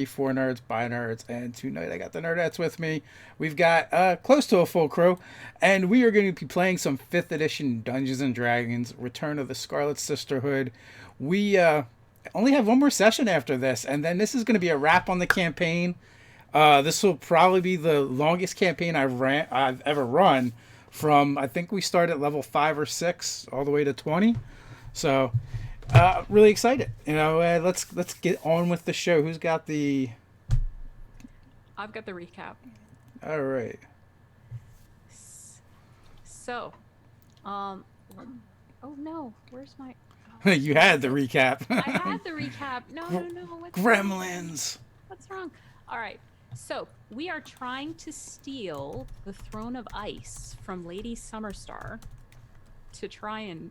4 nerds, by nerds, and tonight I got the nerdettes with me. We've got close to a full crew, and we are going to be playing some 5th edition Dungeons and Dragons: Return of the Scarlet Sisterhood. We only have one more session after this, and then this is going to be a wrap on the campaign. This will probably be the longest campaign I've ever run. From I think we start at level 5 or 6 all the way to 20. So really excited. Let's get on with the show. Who's got the? I've got the recap. All right. So, oh no, where's my? You had the recap. I had the recap. No. Gremlins. What's wrong? All right. So we are trying to steal the Throne of Ice from Lady Summerstar to try and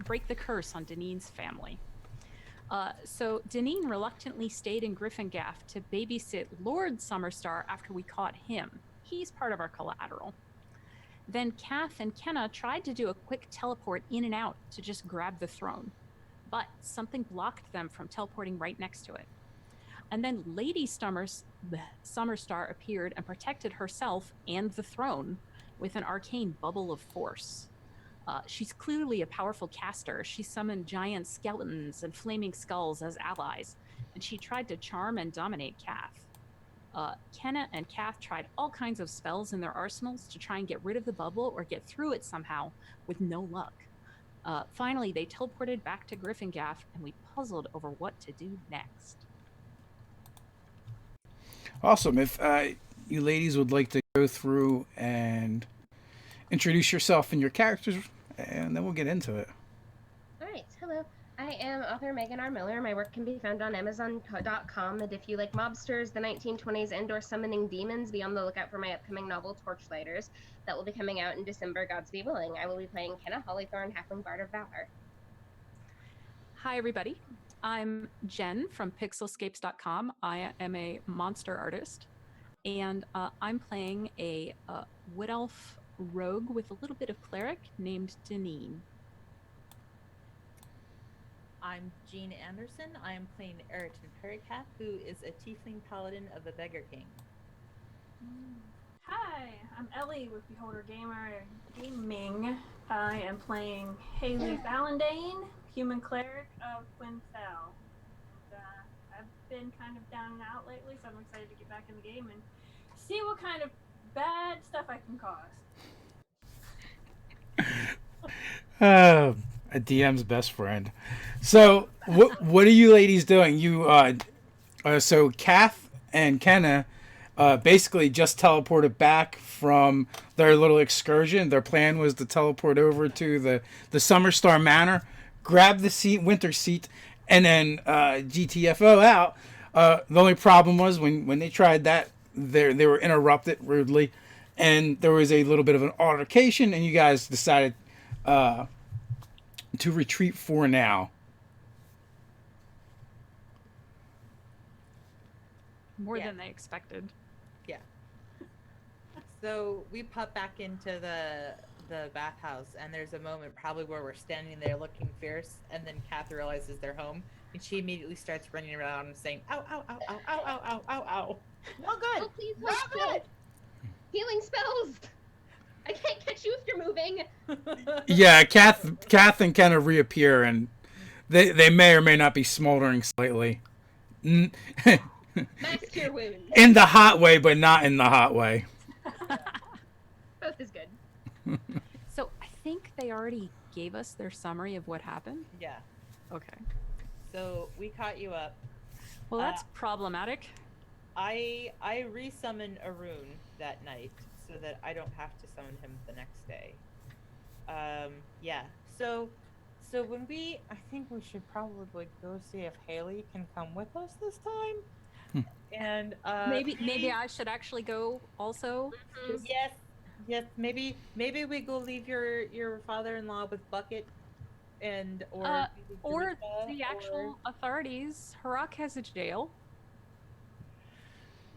break the curse on Deneen's family. So Deneen reluctantly stayed in Gryphongaffe to babysit Lord Summerstar after we caught him. He's part of our collateral. Then Kath and Kenna tried to do a quick teleport in and out to just grab the throne, but something blocked them from teleporting right next to it. And then Lady Summerstar appeared and protected herself and the throne with an arcane bubble of force. She's clearly a powerful caster. She summoned giant skeletons and flaming skulls as allies, and she tried to charm and dominate Kath. Kenna and Kath tried all kinds of spells in their arsenals to try and get rid of the bubble or get through it somehow, with no luck. Finally, they teleported back to Gryphongaffe, and we puzzled over what to do next. Awesome. If you ladies would like to go through and introduce yourself and your characters, and then we'll get into it. All right. Hello. I am author Megan R. Miller. My work can be found on Amazon.com. And if you like mobsters, the 1920s, and/or summoning demons, be on the lookout for my upcoming novel, Torchlighters, that will be coming out in December, Gods be willing. I will be playing Kenna Hollythorn, Halfling Bard of Valor. Hi, everybody. I'm Jen from PixelScapes.com. I am a monster artist, and I'm playing a wood elf rogue with a little bit of cleric named Deneen. I'm Jean Anderson. I am playing Eriton Pericath, who is a tiefling paladin of the Beggar King. Hi, I'm Ellie with BeholdHer Gaming. I am playing Haley Valendane, human cleric of Quinfell. I've been kind of down and out lately, so I'm excited to get back in the game and see what kind of bad stuff I can cause. A DM's best friend. So, what are you ladies doing? So Kath and Kenna basically just teleported back from their little excursion. Their plan was to teleport over to the Summerstar Manor, grab the winter seat, and then GTFO out. The only problem was when they tried that, they were interrupted rudely, and there was a little bit of an altercation, and you guys decided to retreat for now. More than they expected. Yeah. So we pop back into the bathhouse, and there's a moment probably where we're standing there looking fierce, and then Kath realizes they're home, and she immediately starts running around and saying, "Ow, ow, ow, ow, ow, ow, ow, ow, ow." Oh, good. Oh, please, not good. Healing spells. I can't catch you if you're moving. Yeah, Kath and Kenna reappear, and they may or may not be smoldering slightly. Max cure wounds. In the hot way, but not in the hot way. Both is good. So I think they already gave us their summary of what happened. Yeah. Okay. So we caught you up. Well, that's problematic. I resummoned Arun that night so that I don't have to summon him the next day. Yeah. So when I think we should probably go see if Haley can come with us this time. And maybe I should actually go also. Mm-hmm. Yes. Maybe we go leave your father-in-law with Bucket, or the actual authorities. Harak has a jail.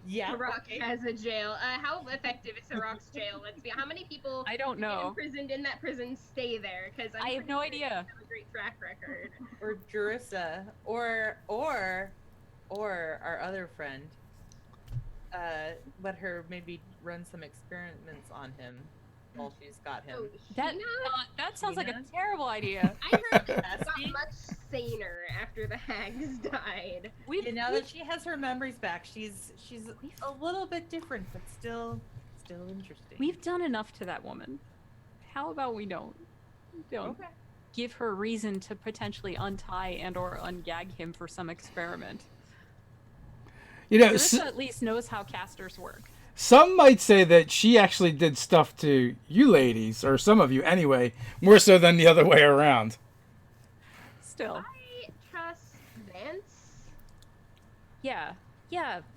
Yeah. Harak has a jail. How effective is Harak's jail? Let's see. How many people I don't know. imprisoned in that prison stay there? Because I have no idea. Have a great track record. Or Jerissa, or or our other friend, let her maybe run some experiments on him while she's got him. Oh, That Sheena? that sounds like a Sheena? terrible idea. I heard that she got Nasty. much saner after the hags died. We've, Now we've, that she has her memories back, she's a little bit different, but still interesting. we've done enough to that woman. How about we don't okay. give her reason to potentially untie and or ungag him for some experiment? You know, Carissa at least knows how casters work. some might say that she actually did stuff to you ladies, or some of you anyway, more so than the other way around. Still. I trust Vance. Yeah.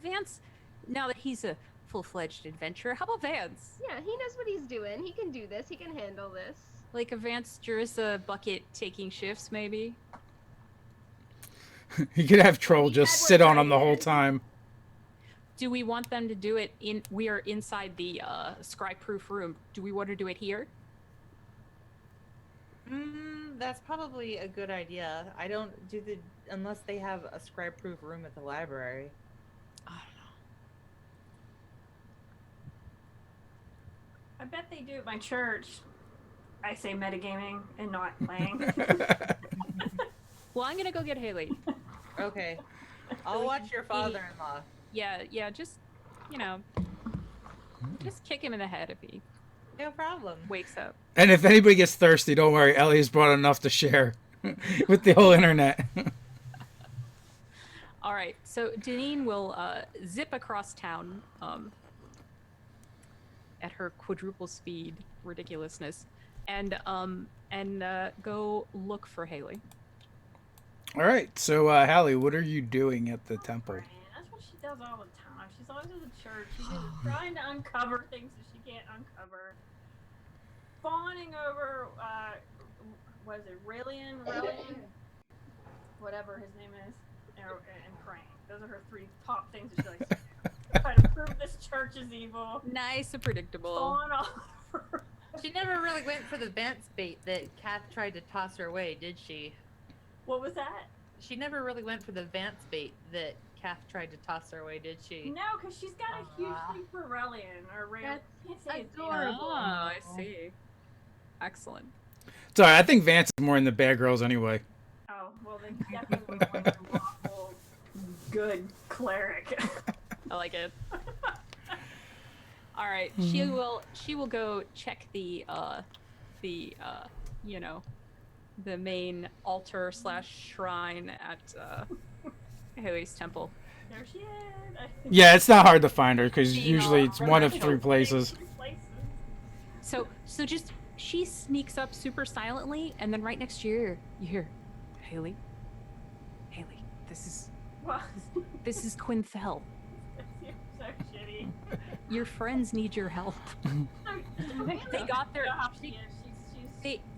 Vance, now that he's a full-fledged adventurer, how about Vance? Yeah, he knows what he's doing. He can do this. He can handle this. Like a Vance Jurissa bucket taking shifts, maybe? He could have Troll We've just had sit one on him the whole idea. time. Do we want them to do it we are inside the scry-proof room. Do we want to do it here? That's probably a good idea. I don't do unless they have a scribe-proof room at the library. I don't know. I bet they do at my church. I say metagaming and not playing. Well, I'm gonna go get Haley. Okay, I'll watch your father-in-law. Yeah, just, just kick him in the head if he No problem. wakes up. And if anybody gets thirsty, don't worry. Ellie's brought enough to share with the whole internet. All right, so Deneen will zip across town at her quadruple speed ridiculousness, and go look for Haley. All right. So, Hallie, what are you doing at the temple? That's what she does all the time. She's always at the church. She's just trying to uncover things that she can't uncover. Fawning over, what is it, Relian, whatever his name is, and praying. Those are her three top things that she likes to do. Try to prove this church is evil. Nice and predictable. Fawn all over. She never really went for the Vance bait that Kath tried to toss her way, did she? What was that? She never really went for the Vance bait that Kath tried to toss her way, did she? No, because she's got a huge thing for Relian, or Relian. That's Can't say his name. adorable. Oh, I see. Excellent. Sorry, I think Vance is more in the bad girls anyway. Oh, well, then definitely would want a lawful, good cleric. I like it. All right, she will go check the main altar / shrine at Haley's temple. There she is. Yeah, it's not hard to find her because Seeing usually all it's her one of little 3 places. So just she sneaks up super silently, and then right next to you hear, Haley, What? this is Quinthel. You're so shitty. Your friends need your help. They got their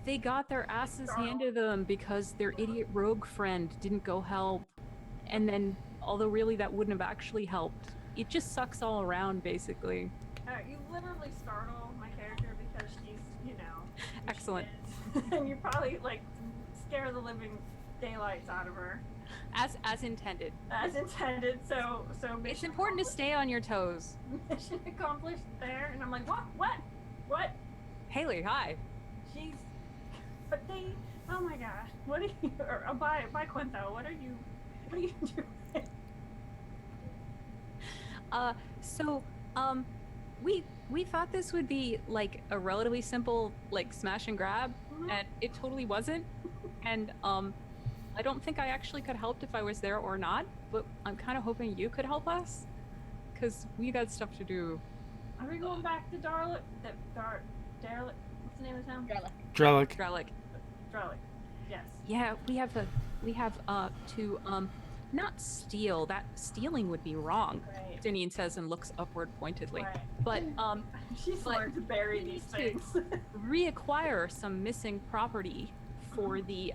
they got their asses handed to them because their idiot rogue friend didn't go help, and then although really that wouldn't have actually helped, it just sucks all around basically. You literally startle my character because she's, who Excellent. she is. And you probably like scare the living daylights out of her. As intended. As intended. So It's important to stay on your toes. Mission accomplished there, and I'm like, what? Haley, hi. She's, but they, oh my gosh, what are you? Or, by Quinto, what are you doing? We thought this would be like a relatively simple like smash and grab, and it totally wasn't. And I don't think I actually could help if I was there or not, but I'm kind of hoping you could help us, because we got stuff to do. Are we going back to Darlic? Darlic? What's the name of the town? Drellic. Darlic. Yes. Yeah, we have to not steal. That stealing would be wrong. Right. Deneen says and looks upward pointedly. Right. But She's but learned to bury we these need to things. reacquire some missing property for the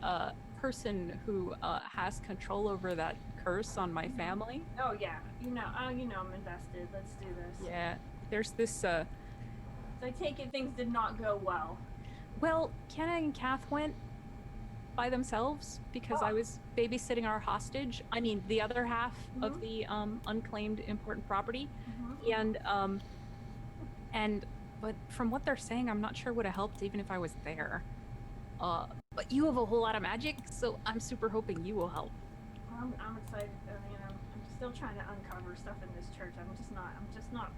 person who has control over that curse on my family. Oh yeah. I'm invested. Let's do this. Yeah. There's this So I take it things did not go well. well, Kenna and Kath went, by themselves because I was babysitting our hostage. I mean, the other half of the unclaimed important property, and but from what they're saying, I'm not sure would have helped even if I was there. But you have a whole lot of magic, so I'm super hoping you will help. I'm excited. I mean, I'm still trying to uncover stuff in this church. I'm just not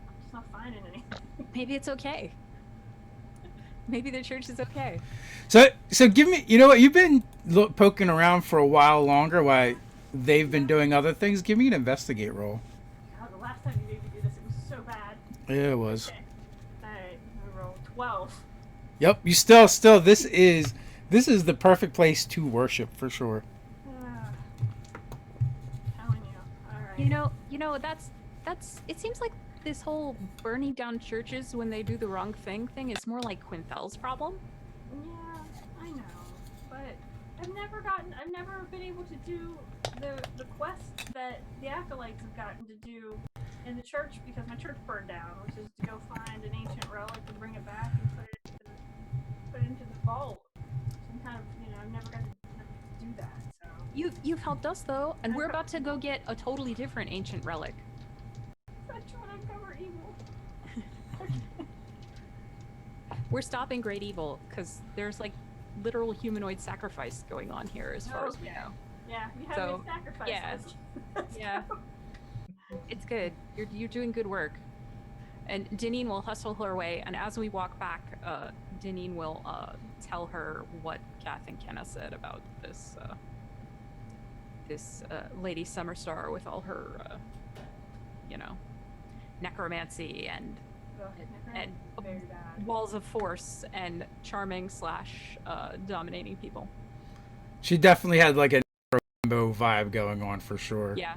finding anything. Maybe it's okay. Maybe the church is okay. So give me, you know what, you've been poking around for a while longer while they've been doing other things. Give me an investigate roll. God, the last time you made me do this, it was so bad. Yeah, it was. Okay. Alright, I rolled 12. Yep, you still, this is the perfect place to worship for sure. Telling you. Alright. You know, that's, it seems like this whole burning down churches when they do the wrong thing is more like Quinthel's problem. Yeah, I know, but I've never been able to do the quest that the acolytes have gotten to do in the church because my church burned down, which is to go find an ancient relic and bring it back and put it into the vault. Some kind of, I've never got to do that. So You've helped us though, and we're about to go get a totally different ancient relic. I just want to uncover evil. We're stopping great evil because there's like literal humanoid sacrifice going on here, as far as we know. Yeah, you have So, been sacrificed. yeah. Yeah, it's good. You're doing good work. And Deneen will hustle her way, and as we walk back, Deneen will tell her what Kath and Kenna said about this Lady Summerstar with all her, necromancy and very bad. walls of force and charming / dominating people. She definitely had like a Rambo vibe going on for sure. Yeah.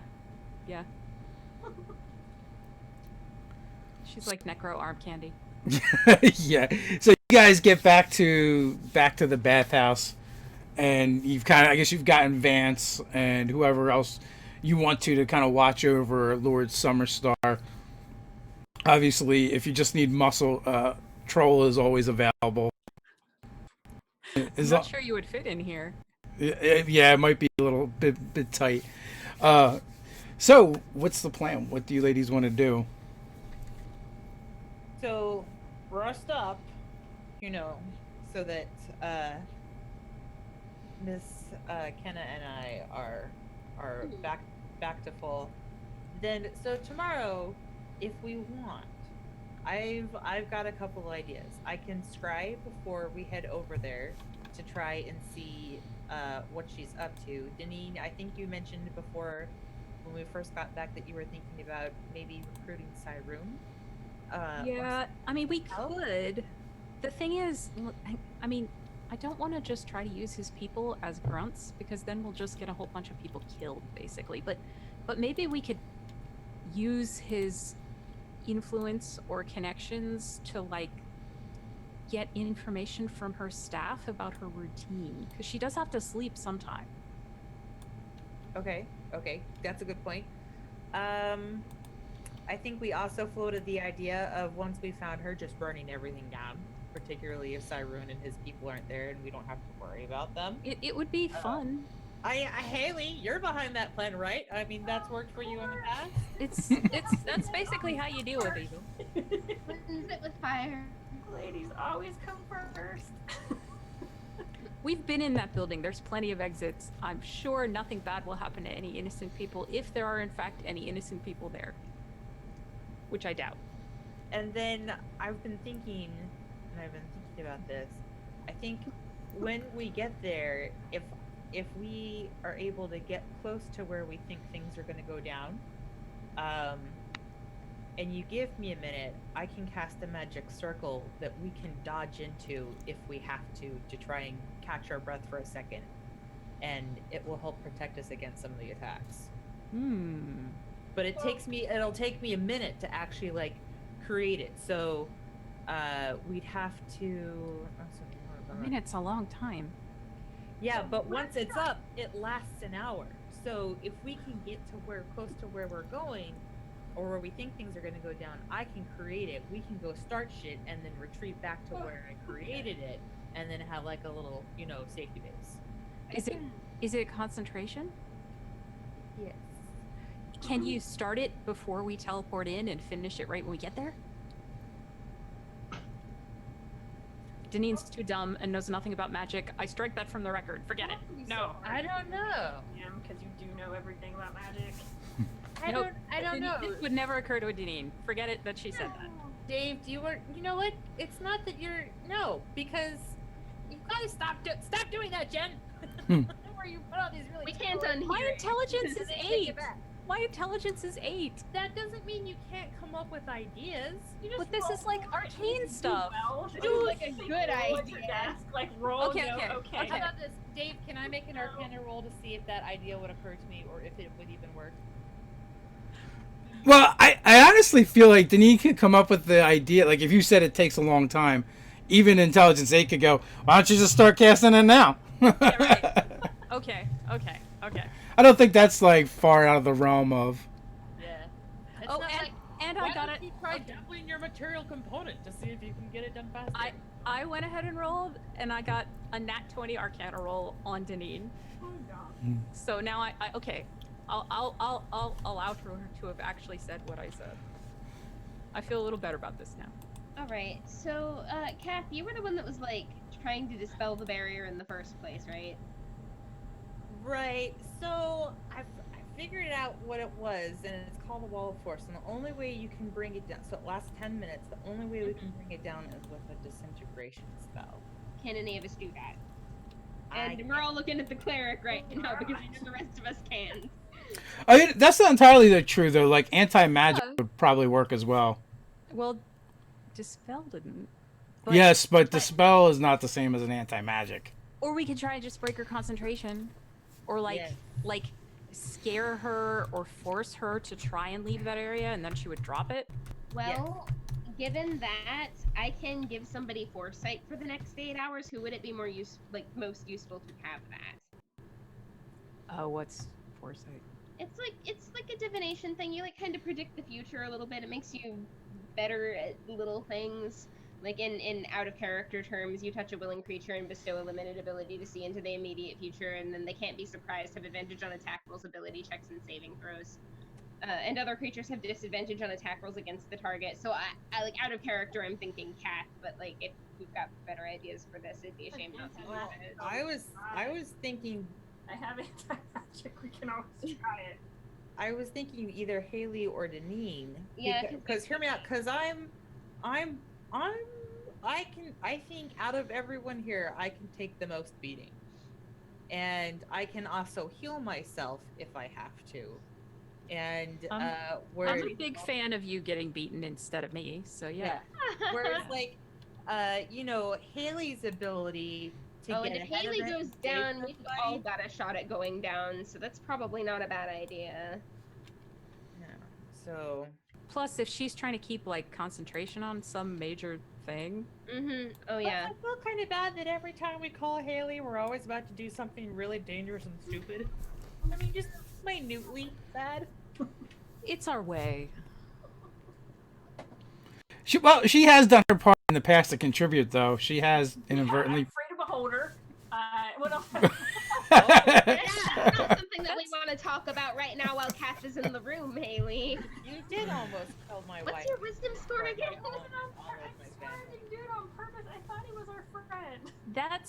She's like necro arm candy. Yeah. So you guys get back to the bathhouse, and you've gotten Vance and whoever else you want to kind of watch over Lord Summerstar. Obviously, if you just need muscle, Troll is always available. I'm not sure you would fit in here. Yeah, it might be a little bit tight. So, what's the plan? What do you ladies want to do? So, rest up, so that Miss Kenna and I are back to full. Then, so tomorrow, if we want, I've got a couple ideas. I can scribe before we head over there to try and see what she's up to. Deneen, I think you mentioned before when we first got back that you were thinking about maybe recruiting Cyroom. Yeah, I mean, we could. The thing is, I don't want to just try to use his people as grunts because then we'll just get a whole bunch of people killed, basically. But maybe we could use his influence or connections to get information from her staff about her routine because she does have to sleep sometime. Okay, that's a good point. I think we also floated the idea of once we found her, just burning everything down, particularly if Cyroon and his people aren't there and we don't have to worry about them. It would be fun. Haley, you're behind that plan, right? I mean, that's worked for you in the past. That's basically how you deal with evil. Cleanse it with fire. Ladies always come first. We've been in that building. There's plenty of exits. I'm sure nothing bad will happen to any innocent people if there are in fact any innocent people there. Which I doubt. And then I've been thinking about this. I think when we get there, if we are able to get close to where we think things are going to go down, and you give me a minute, I can cast a magic circle that we can dodge into if we have to try and catch our breath for a second, and it will help protect us against some of the attacks. But it'll take me a minute to actually create it. So we'd have to. I mean, it's a long time. Yeah, but once it's up, it lasts an hour. So if we can get to close to where we're going, or where we think things are going to go down, I can create it. We can go start shit and then retreat back to where I created it, and then have a little, safety base. Is it concentration? Yes. Can you start it before we teleport in and finish it right when we get there? Danine's too dumb and knows nothing about magic. I strike that from the record. Forget it. No. I don't know. Because you do know everything about magic. I don't know. This would never occur to a Danine. Forget it that she said that. Dave, you know what? It's not that because you've got to stop doing that, Jen. Where you put all these really We can't unhear My it. intelligence is They take 8. it back. My intelligence is 8. That doesn't mean you can't come up with ideas. You just But this is like arcane stuff. Do like a good idea. Like roll. Okay, okay, okay. okay. How about this, Dave? Can I make an Arcana roll to see if that idea would occur to me, or if it would even work? Well, I honestly feel like Denise could come up with the idea. Like, if you said it takes a long time, even Intelligence 8 could go, why don't you just start casting it now? Yeah, right. Okay. I don't think that's, like, far out of the realm of... Yeah. It's Oh, not like, and why I got don't it. you try doubling your material component to see if you can get it done faster? I went ahead and rolled, and I got a nat 20 Arcana roll on Denine. Oh, God. So now I'll allow for her to have actually said what I said. I feel a little better about this now. All right. So, Kath, you were the one that was like trying to dispel the barrier in the first place, right? Right. So I figured out what it was, and it's called a wall of force. And the only way you can bring it down, so it lasts 10 minutes. The only way we can bring it down is with a disintegration spell. Can any of us do that? I And we're all looking at the cleric right now because I know the rest of us can. I mean, that's not entirely true, though. Like, anti-magic would probably work as well. Well, Dispel didn't. Yes, but Dispel is not the same as an anti-magic. Or we could try and just break her concentration. Or Yes. like scare her or force her to try and leave that area and then she would drop it. Well, given that, I can give somebody foresight for the next 8 hours. Who would it be most useful to have that? Oh, what's foresight? It's like a divination thing. You like kind of predict the future a little bit. It makes you better at little things. Like in out of character terms, you touch a willing creature and bestow a limited ability to see into the immediate future, and then they can't be surprised, have advantage on attack rolls, ability checks, and saving throws. And other creatures have disadvantage on attack rolls against the target. So I like out of character, I'm thinking cat, but like if we've got better ideas for this, it'd be a shame not to. Well, I was thinking. I have anti-magic. We can always try it. I was thinking either Haley or Denine. Yeah, Because hear me out. Because I think out of everyone here, I can take the most beating, and I can also heal myself if I have to. And I'm a big fan of you getting beaten instead of me. So yeah. Whereas like, Haley's ability to Oh, get and if ahead Haley of it, goes save down, we've everybody- all got a shot at going down, so that's probably not a bad idea. Yeah. So. Plus, if she's trying to keep like concentration on some major thing, Mm-hmm. Oh yeah. I feel kind of bad that every time we call Haley, we're always about to do something really dangerous and stupid. I mean, just minutely bad. it's our way. She has done her part in the past to contribute, though. She has inadvertently... I'm afraid of BeholdHer. What else? That's not something that we want to talk about right now while Kath is in the room, Haley. You did almost kill my wife. What's your wisdom score Right, again? right. I swear I didn't do it on purpose. I thought he was our friend. That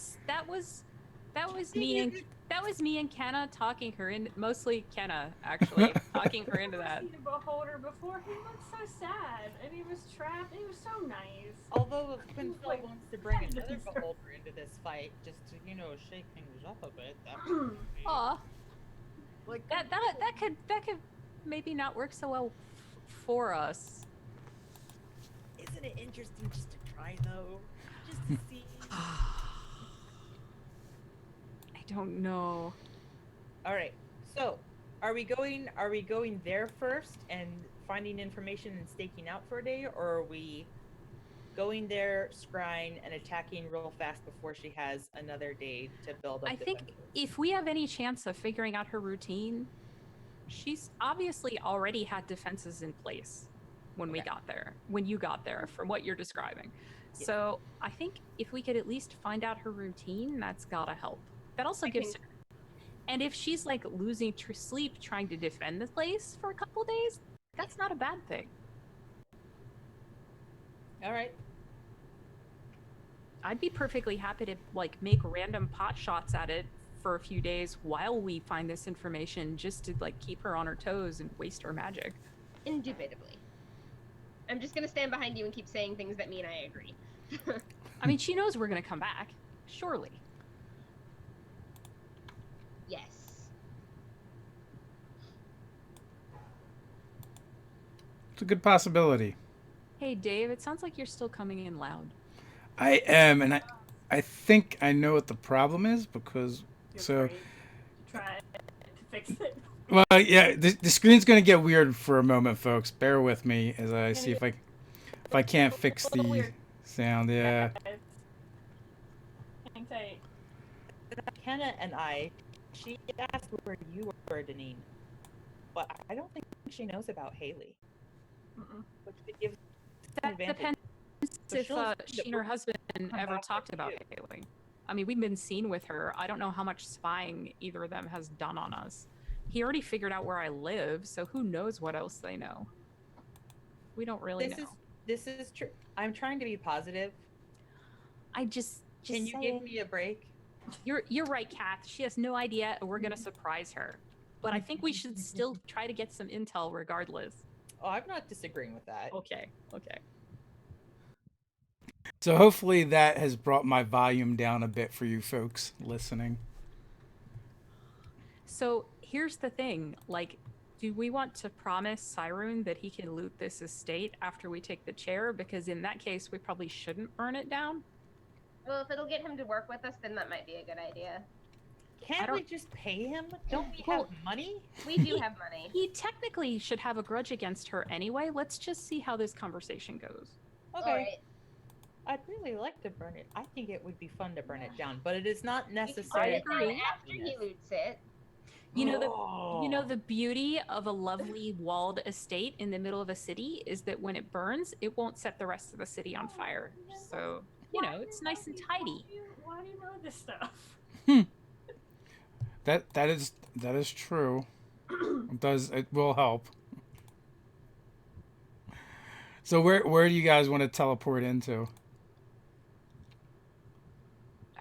was me and Kenna talking her in, mostly Kenna actually talking her into that. I've seen a BeholdHer before. He looked so sad, and he was trapped. He was so nice. Although if Quintel Like, wants to bring another beholder into this fight, just to shake things up a bit, that would be... Aw, like that could maybe not work so well for us. Isn't it interesting just to try though, just to see? I don't know. All right. So, are we going there first and finding information and staking out for a day, or are we going there, scrying, and attacking real fast before she has another day to build up? I think if we have any chance of figuring out her routine, she's obviously already had defenses in place when we got there, when you got there, from what you're describing. So I think if we could at least find out her routine, that's gotta help. That also gives And if she's like losing sleep trying to defend the place for a couple days, that's not a bad thing. All right. I'd be perfectly happy to like make random pot shots at it for a few days while we find this information, just to like keep her on her toes and waste her magic. Indubitably. I'm just gonna stand behind you and keep saying things that mean I agree. I mean, she knows we're gonna come back, surely. Yes. It's a good possibility. Hey, Dave, it sounds like you're still coming in loud. I am, and I think I know what the problem is because You're so. free to try to fix it. Well, yeah, the screen's gonna get weird for a moment, folks. Bear with me as I see if I can't fix A little the weird. sound. Yeah. Hang tight. Kenna and she asked where you were, Deneen. But I don't think she knows about Haley. Mm-mm. Which could give That advantage. depends So if she'll- she and her husband ever back talked with about you. Haley. I mean, we've been seen with her. I don't know how much spying either of them has done on us. He already figured out where I live, so who knows what else they know. We don't really know. This is true. I'm trying to be positive. I just Can you saying. give me a break? You're right, Kath. She has no idea, and we're gonna surprise her. But I think we should still try to get some intel regardless. Oh, I'm not disagreeing with that. Okay. So hopefully that has brought my volume down a bit for you folks listening. So here's the thing, like, do we want to promise Cyrune that he can loot this estate after we take the chair? Because in that case, we probably shouldn't burn it down. Well, if it'll get him to work with us, then that might be a good idea. Can't we just pay him? Don't we have money? We do have money. He technically should have a grudge against her anyway. Let's just see how this conversation goes. Okay. All right. I'd really like to burn it. I think it would be fun to burn it down, but it is not We can necessary. burn it down after he loots it. You know the beauty of a lovely walled estate in the middle of a city is that when it burns, it won't set the rest of the city on fire. So, you know, it's nice and tidy. Why do you know this stuff? That is true. It will help. So where do you guys want to teleport into?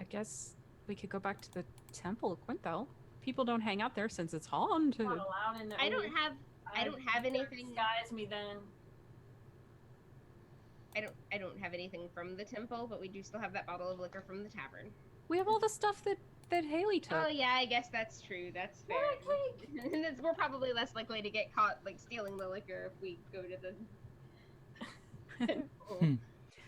I guess we could go back to the Temple of Quinthel. People don't hang out there since it's haunted. Not allowed in the I don't have anything. Disguise me then. I don't have anything from the temple, but we do still have that bottle of liquor from the tavern. We have all the stuff that Haley took. Oh yeah, I guess that's true. That's fair. We're probably less likely to get caught like stealing the liquor if we go to the.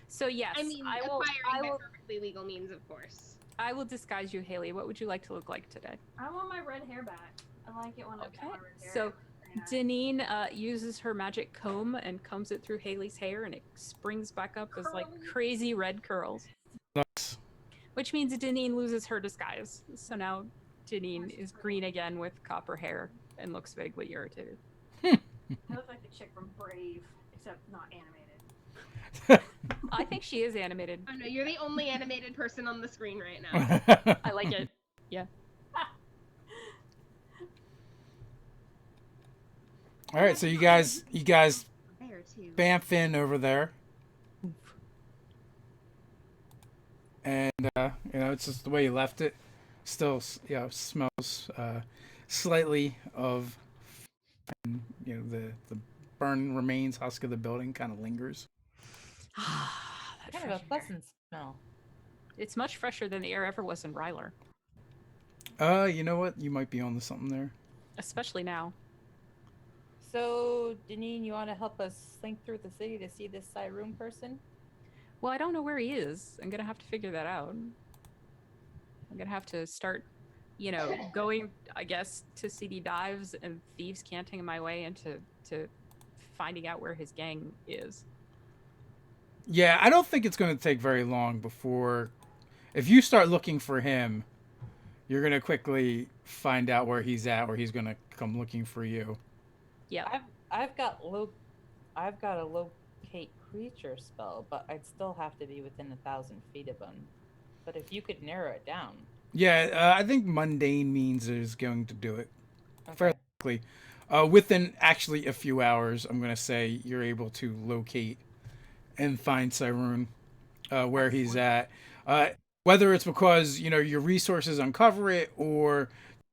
So yes, I mean, I acquiring will. by perfectly legal means, of course. I will disguise you, Haley. What would you like to look like today? I want my red hair back. I like it when I got my red hair. So Yeah. Deneen uses her magic comb and combs it through Haley's hair, and it springs back up as like crazy red curls. Nice. Which means Deneen loses her disguise. So now Deneen is green again with copper hair and looks vaguely irritated. I look like the chick from Brave, except not animated. I think she is animated. Oh no, you're the only animated person on the screen right now. I like it. Yeah. All right, so you guys There too. bamf in over there, and it's just the way you left it. Still, smells slightly of, and the burned remains, husk of the building kind of lingers. That Kind fresh of a air. pleasant smell. It's much fresher than the air ever was in Ryler, You know what? You might be onto something there. especially now. So, Deneen, you want to help us slink through the city to see this Cyrune person? Well, I don't know where he is. I'm gonna have to figure that out. I'm gonna have to start, going, I guess, to CD dives and thieves canting my way into finding out where his gang is. Yeah, I don't think it's going to take very long before, if you start looking for him, you're going to quickly find out where he's at, or he's going to come looking for you. Yeah. I've got a locate creature spell, but I'd still have to be within 1,000 feet of him. But if you could narrow it down. Yeah, I think mundane means is going to do it Okay. fairly quickly. Within actually a few hours, I'm going to say you're able to locate and find Cyrune, where he's at. Whether it's because your resources uncover it, or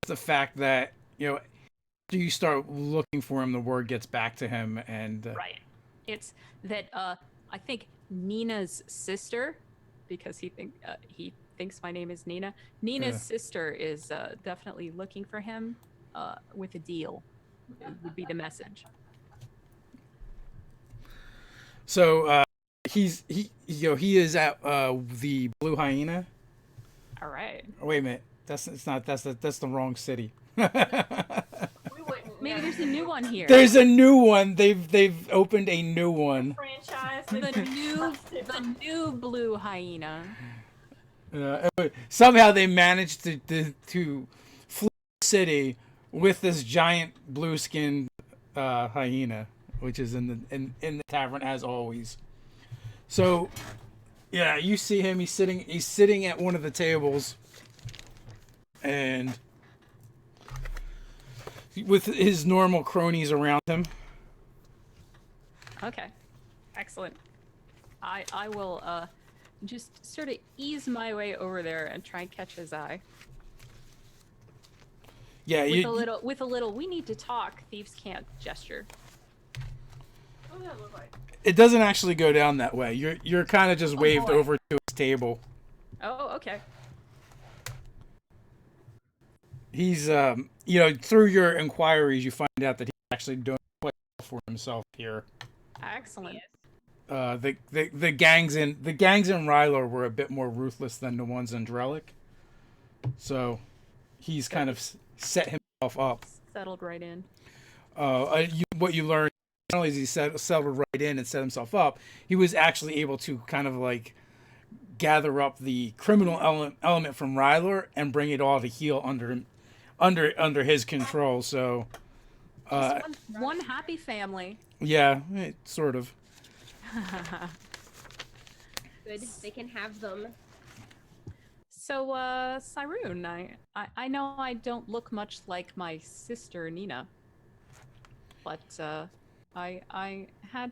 the fact that after you start looking for him, the word gets back to him, and Right. It's that I think Nina's sister, because he thinks my name is Nina. Nina's Yeah. sister is definitely looking for him with a deal. Would be the message. So he is at the Blue Hyena. All right. Wait a minute, that's the wrong city. We wouldn't. Maybe there's a new one here. There's a new one. They've opened a new one. franchise. the new Blue Hyena. Somehow they managed to flee the city with this giant blue skinned hyena, which is in the tavern as always. So yeah, you see him. He's sitting at one of the tables, and with his normal cronies around him. Okay. Excellent. I will just sort of ease my way over there and try and catch his eye. Yeah, With a little we need to talk, thieves can't gesture. What does that look like? it doesn't actually go down that way. You're kind of just waved boy. over to his table. Oh, okay. He's through your inquiries you find out that he's actually doing quite well for himself here. Excellent. The gangs in Rylar were a bit more ruthless than the ones in Drellic. So he's kind of set himself up. Settled right in. What you learn, not only is he settled right in and set himself up, he was actually able to kind of like gather up the criminal element from Rylar and bring it all to heel under his control. So One happy family. yeah, sort of. Good. They can have them. So, Cyrune, I know I don't look much like my sister Nina, but I had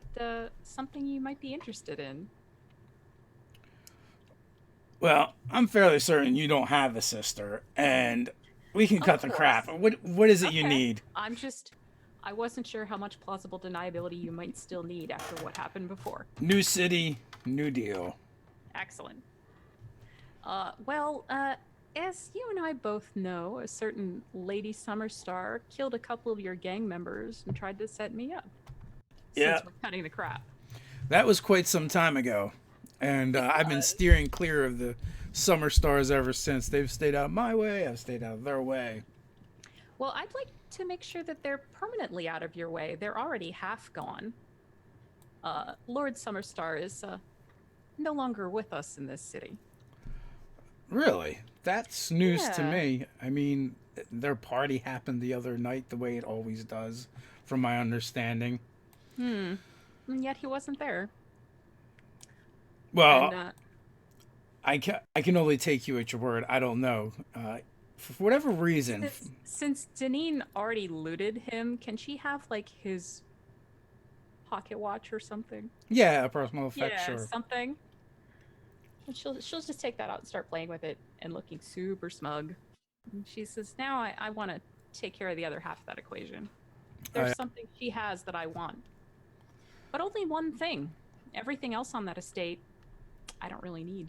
something you might be interested in. Well, I'm fairly certain you don't have a sister, and we can cut the course. crap. What is it you Okay. need? I wasn't sure how much plausible deniability you might still need after what happened before. New city, new deal. Excellent. As you and I both know, a certain Lady Summerstar killed a couple of your gang members and tried to set me up. Yeah. Since we're cutting the crap. That was quite some time ago, and I've been steering clear of the Summer Stars ever since. They've stayed out my way, I've stayed out of their way. Well, I'd like to make sure that they're permanently out of your way. They're already half gone. Lord Summerstar is no longer with us in this city. Really? That's news to Yeah. me. I mean, their party happened the other night the way it always does, from my understanding. And yet he wasn't there. Well, And, I can only take you at your word. I don't know. For whatever reason. since Deneen already looted him, can she have like his pocket watch or something? Yeah, a personal effect, Yeah, sure. something. And she'll just take that out and start playing with it and looking super smug. And she says, "Now I want to take care of the other half of that equation. There's something she has that I want, but only one thing. Everything else on that estate, I don't really need.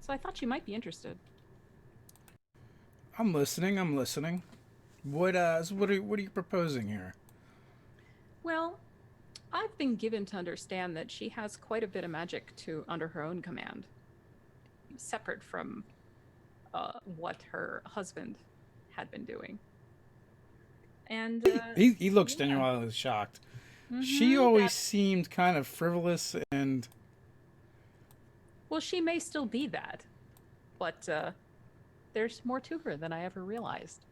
So I thought you might be interested." I'm listening. What are you proposing here? Well, I've been given to understand that she has quite a bit of magic under her own command, separate from what her husband had been doing. And He looks genuinely shocked. She always seemed kind of frivolous and... Well, she may still be that, but there's more to her than I ever realized.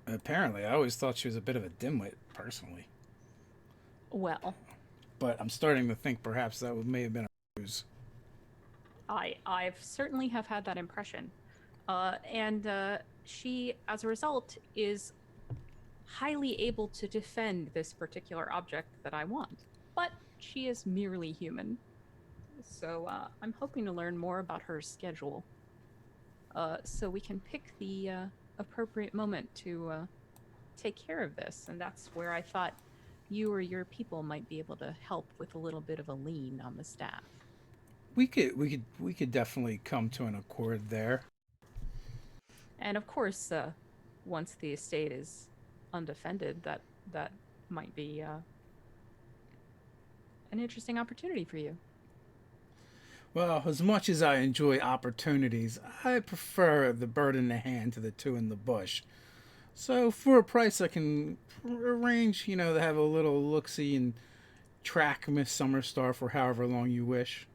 Apparently, I always thought she was a bit of a dimwit, personally. Well, But I'm starting to think perhaps that may have been a ruse. I've certainly have had that impression. And she, as a result, is highly able to defend this particular object that I want. But she is merely human. So I'm hoping to learn more about her schedule. So we can pick the appropriate moment to take care of this. And that's where I thought you or your people might be able to help with a little bit of a lean on the staff. We could definitely come to an accord there. And of course, once the estate is undefended, that might be an interesting opportunity for you. Well, as much as I enjoy opportunities, I prefer the bird in the hand to the two in the bush. So for a price, I can arrange, to have a little look-see and track Miss Summerstar for however long you wish.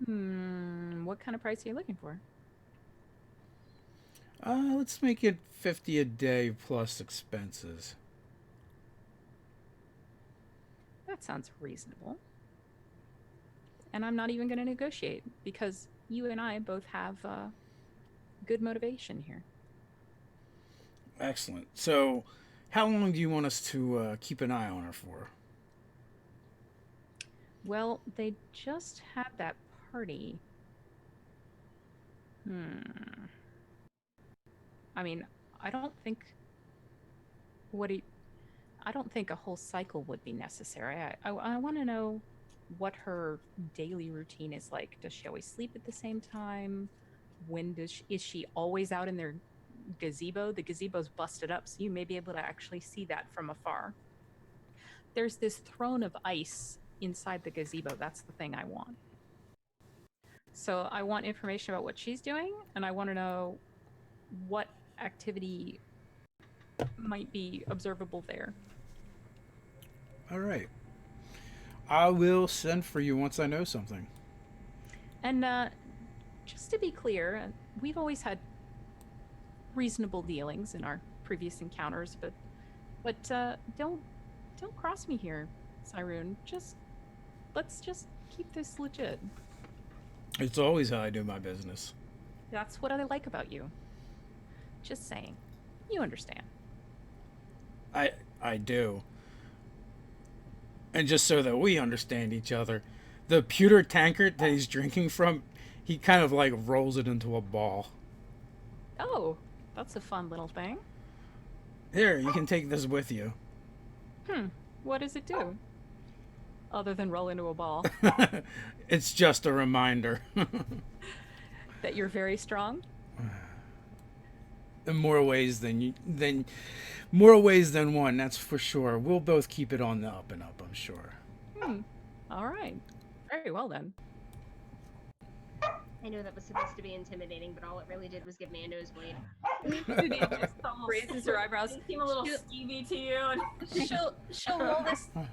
What kind of price are you looking for? Let's make it 50 a day plus expenses. That sounds reasonable. And I'm not even going to negotiate because you and I both have good motivation here. Excellent. So, how long do you want us to keep an eye on her for? Well, they just had that party. I mean, I don't think I don't think a whole cycle would be necessary. I want to know what her daily routine is like. Does she always sleep at the same time? Is she always out in their gazebo? The gazebo's busted up, so you may be able to actually see that from afar. There's this throne of ice inside the gazebo. That's the thing I want. So I want information about what she's doing, and I want to know what activity might be observable there. All right. I will send for you once I know something. And just to be clear, we've always had reasonable dealings in our previous encounters, but don't cross me here, Cyrune. Let's just keep this legit. It's always how I do my business. That's what I like about you. Just saying. You understand. I do. And just so that we understand each other, the pewter tankard that he's drinking from, he kind of like rolls it into a ball. Oh, that's a fun little thing. Here, you can take this with you. What does it do? Other than roll into a ball. It's just a reminder. That you're very strong? In more ways than one, that's for sure. We'll both keep it on the up and up, I'm sure. All right. Very well then. I know that was supposed to be intimidating, but all it really did was give me a nosebleed. Raises her eyebrows. They seem a little skeevy to you. And She'll roll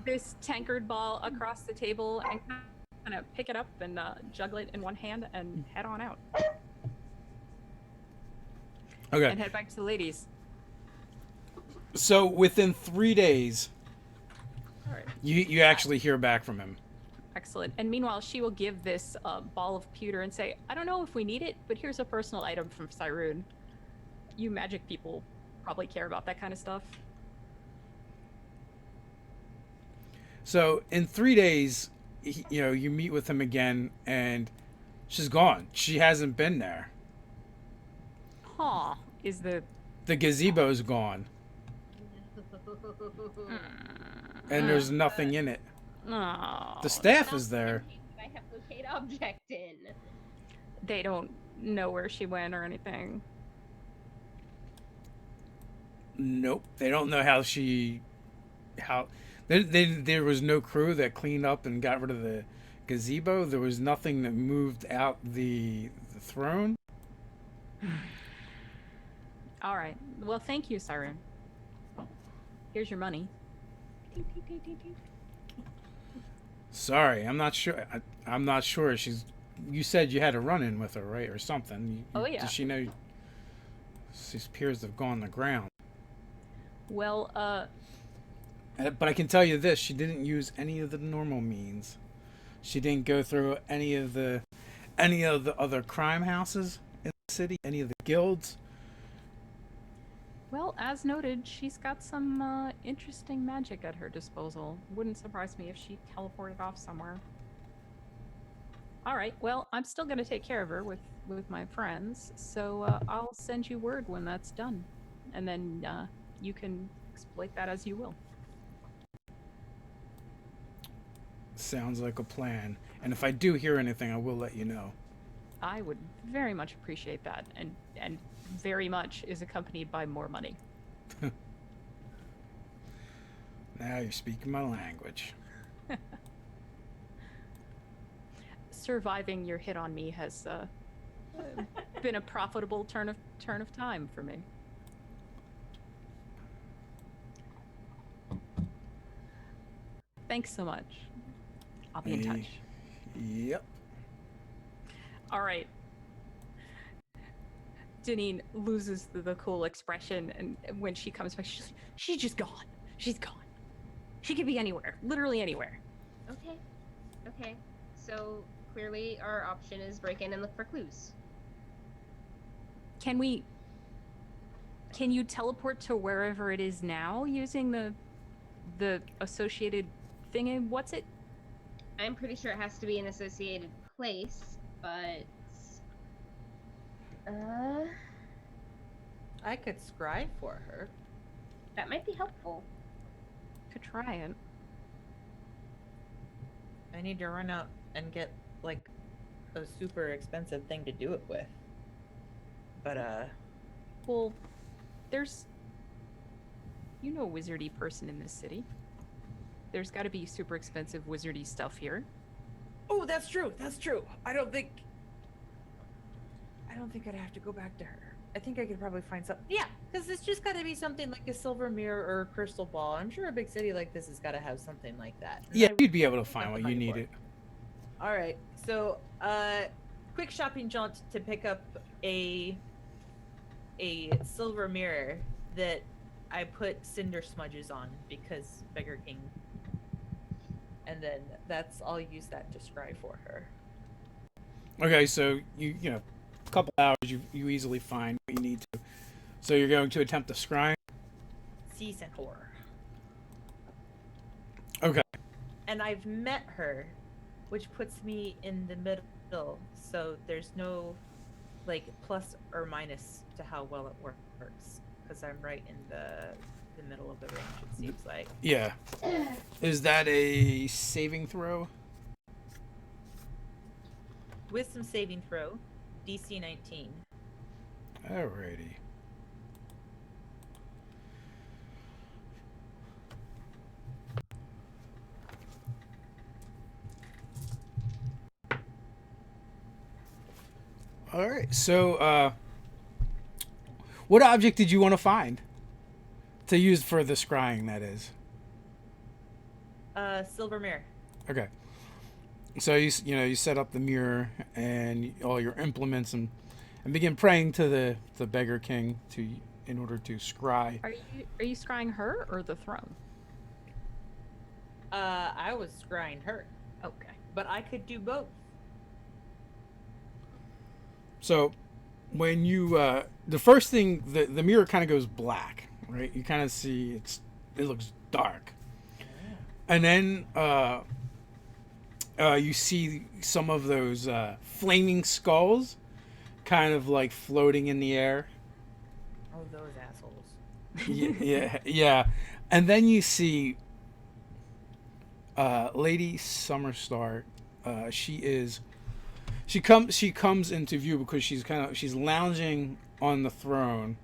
this tankard ball across the table and kind of pick it up and juggle it in one hand and head on out. Okay. And head back to the ladies. So within 3 days, All right. you actually hear back from him. Excellent. And meanwhile, she will give this ball of pewter and say, I don't know if we need it, but here's a personal item from Cyrune. You magic people probably care about that kind of stuff. So in 3 days, you meet with him again, and she's gone. She hasn't been there. Huh. Is the gazebo's gone. And there's nothing in it. Oh, The staff is there. I have locate object in. They don't know where she went or anything. Nope. They don't know how there was no crew that cleaned up and got rid of the gazebo. There was nothing that moved out the throne. All right. Well, thank you, Cyrune. Here's your money. Sorry, I'm not sure. I'm not sure. You said you had a run-in with her, right, or something? Oh, yeah. Does she know? These peers have gone to ground. Well, But I can tell you this: she didn't use any of the normal means. She didn't go through any of the other crime houses in the city, any of the guilds. Well, as noted, she's got some interesting magic at her disposal. Wouldn't surprise me if she teleported off somewhere. All right, well, I'm still going to take care of her with my friends, so I'll send you word when that's done. And then you can exploit that as you will. Sounds like a plan. And if I do hear anything, I will let you know. I would very much appreciate that, and very much is accompanied by more money. Now you're speaking my language. Surviving your hit on me has been a profitable turn of time for me. Thanks so much. I'll be in touch. Yep. All right. Deneen loses the cool expression, and when she comes back, she's just gone. She's gone. She could be anywhere, literally anywhere. Okay. So clearly our option is break in and look for clues. Can you teleport to wherever it is now using the associated thing? What's it? I'm pretty sure it has to be an associated place, but I could scry for her. that might be helpful. Could try it. I need to run out and get like a super expensive thing to do it with. But Well, there's a wizardy person in this city. There's got to be super expensive wizardy stuff here. oh, that's true. That's true. I don't think I'd have to go back to her. I think I could probably find something. Yeah, because it's just got to be something like a silver mirror or a crystal ball. I'm sure a big city like this has got to have something like that. And Yeah, I you'd be able to find have what the you money for needed. All right, so quick shopping jaunt to pick up a silver mirror that I put cinder smudges on because Beggar King. And then I'll use that to scry for her. Okay, so you know, a couple hours, you easily find what you need to. So you're going to attempt to scry. Season horror. Okay. And I've met her, which puts me in the middle, so there's no like plus or minus to how well it works, because I'm right in the middle of the range, it seems like. Yeah. Is that a saving throw? Wisdom saving throw, DC 19. Alrighty. Alright, so what object did you want to find? To use for the scrying, that is. Silver mirror. Okay. So you set up the mirror and all your implements and begin praying to the Beggar King in order to scry. Are you scrying her or the throne? I was scrying her, Okay. but I could do both. So when you the first thing, the mirror kind of goes black, right? You kind of see it looks dark. And then you see some of those flaming skulls kind of like floating in the air. Oh, those assholes. Yeah. And then you see Lady Summerstar. She comes into view because she's lounging on the throne,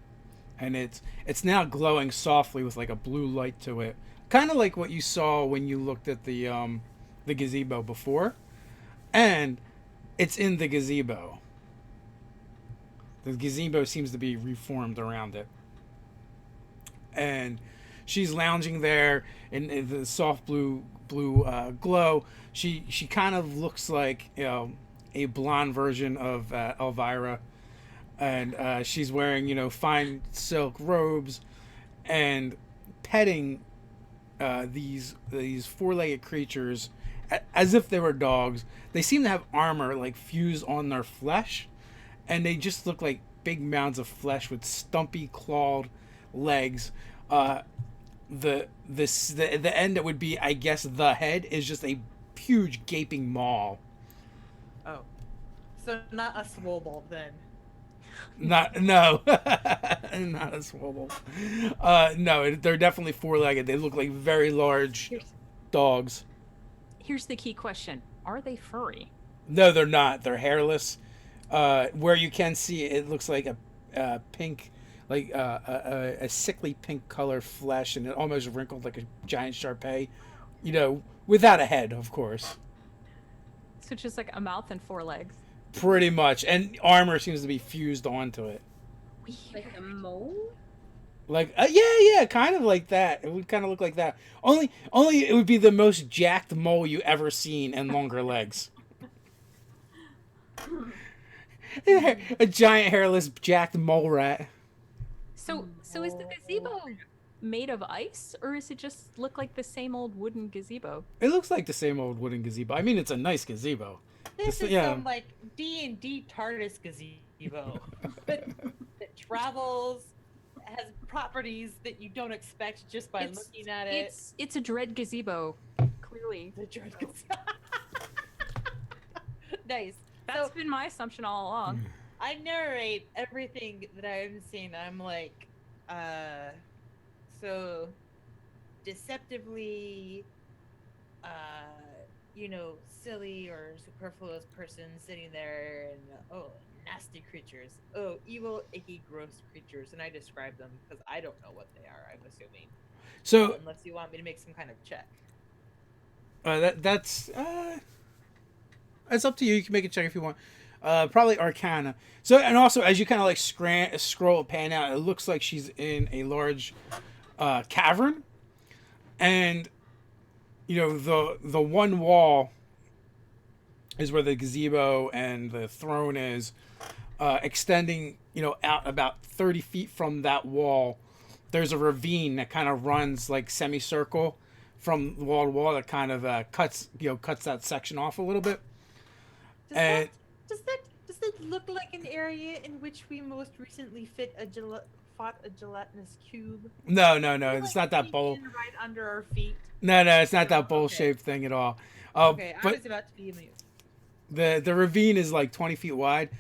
and it's now glowing softly with like a blue light to it. Kind of like what you saw when you looked at the gazebo before, and it's in the gazebo. The gazebo seems to be reformed around it, and she's lounging there in the soft blue glow. She kind of looks like a blonde version of Elvira, and she's wearing fine silk robes and petting these four-legged creatures as if they were dogs. They seem to have armor like fused on their flesh, and they just look like big mounds of flesh with stumpy clawed legs. The end that would be, I guess, the head is just a huge gaping maw. Oh, so not a swoble then. Not no, not a swobble. No, they're definitely four-legged. They look like very large dogs. Here's the key question: are they furry? No, they're not. They're hairless. Where you can see it looks like a pink, like a sickly pink color flesh, and it almost wrinkled like a giant Shar-Pei. You know, without a head, of course. So just like a mouth and four legs. Pretty much, and armor seems to be fused onto it. Like a mole? Like yeah, kind of like that. It would kind of look like that. Only it would be the most jacked mole you ever seen and longer legs. A giant hairless jacked mole rat. So is the gazebo made of ice, or is it just look like the same old wooden gazebo? It looks like the same old wooden gazebo. I mean, it's a nice gazebo. This is some like D&D TARDIS gazebo that travels, has properties that you don't expect just by looking at it. It's a dread gazebo, clearly. The dread gazebo. Nice. That's been my assumption all along. I narrate everything that I'm seeing. I'm like, so deceptively, silly or superfluous person sitting there, and nasty creatures, evil, icky, gross creatures, and I describe them because I don't know what they are. I'm assuming. So unless you want me to make some kind of check. That's it's up to you. You can make a check if you want. Probably Arcana. So, and also as you kind of like scroll pan out, it looks like she's in a large cavern, and the one wall is where the gazebo and the throne is, extending out about 30 feet from that wall. There's a ravine that kind of runs like semicircle from wall to wall that kind of cuts that section off a little bit. Does that look like an area in which we most recently fought a gelatinous cube? No, it's not that bowl. Right under our feet. No, it's not that bowl-shaped thing at all. Okay, I but was about to be amused. The ravine is like 20 feet wide,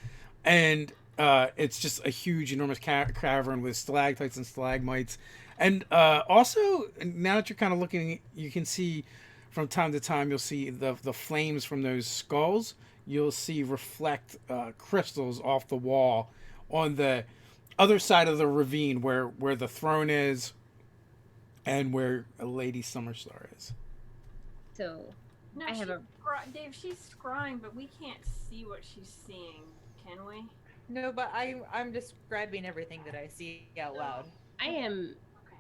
and it's just a huge, enormous cavern with stalactites and stalagmites. And also, now that you're kind of looking, you can see from time to time, you'll see the flames from those skulls. You'll see reflect crystals off the wall on the other side of the ravine where the throne is and where Lady Summerstar is. So, No, I have Dave, she's scrying, but we can't see what she's seeing, can we? No, but I'm describing everything that I see out loud. I am... Okay.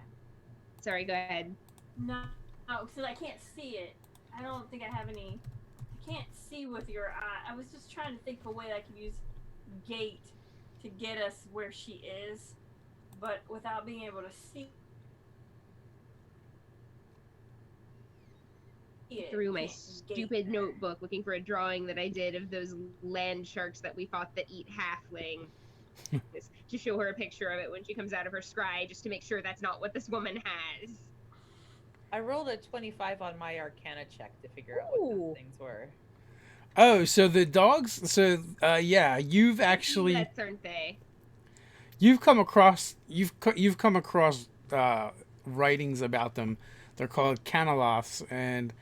Sorry, go ahead. No, because I can't see it. I don't think I have any... I can't see with your eye. I was just trying to think of a way I could use gate to get us where she is, but without being able to see it. Through my stupid notebook looking for a drawing that I did of those land sharks that we fought that eat halfling. To show her a picture of it when she comes out of her scry, just to make sure that's not what this woman has. I rolled a 25 on my Arcana check to figure out what those things were. Oh, so the dogs. So yeah, you've actually Pets, aren't they? you've come across writings about them. They're called Canoloths, and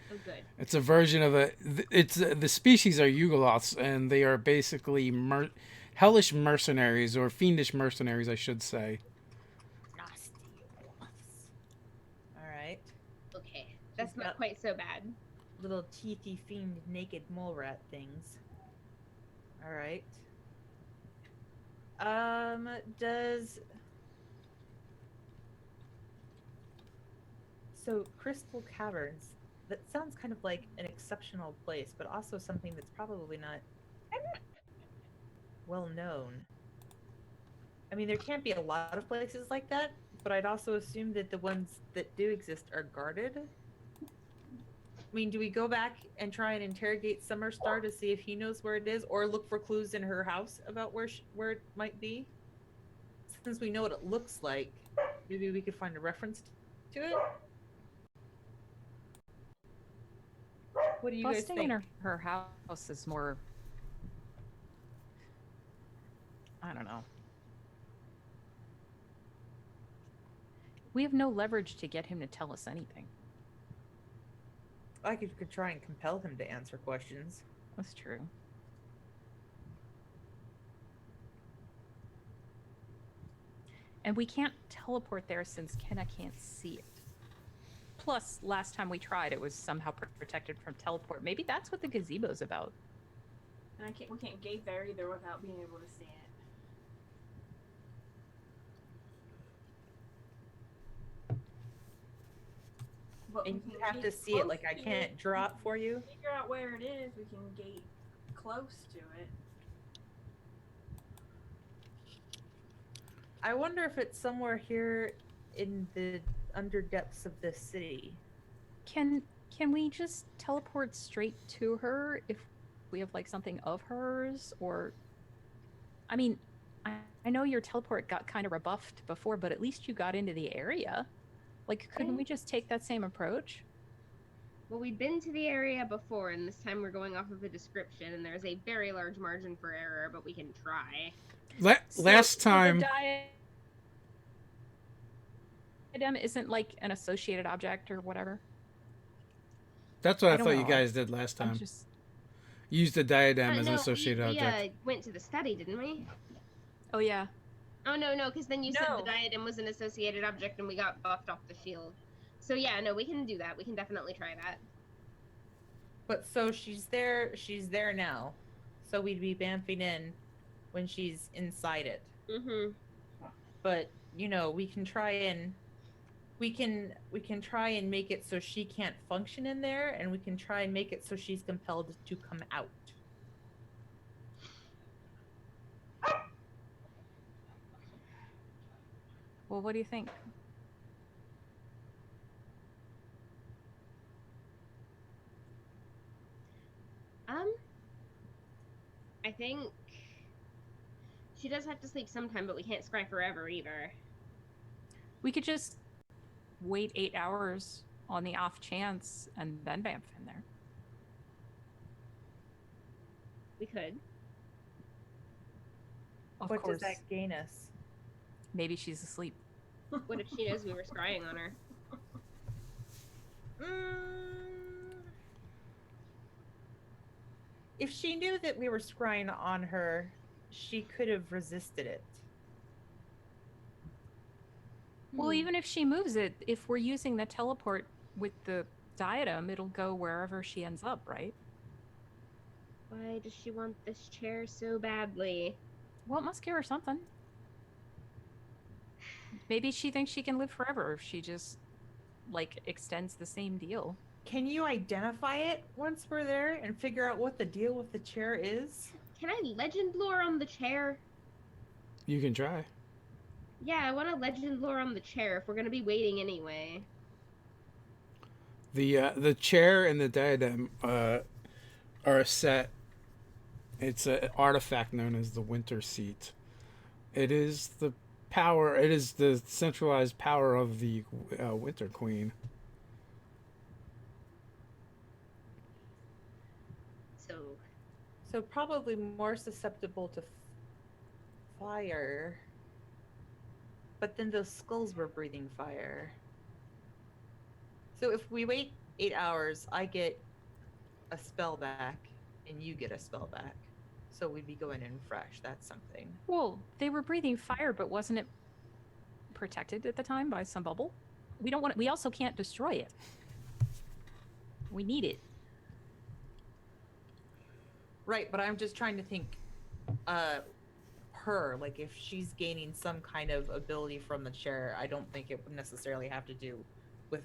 it's a version of the species are Yugoloths, and they are basically hellish mercenaries, or fiendish mercenaries, I should say. Nasty wolves. All right. Okay, that's not quite so bad. Little teethy fiend naked mole rat things. All right. So Crystal Caverns, that sounds kind of like an exceptional place, but also something that's probably not well known. I mean, there can't be a lot of places like that, but I'd also assume that the ones that do exist are guarded. I mean, do we go back and try and interrogate Summerstar to see if he knows where it is, or look for clues in her house about where it might be? Since we know what it looks like, maybe we could find a reference to it. What do you guys Busting think? in her house is more. I don't know. We have no leverage to get him to tell us anything. I could try and compel him to answer questions. That's true. And we can't teleport there since Kenna can't see it. Plus, last time we tried, it was somehow protected from teleport. Maybe that's what the gazebo's about. And we can't gate there either without being able to see it. But And we you can have to gate see it, close like I to can't it. draw it for you. Figure out where it is. We can gate close to it. I wonder if it's somewhere here in the under depths of this city. Can we just teleport straight to her if we have like something of hers? Or I mean, I know your teleport got kind of rebuffed before, but at least you got into the area. Like, couldn't we just take that same approach? Well, we've been to the area before, and this time we're going off of a description, and there's a very large margin for error, but we can try. Last time. The diadem isn't like an associated object or whatever. That's what I don't thought you know. guys did last I'm time. just. Use the diadem as an No, associated we object. went to the study, didn't we? Oh yeah. Oh, no, because then you said No. the diadem was an associated object, and we got buffed off the shield. So yeah, no, we can do that. We can definitely try that. But so she's there now. So we'd be bamfing in when she's inside it. Mm-hmm. But, you know, we can try and try and make it so she can't function in there, and we can try and make it so she's compelled to come out. Well, what do you think? I think she does have to sleep sometime, but we can't scry forever either. We could just wait 8 hours on the off chance and then bamf in there. We could. Of What course. does that gain us? Maybe she's asleep. What if she knows we were scrying on her? If she knew that we were scrying on her, she could have resisted it. Well, even if she moves it, if we're using the teleport with the diadem, it'll go wherever she ends up, right? Why does she want this chair so badly? Well, it must give her something. Maybe she thinks she can live forever if she just, like, extends the same deal. Can you identify it once we're there and figure out what the deal with the chair is? Can I legend lore on the chair? You can try. Yeah, I want to legend lore on the chair if we're gonna be waiting anyway. The chair and the diadem are a set. It's an artifact known as the Winter Seat. It is the power. It is the centralized power of the Winter Queen. So probably more susceptible to fire. But then those skulls were breathing fire. So if we wait 8 hours, I get a spell back, and you get a spell back. So we'd be going in fresh. That's something. Well, they were breathing fire, but wasn't it protected at the time by some bubble? We don't want. We also can't destroy it. We need it. Right, but I'm just trying to think, her, like if she's gaining some kind of ability from the chair, I don't think it would necessarily have to do with,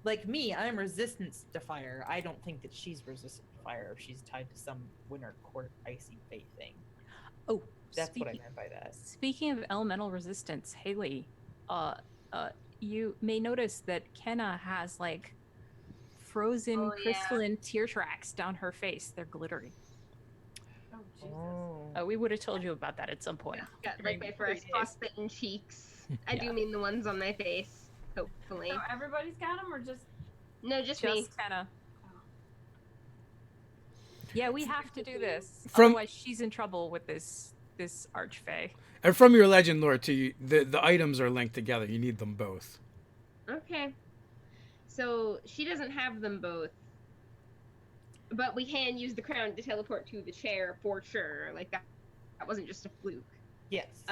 like me, I'm resistant to fire. I don't think that she's resistant to fire if she's tied to some winter court icy fate thing. Oh, That's what I meant by that. Speaking of elemental resistance, Haley, you may notice that Kenna has like frozen Oh, yeah. crystalline tear tracks down her face. They're glittery. Oh, Jesus. Oh. We would have told you about that at some point. Got during like my the first predays. frostbitten cheeks. I Yeah. do mean the ones on my face. Hopefully. So everybody's got them, or just No, just me. Just kind of. Yeah, we have to do this. From- Otherwise, she's in trouble with this archfey. And from your legend lore too, the items are linked together. You need them both. Okay. So she doesn't have them both. But we can use the crown to teleport to the chair for sure. Like that wasn't just a fluke. Yes.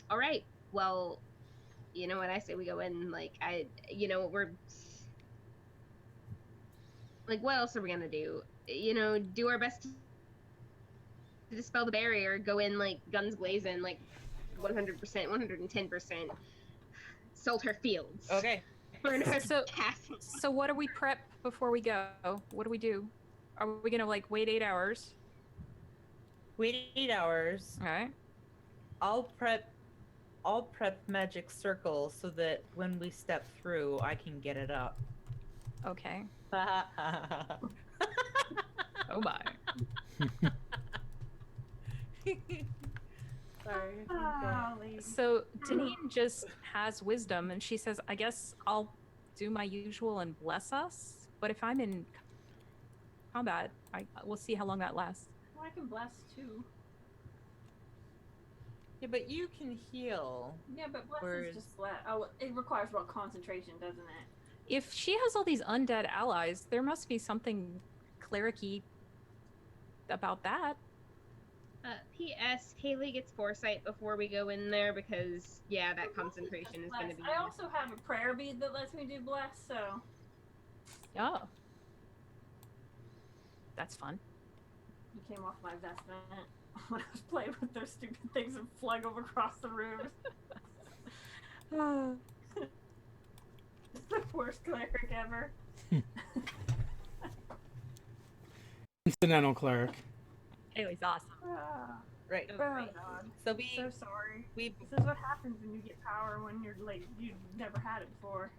All right. Well, you know what I say we go in like we're like what else are we going to do? Do our best to dispel the barrier, go in like guns blazing, like 100%, 110%. Sold her fields. Okay. Burn her So- castle. So what do we prep before we go? What do we do? Are we gonna like wait 8 hours? Wait 8 hours. All right. I'll prep magic circle so that when we step through, I can get it up. Okay. Sorry. Oh my. Oh, lady. So Deneen just has wisdom, and she says, "I guess I'll do my usual and bless us. But if I'm in combat, we'll see how long that lasts." Well, I can bless too. Yeah, but you can heal. Yeah, but bless Whereas- is just bless. Oh, it requires what concentration, doesn't it? If she has all these undead allies, there must be something cleric-y about that. P.S. Haley gets foresight before we go in there because, yeah, that concentration is going to be... I also have a prayer bead that lets me do bless, so Oh. That's fun. you came off my vestment when I was playing with those stupid things and flung them across the room. It's the worst cleric ever. Incidental cleric. Haley's awesome. Right. Oh god. So I'm so sorry. we This is what happens when you get power when you're like you've never had it before.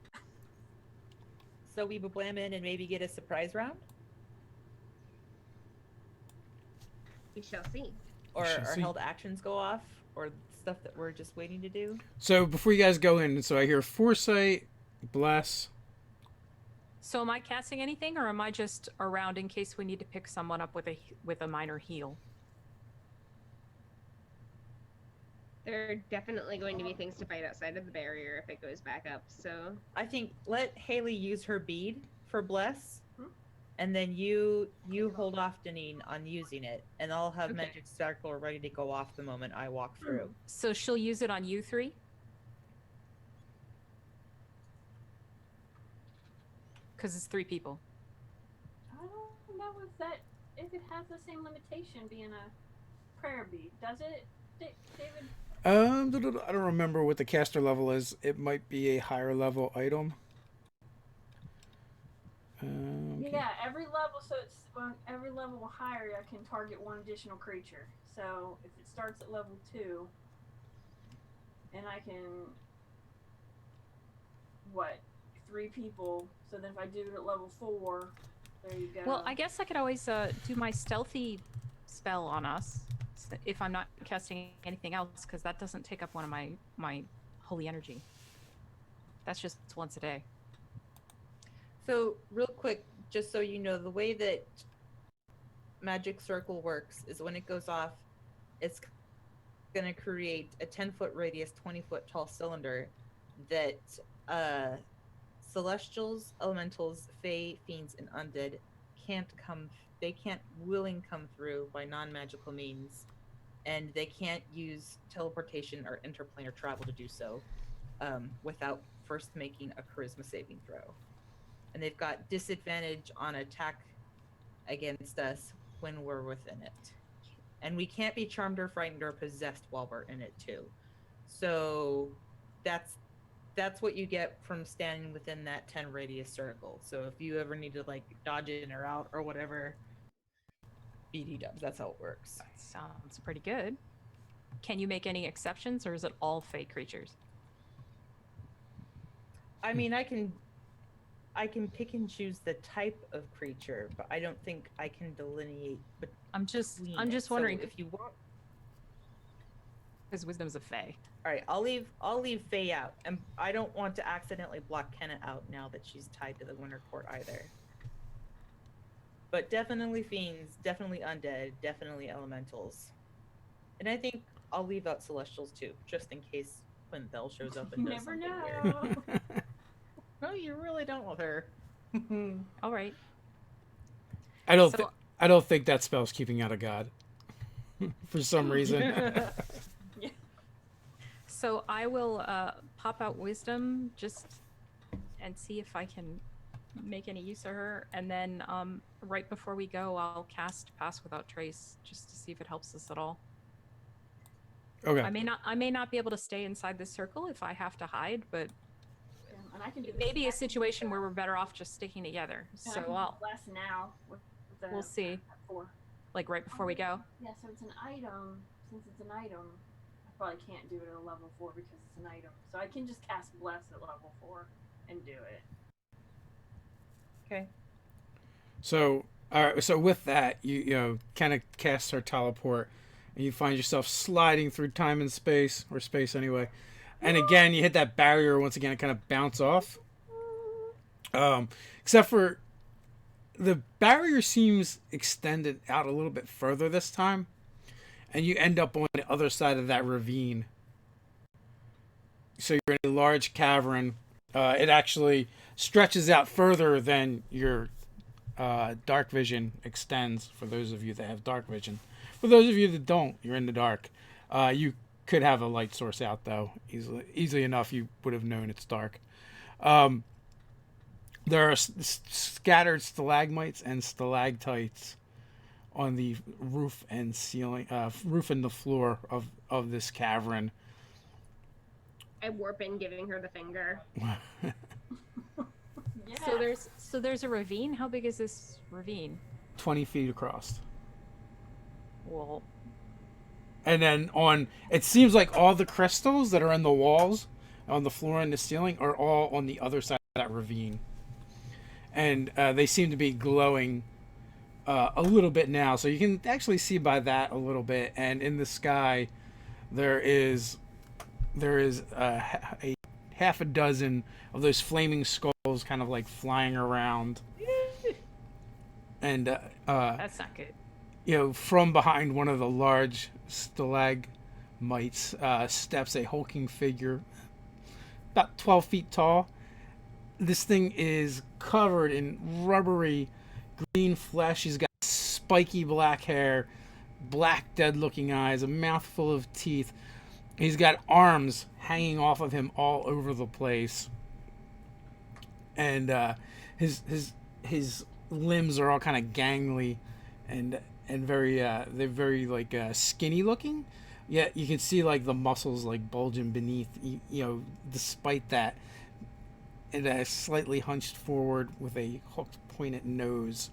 so we blam in and maybe get a surprise round, We shall see. or shall our see. held actions go off, or stuff that we're just waiting to do. So before you guys go in, so I hear foresight, bless. So am I casting anything, or am I just around in case we need to pick someone up with a minor heal? There are definitely going to be things to fight outside of the barrier if it goes back up, so... I think let Haley use her bead for bless, Hmm? and then you hold off Deneen on using it, and I'll have Okay. magic circle ready to go off the moment I walk through. So she'll use it on you three? Because it's 3 people. I don't know if it has the same limitation being a prayer bead. Does it, David? I don't remember what the caster level is. It might be a higher level item. Okay. Yeah, every level. So it's every level higher, I can target one additional creature. So if it starts at level 2, and I can 3 people. So then if I do it at level 4, there you go. Well, I guess I could always do my stealthy spell on us if I'm not casting anything else, because that doesn't take up one of my holy energy. That's just once a day. So real quick, just so you know, the way that magic circle works is when it goes off, it's going to create a 10-foot radius, 20-foot tall cylinder that celestials, elementals, fae, fiends, and undead can't willing come through by non-magical means, and they can't use teleportation or interplanar travel to do so without first making a charisma saving throw. And they've got disadvantage on attack against us when we're within it. And we can't be charmed or frightened or possessed while we're in it too. So that's what you get from standing within that 10 radius circle. So if you ever need to like dodge in or out or whatever, BD dubs, that's how it works. That sounds pretty good. Can you make any exceptions, or is it all fey creatures? I mean, I I can pick and choose the type of creature, but I don't think I can delineate. But I'm just so wondering if you want. because wisdom's a fae. All right, I'll leave Faye out, and I don't want to accidentally block Kenna out now that she's tied to the Winter Court either. But definitely fiends, definitely undead, definitely elementals, and I think I'll leave out celestials too, just in case Quinthel shows up and You does never something know. weird. No, you really don't with her. All right. I don't. So- I don't think that spell's keeping out a god. For some reason. So I will pop out wisdom just and see if I can make any use of her, and then right before we go, I'll cast Pass Without Trace just to see if it helps us at all. Okay. I may not be able to stay inside this circle if I have to hide, but And I can do it this may be a next situation where we're better off just sticking together. And I So can do I'll less now with the we'll see, 4. like right before we go. Yeah, so it's an item. Since it's an item, I probably can't do it at a level 4 because it's an item. So I can just cast Bless at level 4 and do it. Okay. So, so with that, you kind of cast her teleport, and you find yourself sliding through time and space, or space anyway. And again, you hit that barrier once again, it kind of bounce off. Except for the barrier seems extended out a little bit further this time, and you end up on the other side of that ravine. So you're in a large cavern. It actually stretches out further than your dark vision extends, for those of you that have dark vision. For those of you that don't, you're in the dark. You could have a light source out, though. Easily enough, you would have known it's dark. There are scattered stalagmites and stalactites on the roof and ceiling, roof and the floor of this cavern. I warp in, giving her the finger. Yeah. So there's a ravine. How big is this ravine? 20 feet across. Well, And then it seems like all the crystals that are in the walls, on the floor and the ceiling, are all on the other side of that ravine. And they seem to be glowing a little bit now. So you can actually see by that a little bit. And in the sky, there is a half a dozen of those flaming skulls kind of like flying around. And that's not good. From behind one of the large stalagmites steps a hulking figure, about 12 feet tall. This thing is covered in rubbery green flesh. He's got spiky black hair, black dead-looking eyes, a mouthful of teeth. He's got arms hanging off of him all over the place, and his limbs are all kind of gangly and very they're very like skinny looking. Yet you can see like the muscles like bulging beneath. Despite that, and slightly hunched forward with a hooked, pointed nose,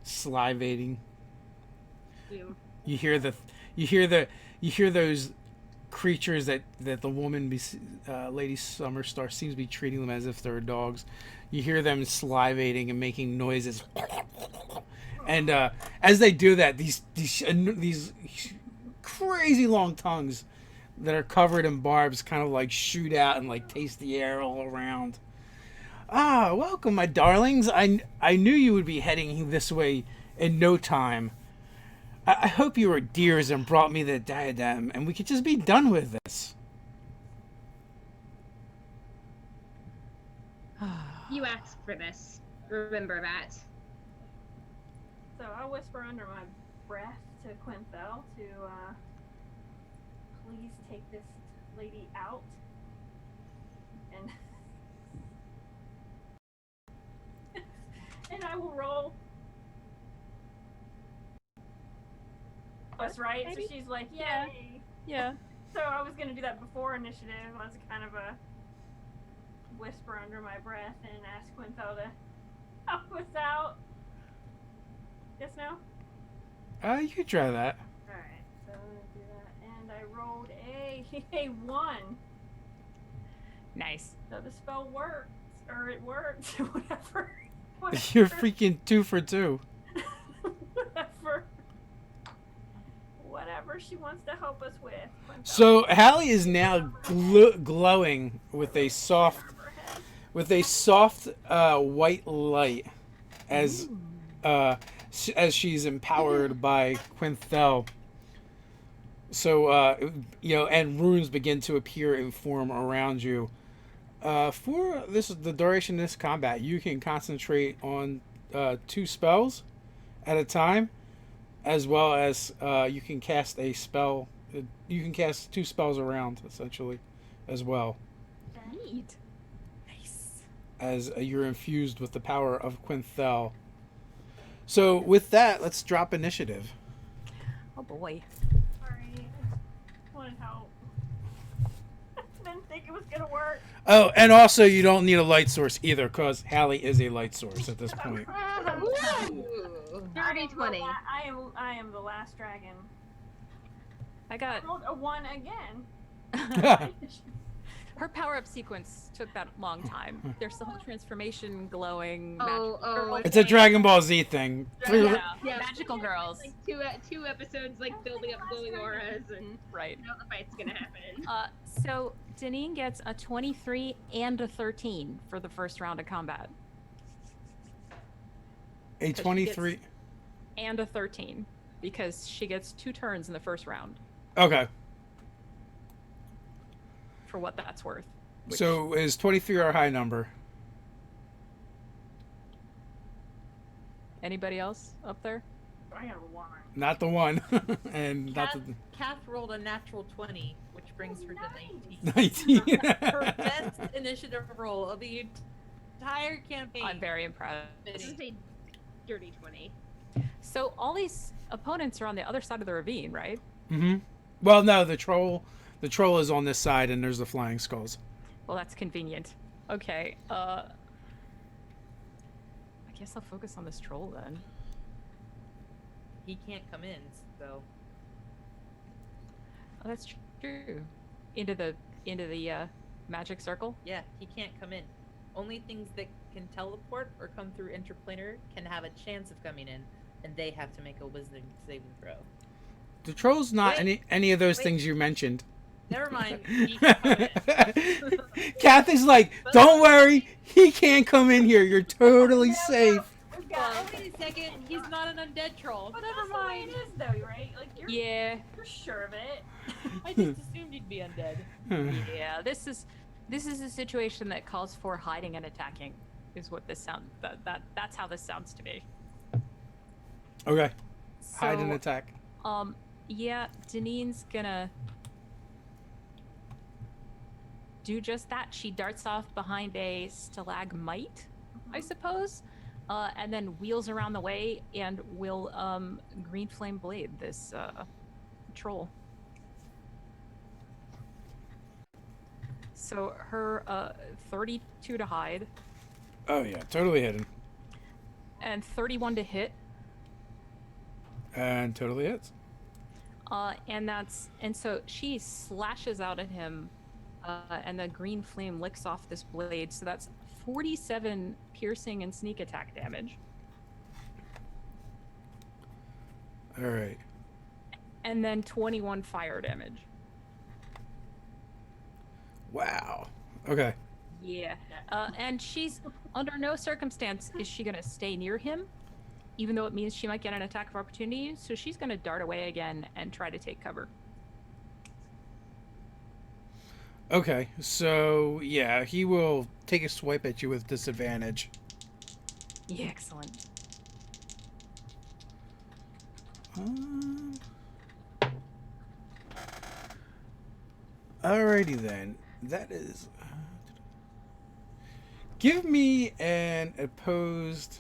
salivating. Ew. You hear those creatures that the woman, Lady Summerstar, seems to be treating them as if they're dogs. You hear them salivating and making noises, and as they do that, these crazy long tongues that are covered in barbs kind of like shoot out and like taste the air all around. Ah, welcome, my darlings. I knew you would be heading this way in no time. I hope you were dears and brought me the diadem, and we could just be done with this. You asked for this. Remember that. So I'll whisper under my breath to Quinthel to please take this lady out. And and I will roll. That's right. Maybe? So she's like, Yeah. yay. Yeah. So I was gonna do that before initiative as kind of a whisper under my breath and ask Quinthel to help us out. Yes, no? You could try that. Alright, so I'm gonna do that. And I rolled a 1. Nice. So the spell works. or it worked. Whatever. You're freaking 2 for 2. Whatever she wants to help us with. So Hallie is now glowing with a soft white light as she's empowered by Quinthel. So and runes begin to appear and form around you. For the duration of this combat, you can concentrate on 2 spells at a time, as well as you can cast a spell. You can cast 2 spells around, essentially, as well. Neat. Nice. As you're infused with the power of Quinthel. So with that, let's drop initiative. Oh boy. Sorry. I wanted help. Didn't think it was gonna work. Oh, and also you don't need a light source either, because Hallie is a light source at this point. Dirty 20. I am the last dragon. I got rolled a 1 again. her power-up sequence took that long time. There's the whole transformation, glowing. It's a Dragon Ball Z thing. Yeah, magical girls. Like two episodes, like building up glowing auras, and right. now the fight's gonna happen. So Deneen gets a 23 and a 13 for the first round of combat. A 23 and a 13 because she gets 2 turns in the first round. Okay. For what that's worth. So is 23 our high number? Anybody else up there? I got a 1. Not the 1. And not the... Kath rolled a natural 20, which brings her to 19. Her best initiative roll of the entire campaign. I'm very impressed. This is a dirty 20. So all these opponents are on the other side of the ravine, right? Mm-hmm. Well, no, the troll is on this side, and there's the flying skulls. Well, that's convenient. Okay, I guess I'll focus on this troll then. He can't come in, so. Oh, that's true. Into the magic circle? Yeah, he can't come in. Only things that can teleport or come through interplanar can have a chance of coming in, and they have to make a wisdom saving throw. The troll's not any of those things you mentioned. Never mind. He can come in. Kath is like, don't worry, he can't come in here. You're totally safe. Well, wait a second. He's not an undead troll. But Never that's the way mind. it is, though, right? Like you're sure of it. I just assumed he'd be undead. Yeah, this is a situation that calls for hiding and attacking. Is what this sound that's how this sounds to me. Okay. So, Hide and attack. Yeah, Deneen's gonna do just that. She darts off behind a stalagmite, I suppose, and then wheels around the way and will green flame blade this troll. So her 32 to hide. Oh yeah, totally hidden. And 31 to hit. And totally hits. And so she slashes out at him, and the green flame licks off this blade. So that's 47 piercing and sneak attack damage. All right. And then 21 fire damage. Wow. Okay. Yeah. And she's under no circumstance is she gonna stay near him, even though it means she might get an attack of opportunity. So she's gonna dart away again and try to take cover. Okay. So yeah, he will take a swipe at you with disadvantage. Yeah, excellent. Alrighty then. That is. Give me an opposed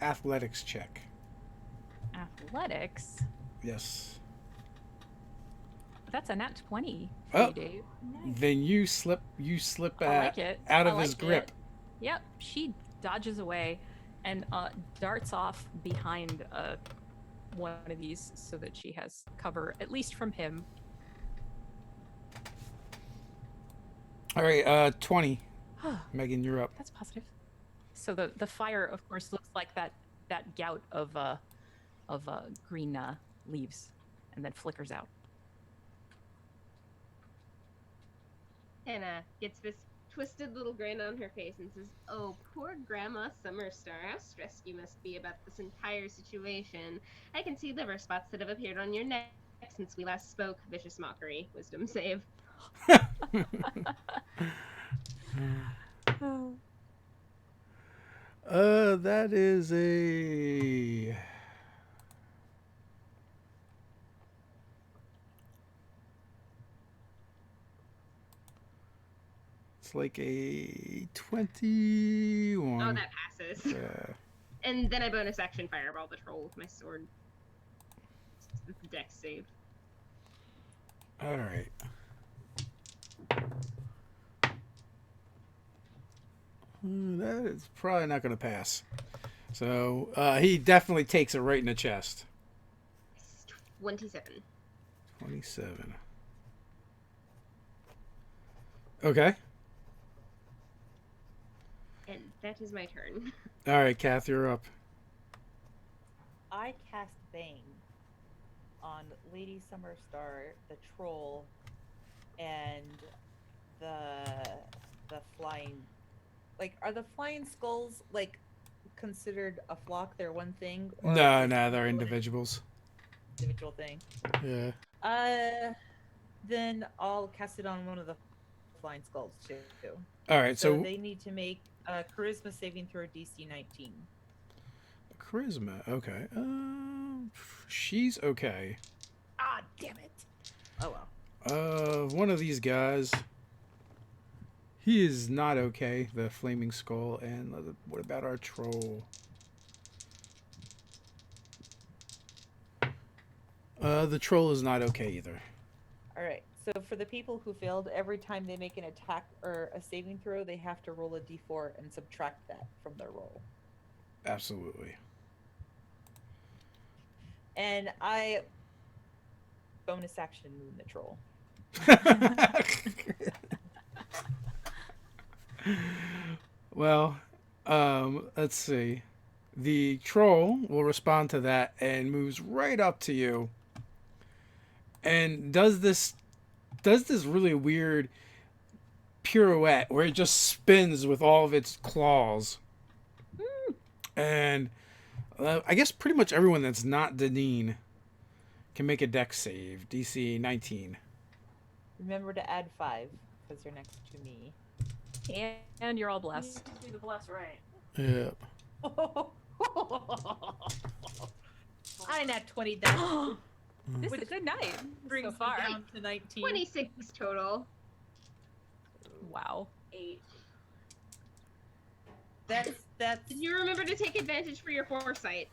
athletics check. Athletics? Yes. That's a nat 20 for Oh. you, Dave. Then you slip I like it. out I of his like grip. it. Yep, she dodges away and darts off behind one of these so that she has cover, at least from him. All right, 20 Megan, you're up. That's positive. So the fire, of course, looks like that gout of green leaves, and then flickers out. Hannah gets this twisted little grin on her face and says, "Oh, poor Grandma Summerstar. How stressed you must be about this entire situation. I can see liver spots that have appeared on your neck since we last spoke. Vicious mockery. Wisdom save." That is a... It's like a 21. Oh, that passes. Yeah. And then I bonus action fireball the troll with my sword. It's a dex save. All right. That is probably not going to pass. So he definitely takes it right in the chest. 27. 27. Okay. And that is my turn. All right, Kath, you're up. I cast Bane on Lady Summerstar, the troll, and the flying. Like, are the flying skulls like considered a flock? They're one thing. Or No, they're individuals. Individual thing. Yeah. Then I'll cast it on one of the flying skulls too. All right, So so they need to make a charisma saving throw DC 19. charisma. Okay. She's okay. Ah, damn it. Oh well. One of these guys. He is not okay. The flaming skull. And what about our troll? The troll is not okay either. All right. So for the people who failed, every time they make an attack or a saving throw, they have to roll a d4 and subtract that from their roll. Absolutely. And I bonus action moon the troll. Well, let's see. The troll will respond to that and moves right up to you and does this really weird pirouette where it just spins with all of its claws. And I guess pretty much everyone that's not Deneen can make a dex save. DC 19. Remember to add 5 because you're next to me. And you're all blessed. You do the bless right. Yeah. I nat 20 that This is a good night brings so me far. down to 19. 26 total. Wow. 8. That's Did you remember to take advantage for your foresight?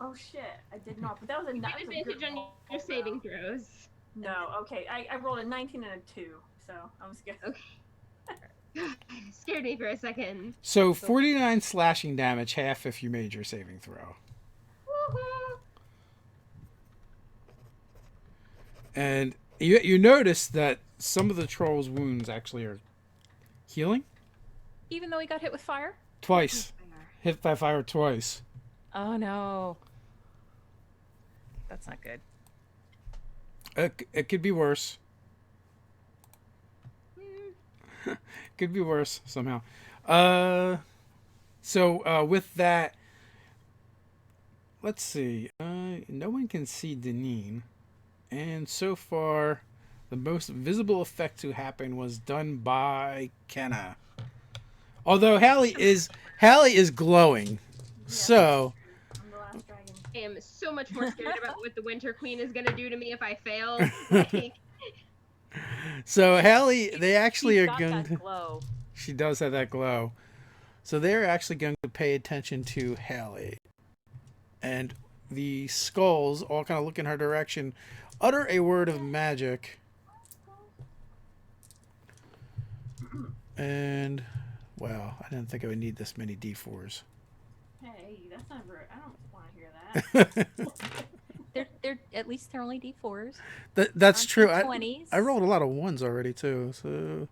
Oh shit, I did not. But that was a You that get was a good advantage on roll, your though. saving throws. No, okay. I rolled a 19 and a 2, so I'm scared. Okay. Scared me for a second. So 49 slashing damage, half if you made your saving throw. Woohoo! And you notice that some of the troll's wounds actually are healing Even though he got hit with fire? twice. Hit by fire twice. Oh no. That's not good. It could be worse. Could be worse somehow. So with that, let's see. No one can see Deneen, and so far, the most visible effect to happen was done by Kenna. Although Hallie is glowing, so. I'm the last dragon. I am so much more scared about what the Winter Queen is gonna do to me if I fail. Like, So Hallie, they actually She's are got going that to. glow. She does have that glow. So they're actually going to pay attention to Hallie. And the skulls all kind of look in her direction, utter a word of magic. And, wow, I didn't think I would need this many D4s. Hey, that's not very. I don't want to hear that. They're at least they're only D4s. That's Aren't true. they 20s? I rolled a lot of ones already, too. So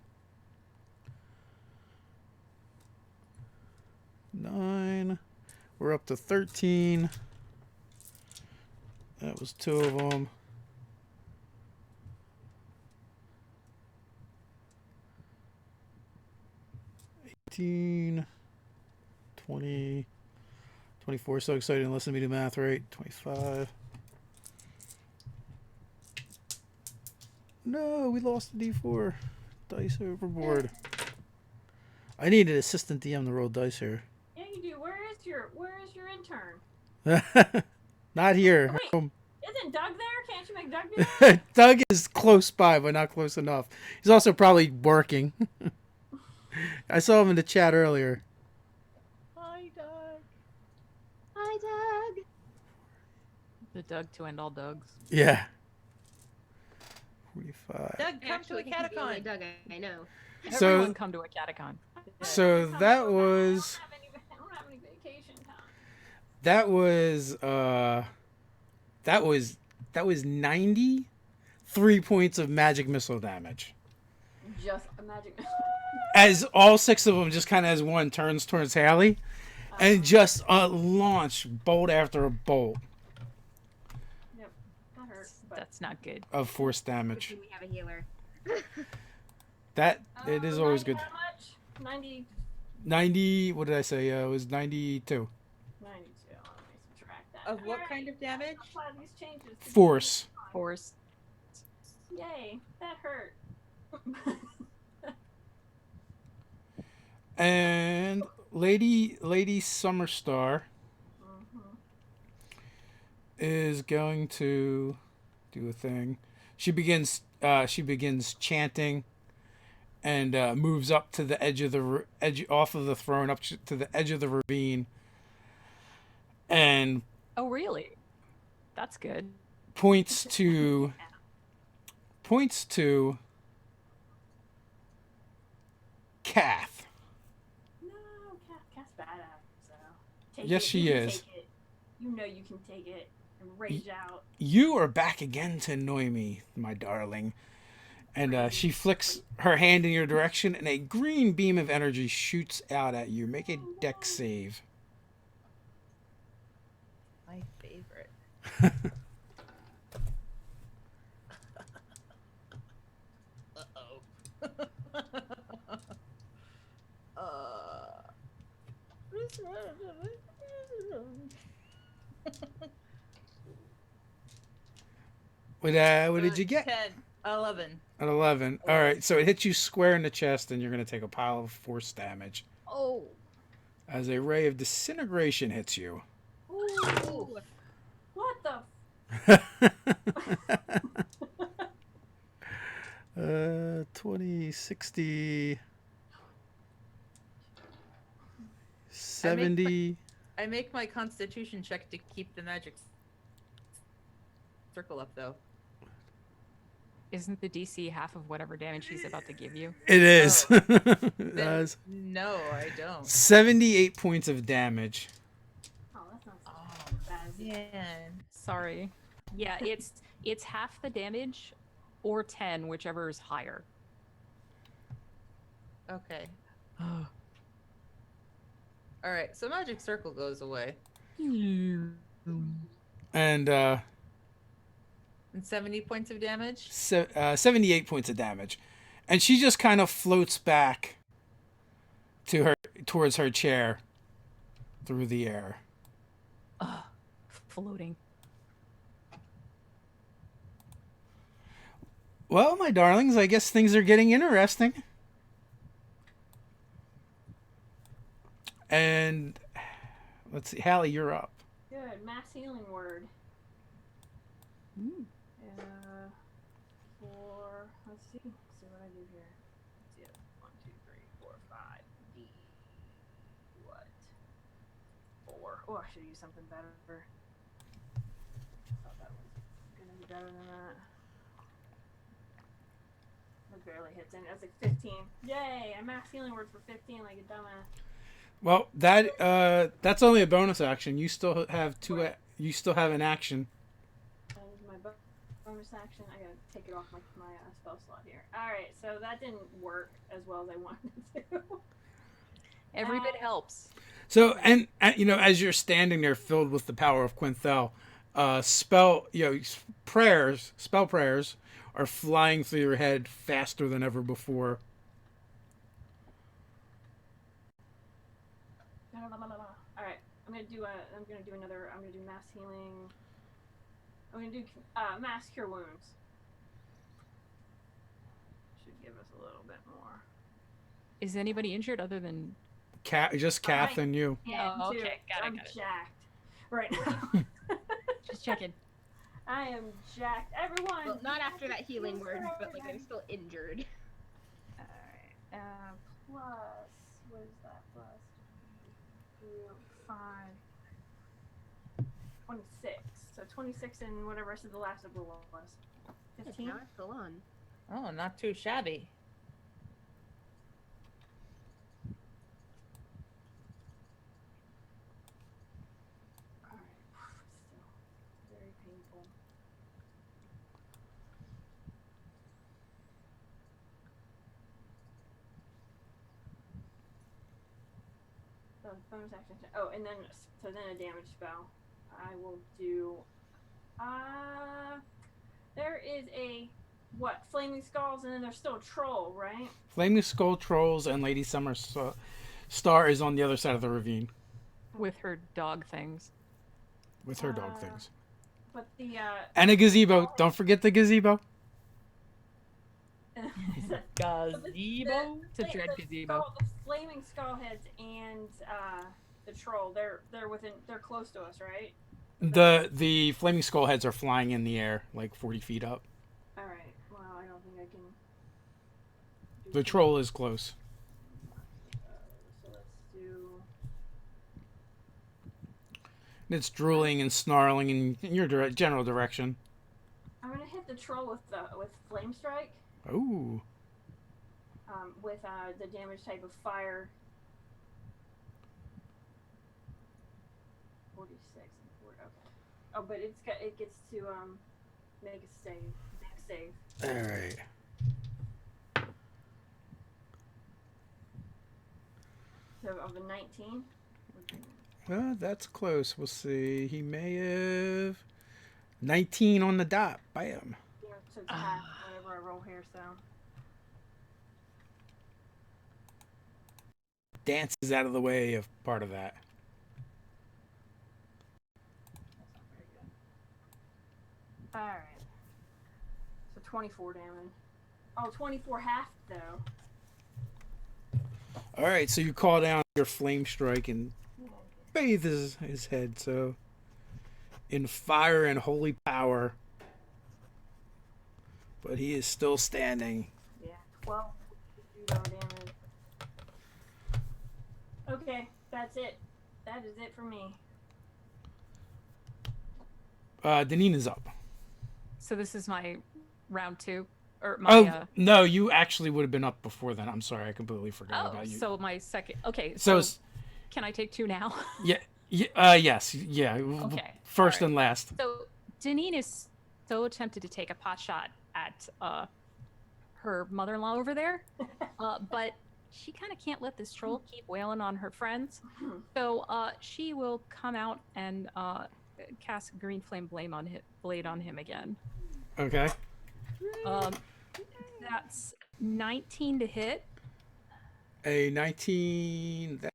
9. We're up to 13. That was 2 of them. $18, $20, $24. So exciting. Listen to me do math right. $25. No, we lost the D4. Dice overboard. I need an assistant DM to roll dice here. Yeah, you do. Where is your intern? Not here. Oh, wait, isn't Doug there? Can't you make Doug do that? Doug is close by, but not close enough. He's also probably working. I saw him in the chat earlier. Hi, Doug. Hi, Doug. The Doug to end all Dougs. Yeah. 45. Doug, come to a Actually, he's the only catacon. Doug I know. So- Everyone come to a catacon. So that was I don't have any vacation time. that was 93 points of magic missile damage. Just a magic. As all 6 of them just kind of as one turns towards Hallie, and just launch bolt after a bolt Yep, that hurt. But That's not good. of force damage. We have a healer. That it is always 90 good. How much? 90. 90. What did I say? It was 92. 92. Let me subtract that. Of what Alright, kind of damage? apply these changes to Force. Force. Yay, that hurt. And Lady Summerstar Mhm. is going to do a thing. She begins chanting, and moves up to the edge of the edge off of the throne up to the edge of the ravine, and Oh, really? That's good. points to Kath. No, Cat's badass. So take Yes, it. she You can is. take it. You know you can take it and rage out. You are back again to annoy me, my darling. And she flicks her hand in your direction, and a green beam of energy shoots out at you. Make a dex save. My favorite. What did you get? 10, 11. An 11. All right, so it hits you square in the chest, and you're going to take a pile of force damage Oh. as a ray of disintegration hits you. Ooh. What the? 20, 60, 70. I make my constitution check to keep the magic circle up, though. Isn't the DC half of whatever damage he's about to give you? It is. Oh. That's No, I don't. 78 points of damage. Oh, that's not so Oh, bad. Is it? man. Sorry. Yeah, it's half the damage or 10, whichever is higher. Okay. All right, so magic circle goes away. And And 70 points of damage? 78 points of damage. And she just kind of floats back towards her chair through the air. Floating. Well, my darlings, I guess things are getting interesting. And let's see, Hallie, you're up. Good. Mass healing word. Mm. Let's see what I do here. Let's see it. 1, 2, 3, 4, 5. D. What? 4. Oh, I should use something better. Thought that was gonna be better than that. It barely hits any. That's like 15. Yay! A mass healing word for 15, like a dumbass. Well, that's only a bonus action. You still have two. You still have an action. That is my bonus action. I gotta take it off my spell slot here. Alright, so that didn't work as well as I wanted it to. Every bit helps. So, and you know, as you're standing there, filled with the power of Quinthel, spell prayers are flying through your head faster than ever before. All right, I'm gonna do another. I'm gonna do mass healing. I'm gonna do mass cure wounds. Should give us a little bit more. Is anybody injured other than? Just Kath and you. Yeah, Oh, too. okay, got it, I'm got it. jacked right now. Just checking. I am jacked. Everyone. Well, not after that healing word, but like I'm still injured. Alright. Plus, what is that? Plus 5. 26. So 26 and whatever rest of the last number was. 15. Now it's full on. Oh, not too shabby. Alright. Still very painful. So bonus action. Oh, and then a damage spell. I will do. There is a flaming skulls, and then there's still a troll, right? Flaming Skull Trolls and Lady Summer Star is on the other side of the ravine With her dog things. with her dog things. But the And a gazebo. Don't forget the gazebo. Gazebo? To dread gazebo. The flaming skull heads and the troll. They're close to us, right? The Flaming Skull heads are flying in the air, like 40 feet up. All right. Well, I don't think I can. The troll is close. So let's do. It's drooling and snarling in your general direction. I'm gonna hit the troll with flame strike. Ooh. With the damage type of fire. 46 and 4. Okay. Oh, but it gets to make a save. All right. So of a 19. Well, that's close. We'll see. He may have 19 on the dot. Bam. Yeah, so it's half whatever I roll here. So. Dances out of the way of part of that. That's not very good. Alright. So 24 damage. Oh, 24 half, though. All right, so you call down your flame strike and bathe his head. So, in fire and holy power. But he is still standing. Yeah, 12 damage. Okay, that's it. That is it for me. Deneen is up. So this is my round 2, or my. No, you actually would have been up before then. I'm sorry, I completely forgot about you. So my second. Okay. So can I take 2 now? yes, yeah. Okay. First All right. and last. So Deneen is so tempted to take a pot shot at her mother-in-law over there, but she kind of can't let this troll keep wailing on her friends. So she will come out and cast Green Flame Blade on him again. Okay. That's 19 to hit. A 19. Let's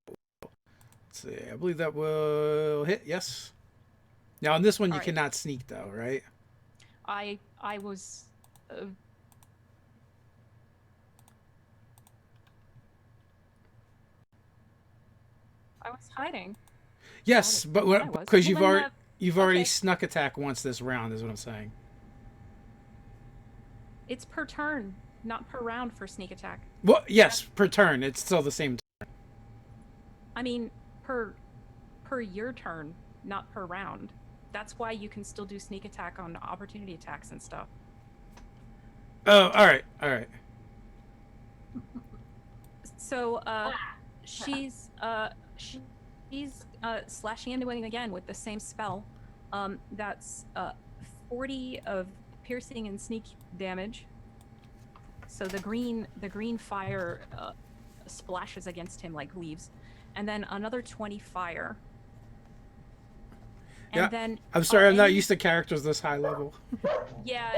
see. I believe that will hit. Yes. Now on this one, you right. cannot sneak though, right? I was. I was hiding. Yes, but I was. because Well, you've then, already okay. snuck attack once this round, is what I'm saying. It's per turn, not per round for sneak attack. Well, yes, per turn. It's still the same. I mean, per your turn, not per round. That's why you can still do sneak attack on opportunity attacks and stuff. Oh, all right. So she's slashing into him again with the same spell. That's 40 of piercing and sneak damage. So the green fire splashes against him like leaves, and then another 20 fire. And Yeah, then I'm sorry, I'm not any- used to characters this high level. Yeah,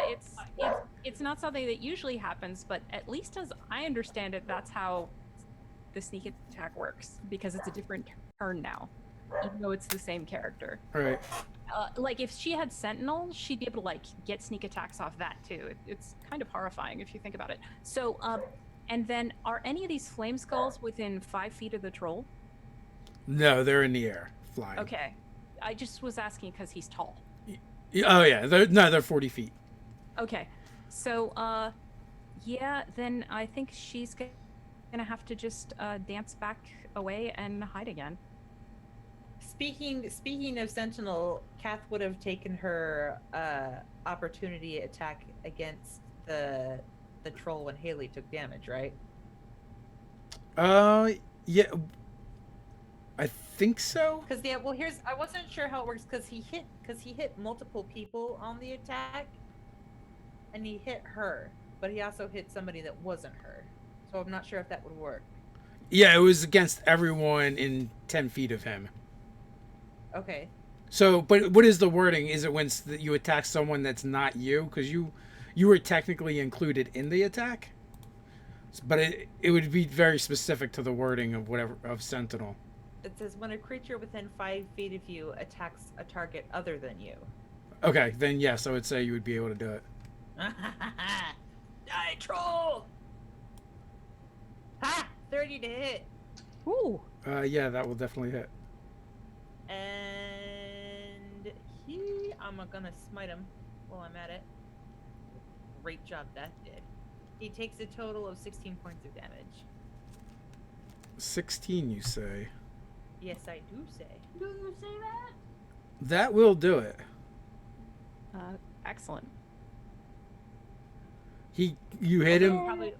it's not something that usually happens, but at least as I understand it, that's how the sneak attack works, because it's a different turn now, even though it's the same character. Right. Like if she had Sentinel, she'd be able to like get sneak attacks off that too. It's kind of horrifying if you think about it. So, and then are any of these flame skulls within 5 feet of the troll? No, they're in the air, flying. Okay, I just was asking because he's tall. Oh yeah, they're 40 feet. Okay, so yeah, then I think she's gonna have to just dance back away and hide again. Speaking of Sentinel, Kath would have taken her opportunity attack against the troll when Haley took damage, right? Yeah, I think so. Because I wasn't sure how it works because he hit multiple people on the attack, and he hit her, but he also hit somebody that wasn't her. So I'm not sure if that would work. Yeah, it was against everyone in 10 feet of him. Okay. So, but what is the wording? Is it when you attack someone that's not you? Because you were technically included in the attack, but it would be very specific to the wording of whatever of Sentinel. It says when a creature within 5 feet of you attacks a target other than you. Okay, then yes, I would say you would be able to do it. Die, troll! Ha! 30 to hit. Ooh. Yeah, that will definitely hit. And I'm gonna smite him while I'm at it. Great job that did. He takes a total of 16 points of damage. 16, you say? Yes, I do say. Do you say that? That will do it. Excellent. You hit him. Probably.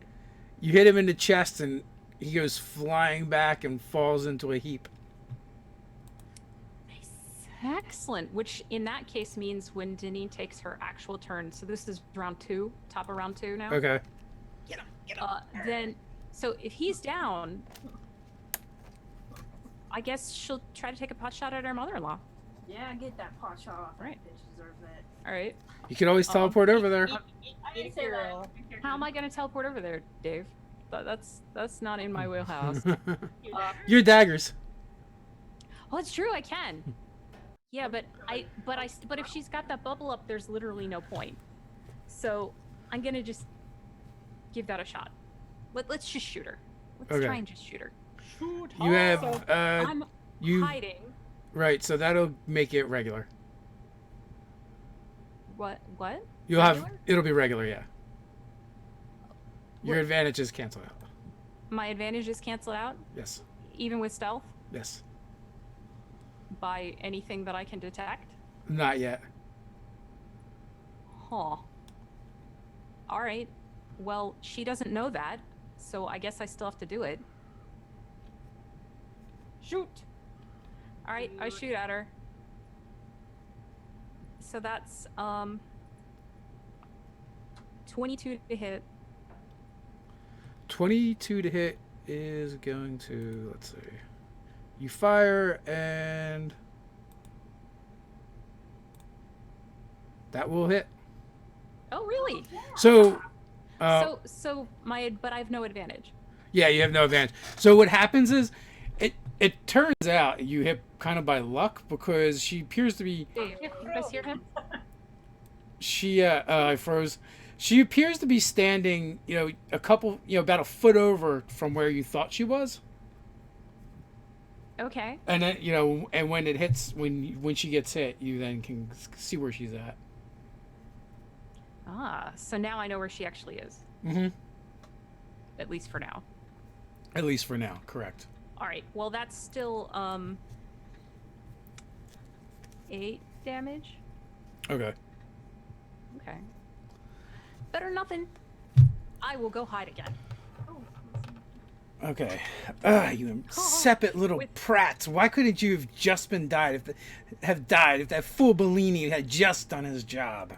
You hit him in the chest, and he goes flying back and falls into a heap. Excellent. Which in that case means when Deneen takes her actual turn. So this is round 2, top of round 2 now. Okay. Get him! Then, so if he's down, I guess she'll try to take a pot shot at her mother-in-law. Yeah, get that pot shot off. Right. That bitch deserves that. All right. You can always teleport over there. I didn't say that. How am I going to teleport over there, Dave? That's not in my wheelhouse. Your daggers. Oh, it's true. I can. Yeah, but if she's got that bubble up, there's literally no point. So I'm gonna just give that a shot. Let's just shoot her. Let's try and just shoot her. Shoot! You have So I'm hiding. right, so that'll make it regular. What? You'll have Regular? it'll be regular, yeah. Your What? advantages cancel out. My advantages cancel out, Yes. even with stealth, Yes. by anything that I can detect. Not yet. Huh. All right. Well, she doesn't know that, so I guess I still have to do it. Shoot! All right, I shoot at her. So that's 22 to hit. 22 to hit is going to, let's see. You fire and that will hit. Oh, really? So But I have no advantage. yeah, you have no advantage. So what happens is it turns out you hit kind of by luck because she appears to be Dave, you guys hear him? I froze. She appears to be standing, a couple, about a foot over from where you thought she was. Okay. And then, and when it hits, when she gets hit, you then can see where she's at. Ah, so now I know where she actually is. Mm-hmm. At least for now. At least for now, correct. All right. Well, that's still 8 damage. Okay. Okay. Better nothing. I will go hide again. Okay. You insipid little With- prats. Why couldn't you have just been died if that fool Bellini had just done his job?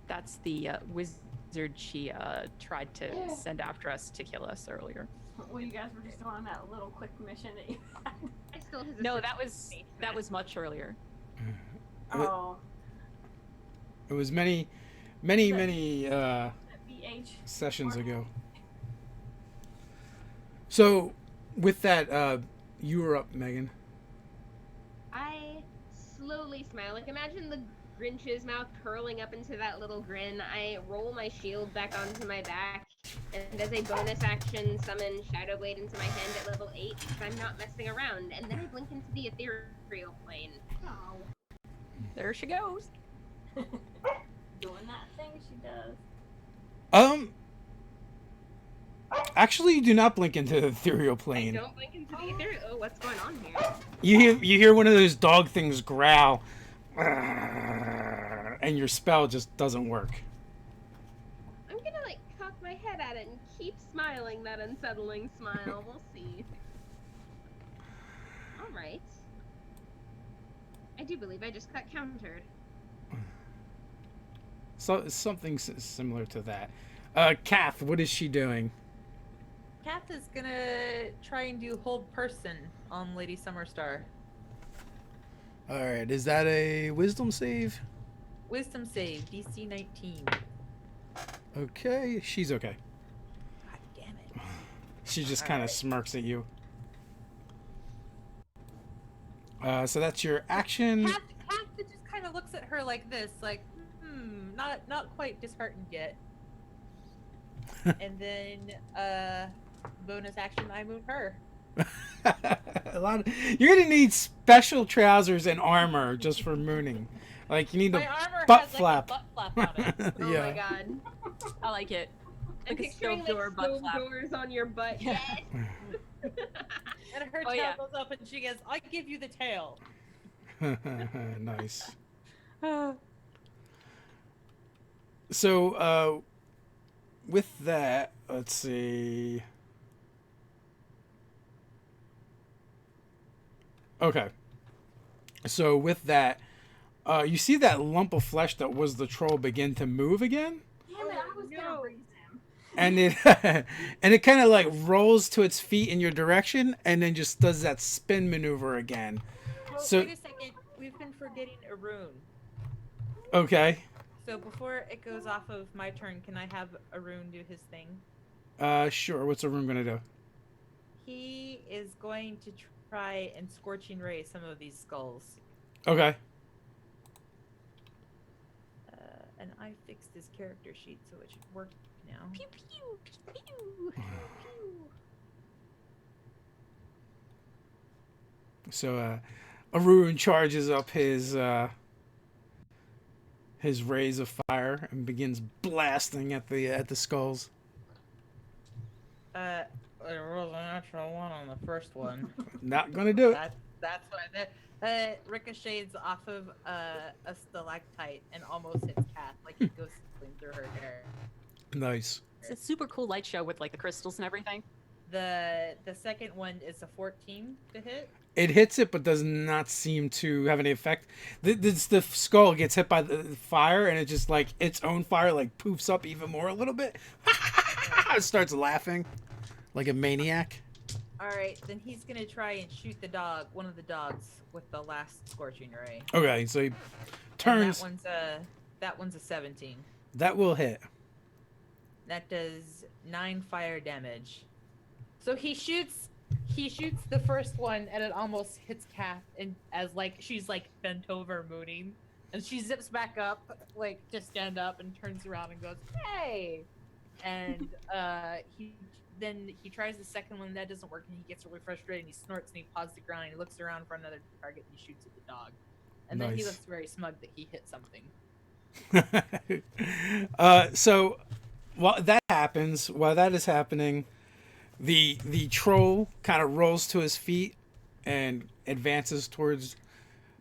That's the wizard she tried to send after us to kill us earlier. Well, you guys were just on that little quick mission that you had. I still have No, that was much earlier. Oh, It was many BH. sessions ago. So, with that, you were up, Megan. I slowly smile. Like, imagine the Grinch's mouth curling up into that little grin. I roll my shield back onto my back, and as a bonus action, summon Shadow Blade into my hand at level 8, because I'm not messing around. And then I blink into the ethereal plane. Oh. There she goes. Doing that thing she does. Actually, you do not blink into the ethereal I plane. don't blink into the ethereal. Oh, what's going on here? You hear one of those dog things growl, and your spell just doesn't work. I'm gonna, like, cock my head at it and keep smiling that unsettling smile. We'll see. Alright. I do believe I just got countered. So something similar to that. Kath, what is she doing? Kath is gonna try and do hold person on Lady Summerstar. All right, is that a wisdom save? Wisdom save, DC 19. Okay, she's okay. God damn it. She just kind of Alright. smirks at you. So that's your action. Kath just kind of looks at her like this, like, not quite disheartened yet. And then, bonus action, I move her. You're gonna need special trousers and armor just for mooning. Like you need My a armor butt has flap. like a butt flap on it. Oh Yeah. my god. I like it. I'm Like a picturing, stove door like, butt stove flap. doors on your butt. Yeah. Yes! And her Oh, tail yeah. goes up and she goes, I give you the tail. Nice. So, with that, let's see. Okay. So with that, you see that lump of flesh that was the troll begin to move again, Damn it, I was no. gonna raise him. and it and it kind of like rolls to its feet in your direction, and then just does that spin maneuver again. Well, So- wait a second. We've been forgetting Arun. Okay. So before it goes off of my turn, can I have Arun do his thing? Sure. What's the room gonna do? He is going to try and scorching ray some of these skulls. Okay. And I fixed his character sheet, so it should work now. Pew pew pew pew. So, Arun charges up his rays of fire and begins blasting at the skulls. It was a natural one on the first one. Not gonna do it. That's what that ricochets off of a stalactite and almost hits Kath, like it goes sailing through her hair. Nice. It's a super cool light show with like the crystals and everything. The second one is a 14 to hit. It hits it, but does not seem to have any effect. The skull gets hit by the fire, and it just like its own fire like poofs up even more a little bit. It starts laughing like a maniac. All right, then he's gonna try and shoot one of the dogs, with the last scorching ray. Okay, so he And turns. that one's a 17. That will hit. That does 9 fire damage. So he shoots the first one, and it almost hits Kath, and as like she's like bent over mooning, and she zips back up like to stand up and turns around and goes, "Hey!" And he tries the second one, that doesn't work, and he gets really frustrated, and he snorts and he paws the ground, and he looks around for another target, and he shoots at the dog, and then he Nice. looks very smug that he hit something. So while that is happening, the troll kind of rolls to his feet and advances towards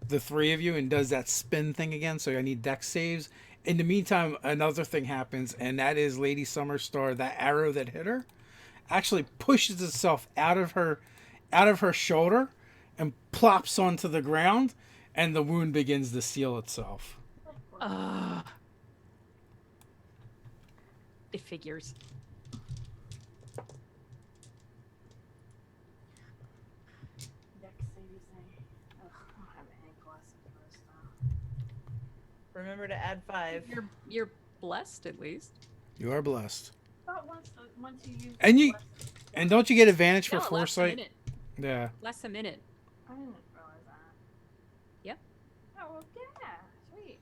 the three of you and does that spin thing again. So I need dex saves. In the meantime, another thing happens, and that is Lady Summerstar, that arrow that hit her, actually pushes itself out of her shoulder and plops onto the ground, and the wound begins to seal itself. It figures. Remember to add 5. You're blessed at least. You are blessed. But once you use And the you- blessing- And don't you get advantage for No, it lasts a foresight? minute. Yeah. Less a minute. I didn't realize that. Yep. Oh yeah, sweet.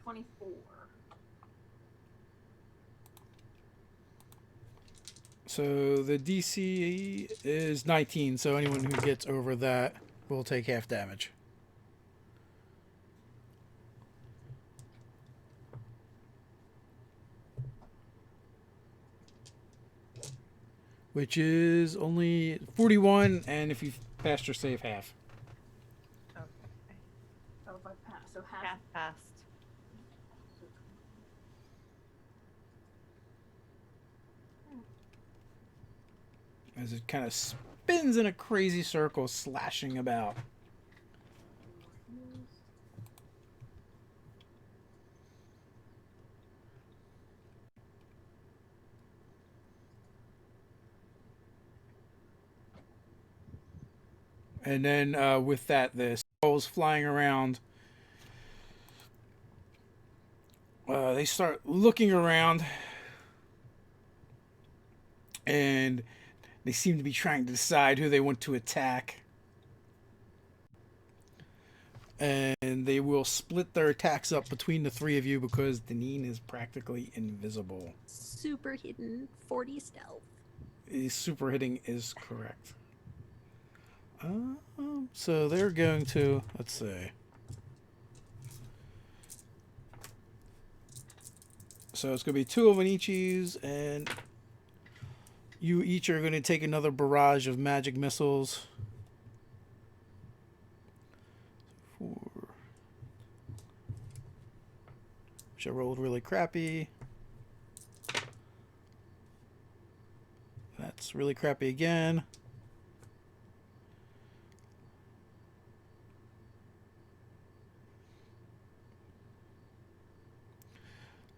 24. So the DC is 19, so anyone who gets over that will take half damage. Which is only 41, and if you've passed your save, half. Okay. Oh, if I pass, so half. Half passed. As it kind of spins in a crazy circle, slashing about. And then with that, the skulls flying around. They start looking around. And they seem to be trying to decide who they want to attack. And they will split their attacks up between the three of you because Deneen is practically invisible. Super hidden 40 stealth. Super hitting is correct. So they're going to, let's see. So it's going to be 2 of an eachies, and you each are going to take another barrage of magic missiles. 4. Which I rolled really crappy. That's really crappy again.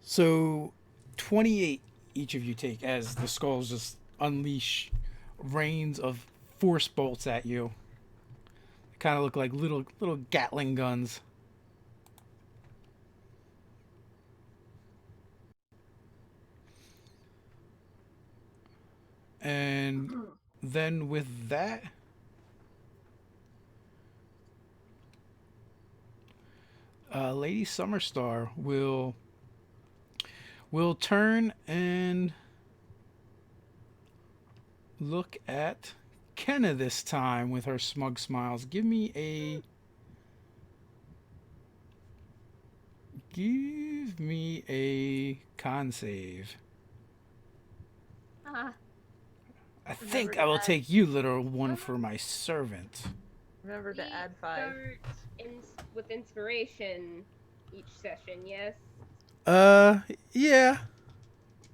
So 28 each of you take as the skulls just unleash rains of force bolts at you. They kind of look like little Gatling guns. And then with that, Lady Summerstar will turn and look at Kenna this time with her smug smiles. Give me a con save. I think I will take you, little one, for my servant. Remember to We add 5. start with inspiration each session, yes? Yeah.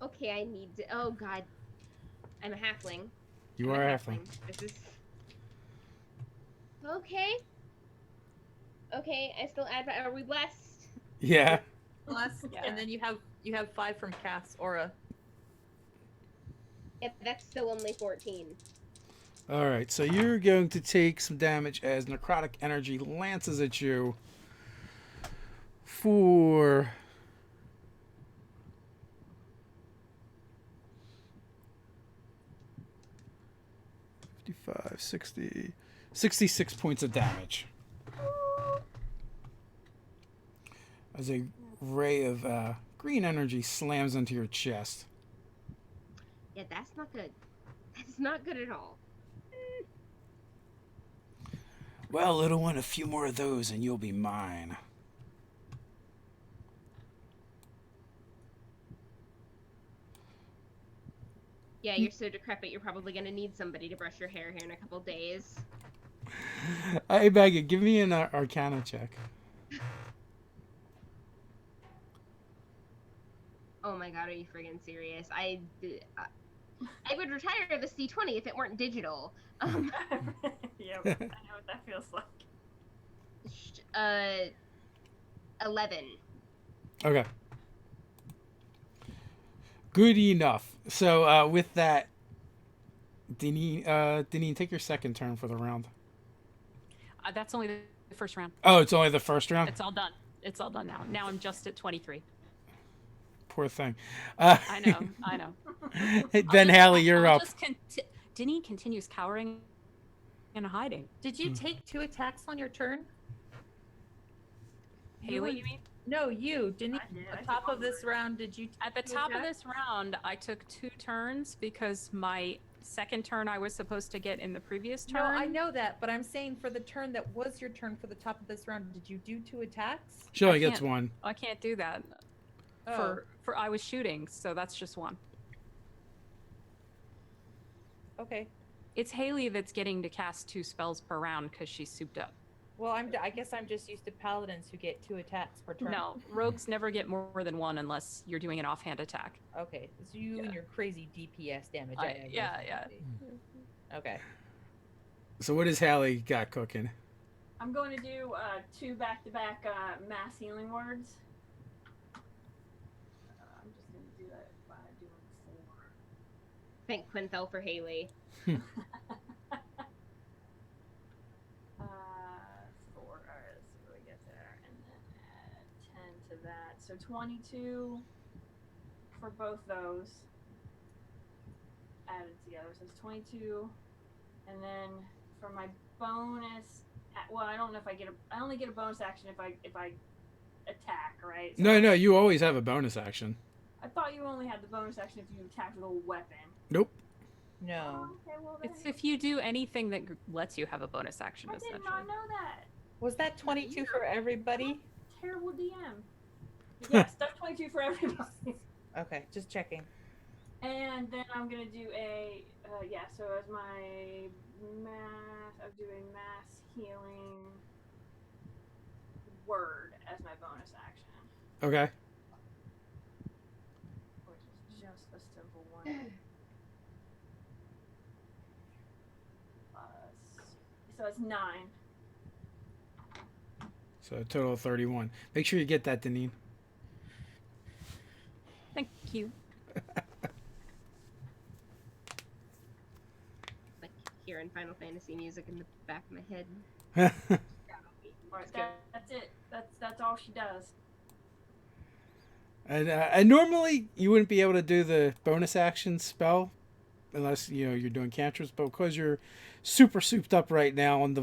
Okay, I need to. Oh god. I'm a halfling. You I'm are a halfling. This is. Okay. Okay, I still add. Are we blessed? Yeah. Plus, Yeah. and then you have 5 from Cass Aura. Yeah, that's still only 14. All right, so you're going to take some damage as necrotic energy lances at you for 55, 60, 66 points of damage. As a ray of green energy slams into your chest. Yeah, that's not good. That's not good at all. Well, little one, a few more of those and you'll be mine. Yeah, you're so decrepit, you're probably gonna need somebody to brush your hair here in a couple days. Hey, Megan, give me an Arcana check. Oh my god, are you friggin' serious? I would retire this D20 if it weren't digital. Yeah, I know what that feels like. 11. Okay. Good enough. So, with that, Deneen, take your second turn for the round. That's only first round. Oh, it's only the first round? It's all done. It's all done now. Now I'm just at 23. Poor thing. I know. Then Hallie, you're I'll up. just Deneen continues cowering and hiding. Did you take 2 attacks on your turn? Haley, you mean? No, you didn't. I did. At I the top took of this round, did you? At the take 2 top of attacks? this round, I took 2 turns because my second turn I was supposed to get in the previous turn. No, I know that, but I'm saying for the turn that was your turn for the top of this round, did you do 2 attacks? She only I gets can't- one. I can't do that. Oh. For I was shooting, so that's just 1. Okay. It's Haley that's getting to cast 2 spells per round because she's souped up. Well, I guess I'm just used to paladins who get 2 attacks per turn. No, rogues never get more than 1 unless you're doing an offhand attack. Okay, so you and your crazy DPS damage. Yeah. Okay. So what has Hallie got cooking? I'm going to do 2 back-to-back mass healing words. I'm just going to do that by doing 4. Thank Quinthel for Haley. 4. Alright, let's see what we get there. And then add 10 to that. So 22 for both those added together. So it's 22. And then for my bonus, well, I don't know if I only get a bonus action if I attack, right? So No, you always have a bonus action. I thought you only had the bonus action if you attacked with a weapon. Nope. No. Okay, well then, It's if you do anything that lets you have a bonus action, I did essentially. not know that. Was that 22 for everybody? Terrible DM. Yes, that's 22 for everybody. Okay, just checking. And then I'm gonna do a so as my mass, I'm doing mass healing word as my bonus action, Okay. which is just a simple one. So it's 9. So a total of 31. Make sure you get that, Deneen. Thank you. Like hearing Final Fantasy music in the back of my head. Alright, that's it. That's all she does. And normally you wouldn't be able to do the bonus action spell unless you're doing cantrips, but because you're super souped up right now on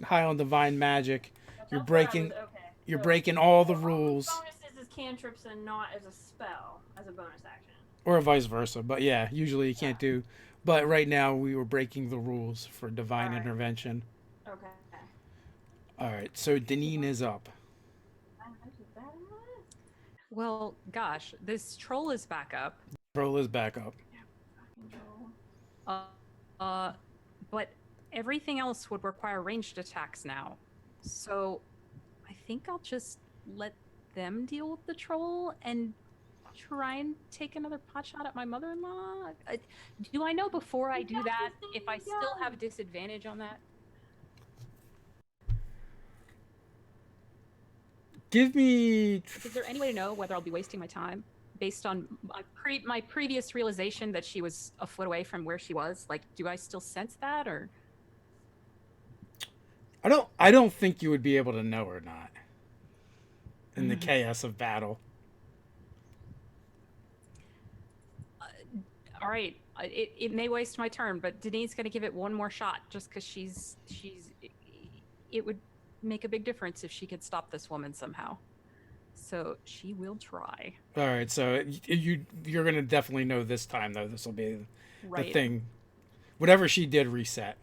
high on divine magic, you're That's where I breaking was- okay. you're So- breaking all the so rules, bonuses is cantrips and not as a spell, as a bonus action. or vice versa. But yeah, usually you can't do. But right now we were breaking the rules for divine Alright. intervention. Okay. All right, so Deneen is up. I did that in my list. Well, gosh, this troll is back up. Troll is back up. Fucking troll. But everything else would require ranged attacks now. So I think I'll just let them deal with the troll and try and take another pot shot at my mother-in-law. Do I know before I do that if I still have disadvantage on that? Give me. Is there any way to know whether I'll be wasting my time based on my previous realization that she was a foot away from where she was? Like, do I still sense that, or? I don't think you would be able to know or not in the chaos of battle. All right, it may waste my turn, but Denise's gonna give it one more shot just because she's. It would make a big difference if she could stop this woman somehow. So she will try. All right, so you're gonna definitely know this time though. This will be Right. the thing. Whatever she did, reset.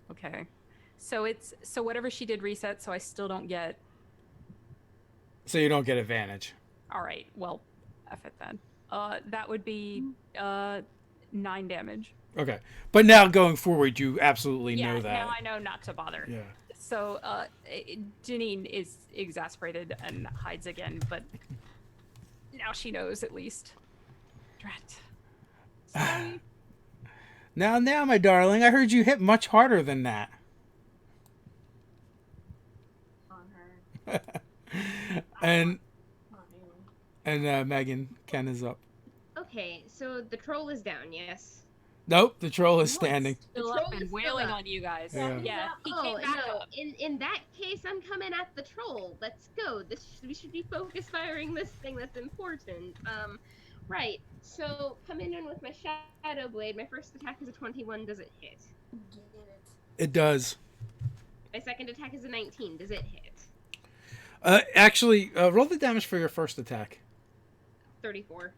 Okay. So whatever she did reset. So I still don't get. So you don't get advantage. All right. Well, F it then. That would be 9 damage. Okay, but now going forward, you absolutely Yeah. know that. Now I know not to bother. Yeah. So Janine is exasperated and hides again, but now she knows at least. Drat. Sorry. Now, my darling, I heard you hit much harder than that. On her. and On me. Megan, Ken is up. Okay, so the troll is down, yes? Nope, the troll is No, standing. it's still The up troll and is still wailing up. on you guys. Yeah. Yeah, he Oh came back no! up. In that case, I'm coming at the troll. Let's go. We should be focus firing this thing. That's important. Right. So coming in with my shadow blade. My first attack is a 21. Does it hit? Get it. It does. My second attack is a 19. Does it hit? Actually, roll the damage for your first attack. 34.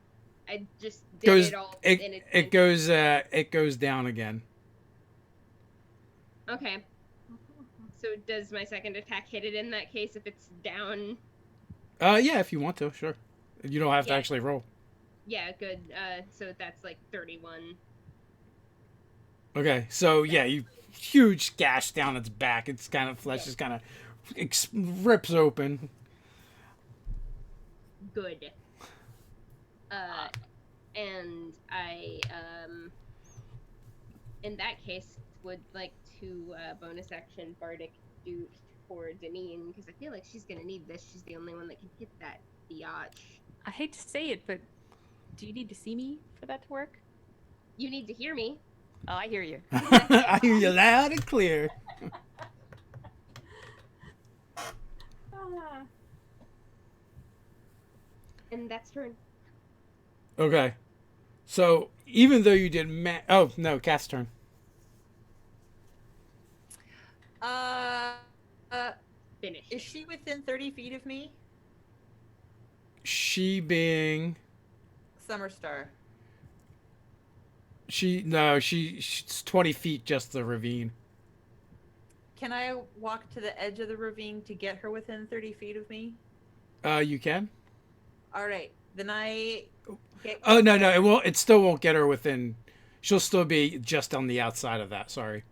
I just did Goes it all. it in it goes down again. Okay. So does my second attack hit it in that case if it's down? Yeah, if you want to, sure. You don't have to Yeah. actually roll. Yeah, good. So that's like 31. Okay, so yeah, you huge gash down its back. It's kind of flesh Yeah. just kind of rips open. Good. And I in that case would like to bonus action bardic dude for Deneen because I feel like she's gonna need this. She's the only one that can hit that biatch. I hate to say it, but do you need to see me for that to work? You need to hear me. Oh, I hear you. I hear you loud and clear. Ah, And that's turn. Okay, so even though you did oh no, Cat's turn. Finish. Is she within 30 feet of me? She being Summerstar. she's 20 feet just the ravine. Can I walk to the edge of the ravine to get her within 30 feet of me? You can. All right, then I get. Oh no, it won't. It still won't get her within. She'll still be just on the outside of that. Sorry.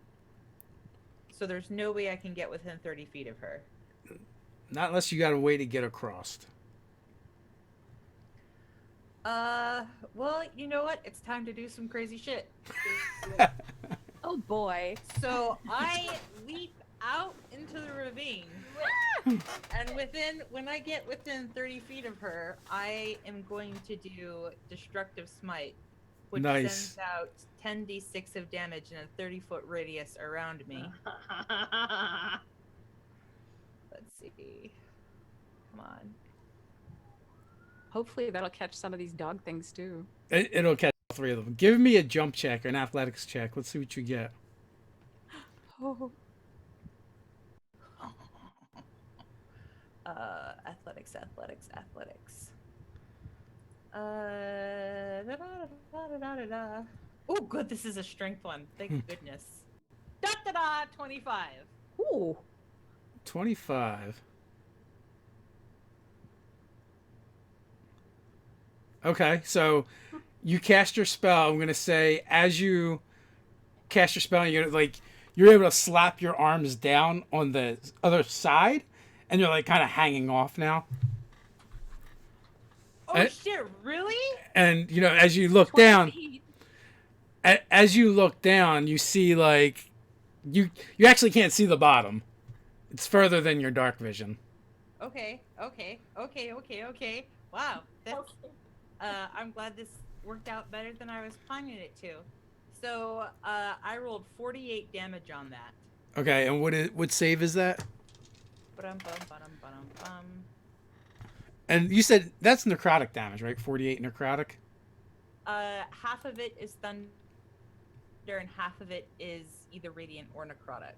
So there's no way I can get within 30 feet of her. Not unless you got a way to get across. Well, you know what? It's time to do some crazy shit. Oh boy. So I leap out into the ravine, and when I get within 30 feet of her, I am going to do Destructive Smite, which Nice. sends out 10d6 of damage in a 30-foot radius around me. Let's see. Come on. Hopefully that'll catch some of these dog things too. It'll catch all three of them. Give me a jump check or an athletics check. Let's see what you get. Oh. Athletics. Oh, good. This is a strength one. Thank goodness. 25. Ooh. 25. Okay, so you cast your spell. I'm gonna say as you cast your spell, you're able to slap your arms down on the other side, and you're like kind of hanging off now. Oh shit! Really? And as you look 20 down, feet. you see like you actually can't see the bottom. It's further than your dark vision. Okay. Wow. That's, okay. I'm glad this worked out better than I was planning it to. So I rolled 48 damage on that. Okay, and what save is that? Ba-dum-bum. And you said that's necrotic damage, right? 48 necrotic. Half of it is thunder, and half of it is either radiant or necrotic.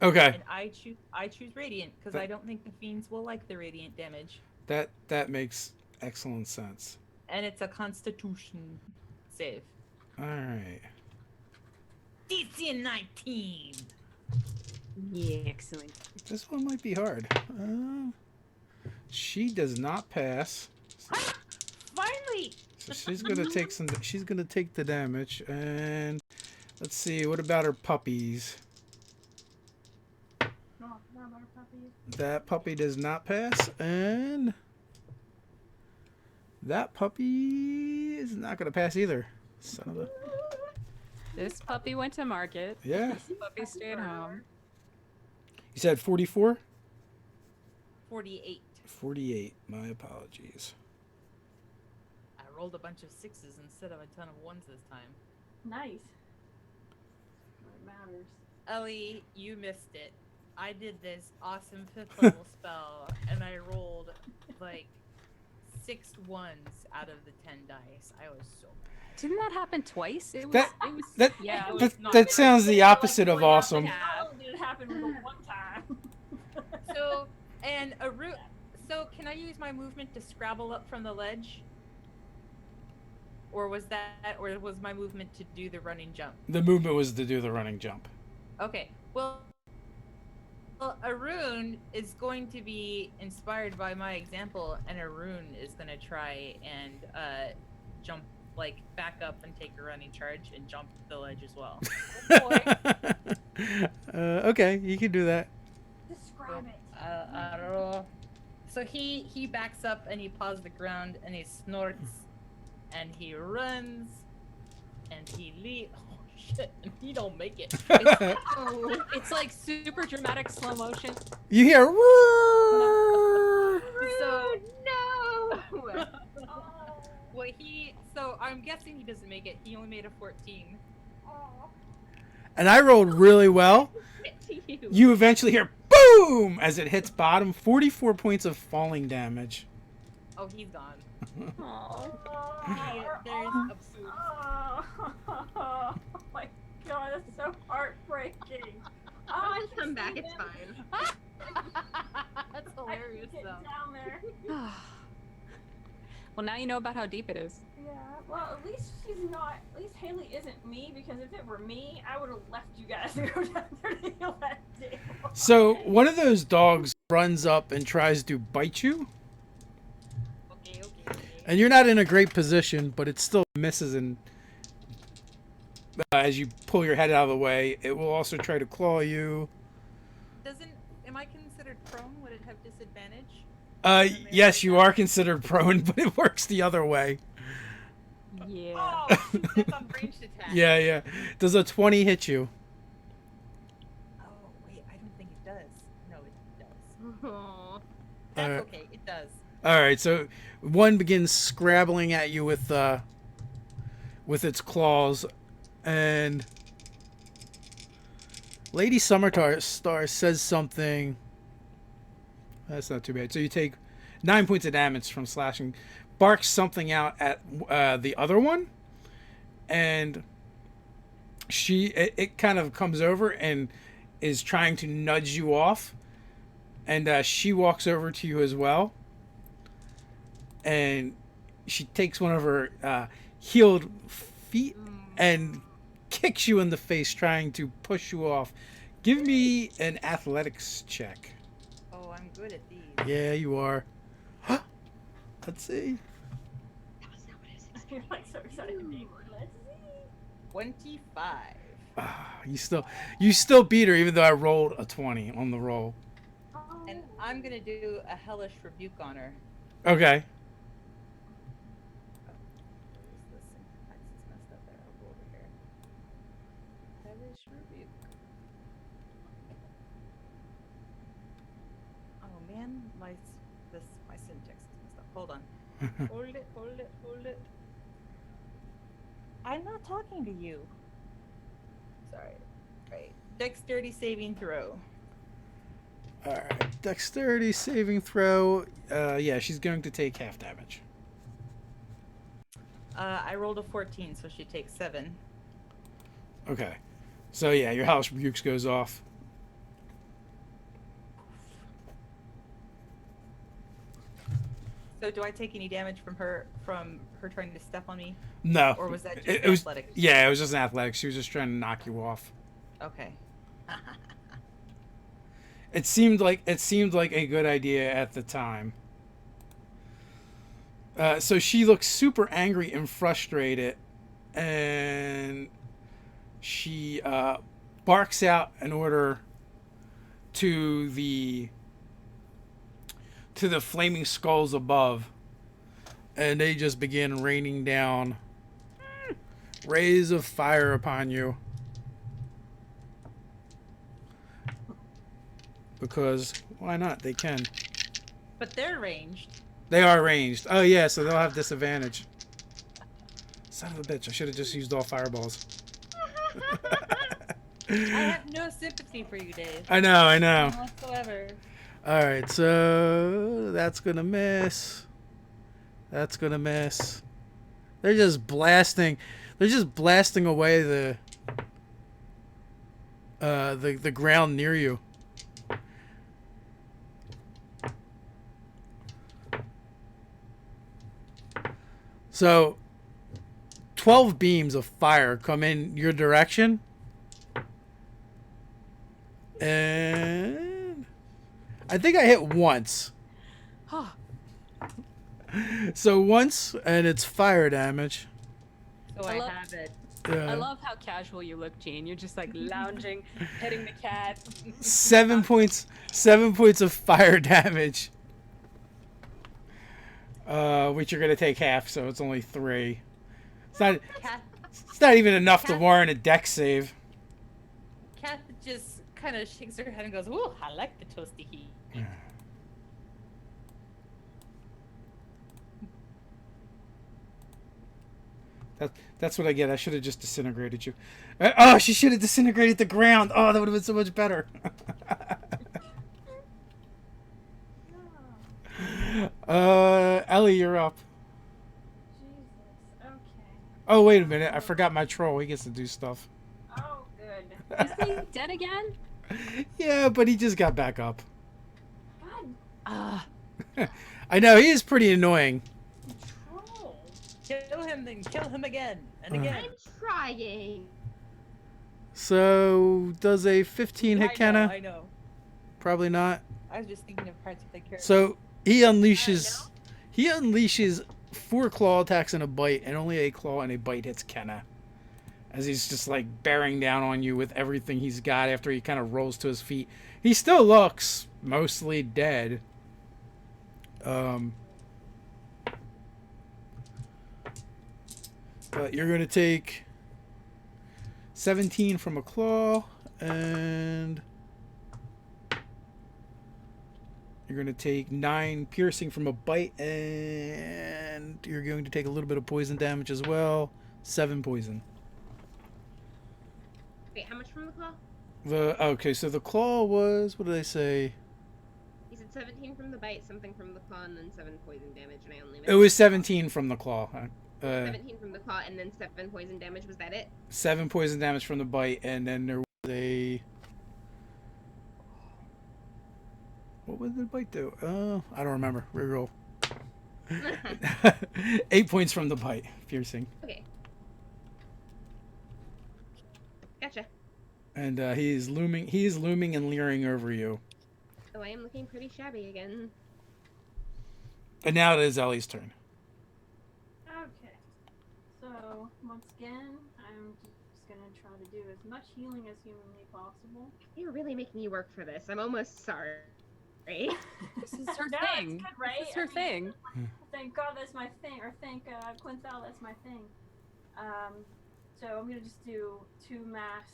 Okay, And I choose radiant because I don't think the fiends will like the radiant damage. that makes excellent sense. And it's a Constitution save. All right. DC 19. Yeah, excellent. This one might be hard. She does not pass, Finally. so she's gonna take some. She's gonna take the damage, and let's see. What about her puppies? No, not our puppy. That puppy does not pass, and that puppy is not gonna pass either. Son of a. This puppy went to market. Yeah. This puppy stayed home. You said 44? 48. 48. My apologies. I rolled a bunch of 6s instead of a ton of 1s this time. Nice. What matters. Ellie, you missed it. I did this awesome 5th level spell, and I rolled like 6 ones out of the 10 dice. I was so mad. Didn't that happen twice? It was. That- it was. that- Yeah. It was That, not that very- sounds the opposite of awesome. Not only did it happen the one time. So, and a root. So, can I use my movement to scrabble up from the ledge? Or was my movement to do the running jump? The movement was to do the running jump. Okay. Well, Arun is going to be inspired by my example, and Arun is going to try and jump, like, back up and take a running charge and jump the ledge as well. Okay, you can do that. Describe it. I don't know. So he backs up and he paws the ground and he snorts and he runs and he leaps. Oh shit! And he don't make it. It's like super dramatic slow motion. You hear. So no! well, so I'm guessing he doesn't make it. He only made a 14. And I rolled really well. To you. You eventually hear boom as it hits bottom. 44 points of falling damage. Oh, he's gone. There's a boot. Oh my god, that's so heartbreaking. I'll come back. It's fine. That's hilarious, Get though. down there. Well, now you know about how deep it is. Yeah, well, at least she's not. At least Haley isn't me, because if it were me, I would have left you guys to go down there to heal that deal. So one of those dogs runs up and tries to bite you. Okay. And you're not in a great position, but it still misses. And as you pull your head out of the way, it will also try to claw you. Am I considered prone? Would it have disadvantage? Yes, you are considered prone, but it works the other way. Yeah. Oh, shoot, that's on ranged attack. Yeah. Does a 20 hit you? Oh, wait, I don't think it does. No, it does. Aw. That's okay, it does. All right, so one begins scrabbling at you with its claws, and Lady Summerstar says something. That's not too bad. So you take 9 points of damage from slashing. Barks something out at the other one, and it kind of comes over and is trying to nudge you off, and she walks over to you as well, and she takes one of her healed feet and kicks you in the face, trying to push you off. Give me an athletics check. Oh, I'm good at these. Yeah, you are. Let's see. That was not what I was expecting. You're like so excited to be one. Let's see. 25. You still beat her, even though I rolled a 20 on the roll. And I'm gonna do a hellish rebuke on her. Okay. This syntax is messed up there. I'll go over here. Hellish rebuke. Oh man, my syntax is messed up. Hold on. Hold it. I'm not talking to you. Sorry. Right. Dexterity saving throw. All right. Dexterity saving throw. Yeah, she's going to take half damage. I rolled a 14, so she takes 7. Okay. So yeah, your Hellish Rebukes goes off. So do I take any damage from her trying to step on me? No. Or was that just it was athletics? Yeah, it was just an athletics. She was just trying to knock you off. Okay. It seemed like a good idea at the time. So she looks super angry and frustrated, and she barks out an order to the flaming skulls above, and they just begin raining down rays of fire upon you. Because why not? They can. But they're ranged. They are ranged. Oh yeah, so they'll have disadvantage. Son of a bitch! I should have just used all fireballs. I have no sympathy for you, Dave. I know. None whatsoever. All right, so that's gonna miss. That's gonna miss. They're just blasting. They're just blasting away the ground near you. So 12 beams of fire come in your direction. And I think I hit once. So once, and it's fire damage. So I have it. I love how casual you look, Gene. You're just like lounging, petting the cat. 7 points. 7 points of fire damage. Which you're gonna take half, so it's only 3. It's not. It's not even enough to warrant a dex save. Cat just kind of shakes her head and goes, "Ooh, I like the toasty heat." That's what I get. I should have just disintegrated you. Oh, she should have disintegrated the ground. Oh, that would have been so much better. Ellie, you're up. Jesus. Okay. Oh, wait a minute. I forgot my troll. He gets to do stuff. Oh, good. Is he dead again? Yeah, but he just got back up. God, I know. He is pretty annoying. troll. Kill him, then kill him again and again. I'm trying. So, does a 15 hit Kenna? I know. Probably not. I was just thinking of parts of the character. So, he unleashes 4 claw attacks and a bite, and only a claw and a bite hits Kenna. As he's just like bearing down on you with everything he's got after he kind of rolls to his feet. He still looks mostly dead. But you're going to take 17 from a claw, and you're going to take 9 piercing from a bite, and you're going to take a little bit of poison damage as well. 7 poison. Wait, how much from the claw? Okay, so the claw was, what did I say? You said 17 from the bite, something from the claw, and then 7 poison damage, and I only missed It was 17 from the claw. 17 from the claw, and then 7 poison damage. Was that it? 7 poison damage from the bite, and then there was a... What would the bite do? I don't remember. Reroll. 8 points from the bite, piercing. Okay. Gotcha. And he is looming and leering over you. Oh, I am looking pretty shabby again. And now it is Ellie's turn. Okay. So, once again, I'm just gonna try to do as much healing as humanly possible. You're really making me work for this. I'm almost sorry. This is her No, thing. it's good, right? This is her thing. Thank God that's my thing, or thank Quinthal that's my thing. So I'm gonna just do 2 mass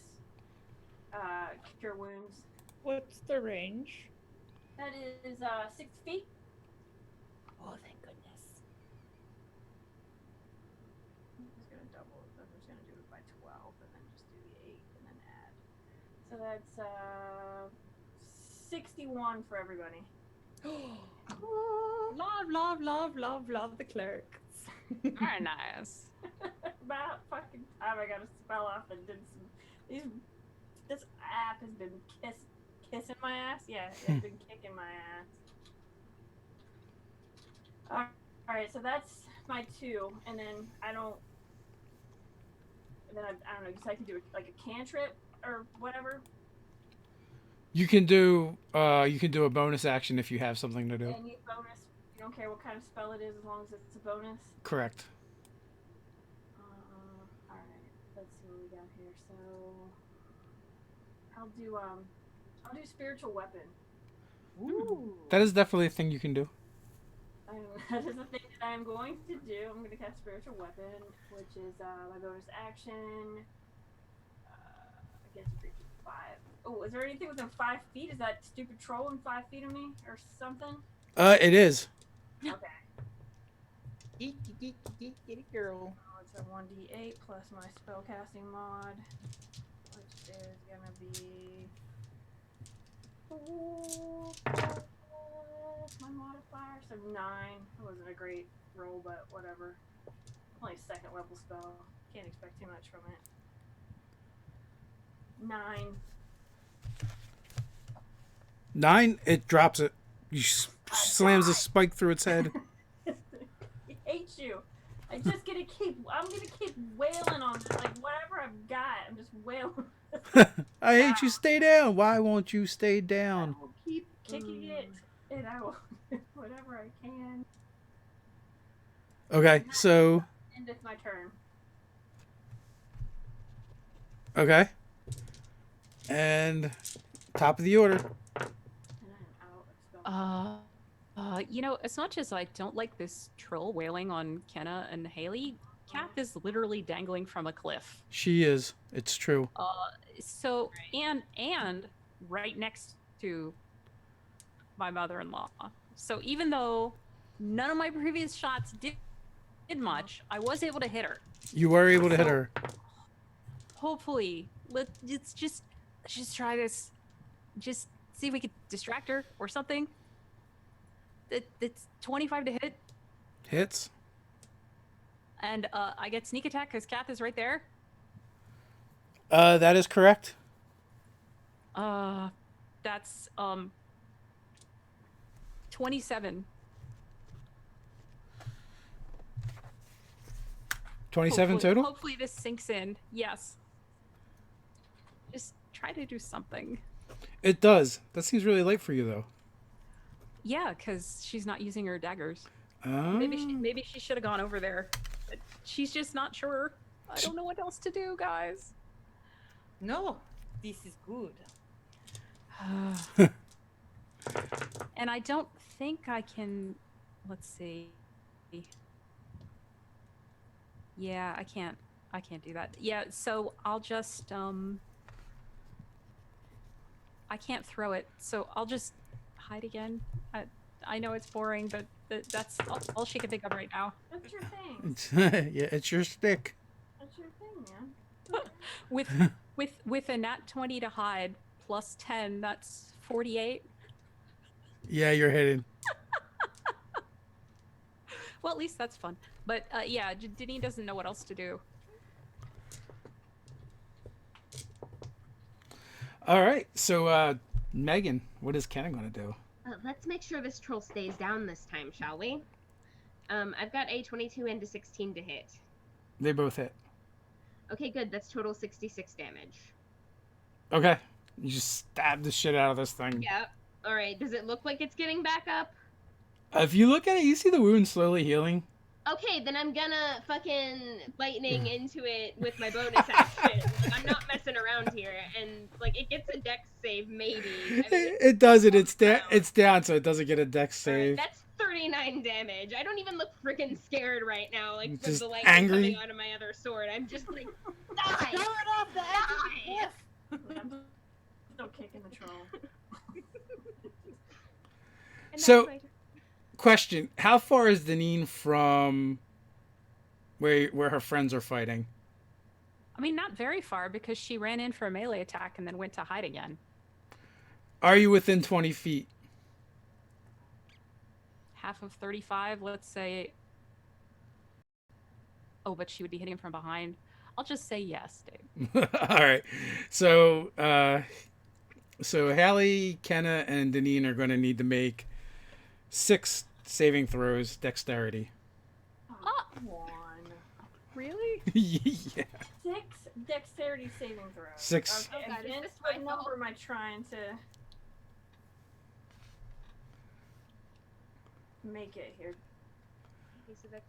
cure wounds. What's the range? That is 6 feet. Oh, thank goodness. I'm just gonna double it. I'm just gonna do it by 12, and then just do the 8, and then add. So that's 61 for everybody. Love the clerics. Very nice. About fucking time I got a spell off and did some. This app has been kissing my ass. Yeah, it's been kicking my ass. All right, so that's my 2, and then I don't know. Just I can do like a cantrip or whatever. You can do a bonus action if you have something to do. Any bonus. You don't care what kind of spell it is as long as it's a bonus. Correct. All right. Let's see what we got here. So I'll do spiritual weapon. Ooh. That is definitely a thing you can do. That is the thing that I am going to do. I'm going to cast spiritual weapon, which is my bonus action. Against a creature 5. Oh, is there anything within 5 feet? Is that stupid troll in 5 feet of me or something? It is. Okay. Get it, girl. Let's So 1d8 plus my spellcasting mod, which is gonna be 4 plus my modifier, so 9. It wasn't a great roll, but whatever. Only a second level spell. Can't expect too much from it. 9. 9. It drops it. You slams a spike through its head. He hates you. I'm gonna keep wailing on this. Like, whatever I've got, I'm just wailing. I hate you. Stay down. Why won't you stay down? I will keep kicking it, and I will whatever I can. Okay, so And it's my turn. okay, and top of the order. And I'm out of spell. You know, as much as I don't like this troll wailing on Kenna and Haley, Kath is literally dangling from a cliff. She is. It's true. So and right next to my mother-in-law. So even though none of my previous shots did much, I was able to hit her. You were able to hit her. Hopefully, let's just try this. Just see if we could distract her or something. It's 25 to hit, Hits. and I get sneak attack because Kath is right there. That is correct. That's 27. 27 Hopefully- total. Hopefully this sinks in. Yes. Just try to do something. It does. That seems really late for you, though. Yeah, because she's not using her daggers. Oh. Maybe she should have gone over there. But she's just not sure. I don't know what else to do, guys. No, this is good. And I don't think I can. Let's see. Yeah, I can't do that. Yeah, so I'll just I can't throw it, so I'll just hide again. I know it's boring, but that's all she can think of right now. That's your thing. Yeah, it's your stick. That's your thing, man. With a nat 20 to hide plus 10, that's 48. Yeah, you're hidden. Well, at least that's fun. But yeah, Deneen doesn't know what else to do. All right, so Megan, what is Kenna gonna do? Let's make sure this troll stays down this time, shall we? I've got a 22 and a 16 to hit. They both hit. Okay, good. That's total 66 damage. Okay, you just stab the shit out of this thing. Yep. All right. Does it look like it's getting back up? If you look at it, you see the wound slowly healing. Okay, then I'm gonna fucking lightning into it with my bonus action. I'm not messing around here, and like it gets a dex save maybe. I mean, It doesn't. It's down, so it doesn't get a dex all right, save. that's 39 damage. I don't even look freaking scared right now, like with Just the lightning angry? coming out of my other sword. I'm just like, die! Throw it off the edge of the Die! cliff. I'm still kicking the troll. And So- that's my turn. Question: how far is Deneen from where her friends are fighting? I mean, not very far because she ran in for a melee attack and then went to hide again. Are you within 20 feet? Half of 35, let's say. Oh, but she would be hitting from behind. I'll just say yes, Dave. All right. So, Hallie, Kenna, and Deneen are going to need to make 6 saving throws, dexterity. One. Really? Yeah. 6 dexterity saving throws. 6. Okay, Oh God, is against this what my number fault? am I trying to make it here? Okay, so that's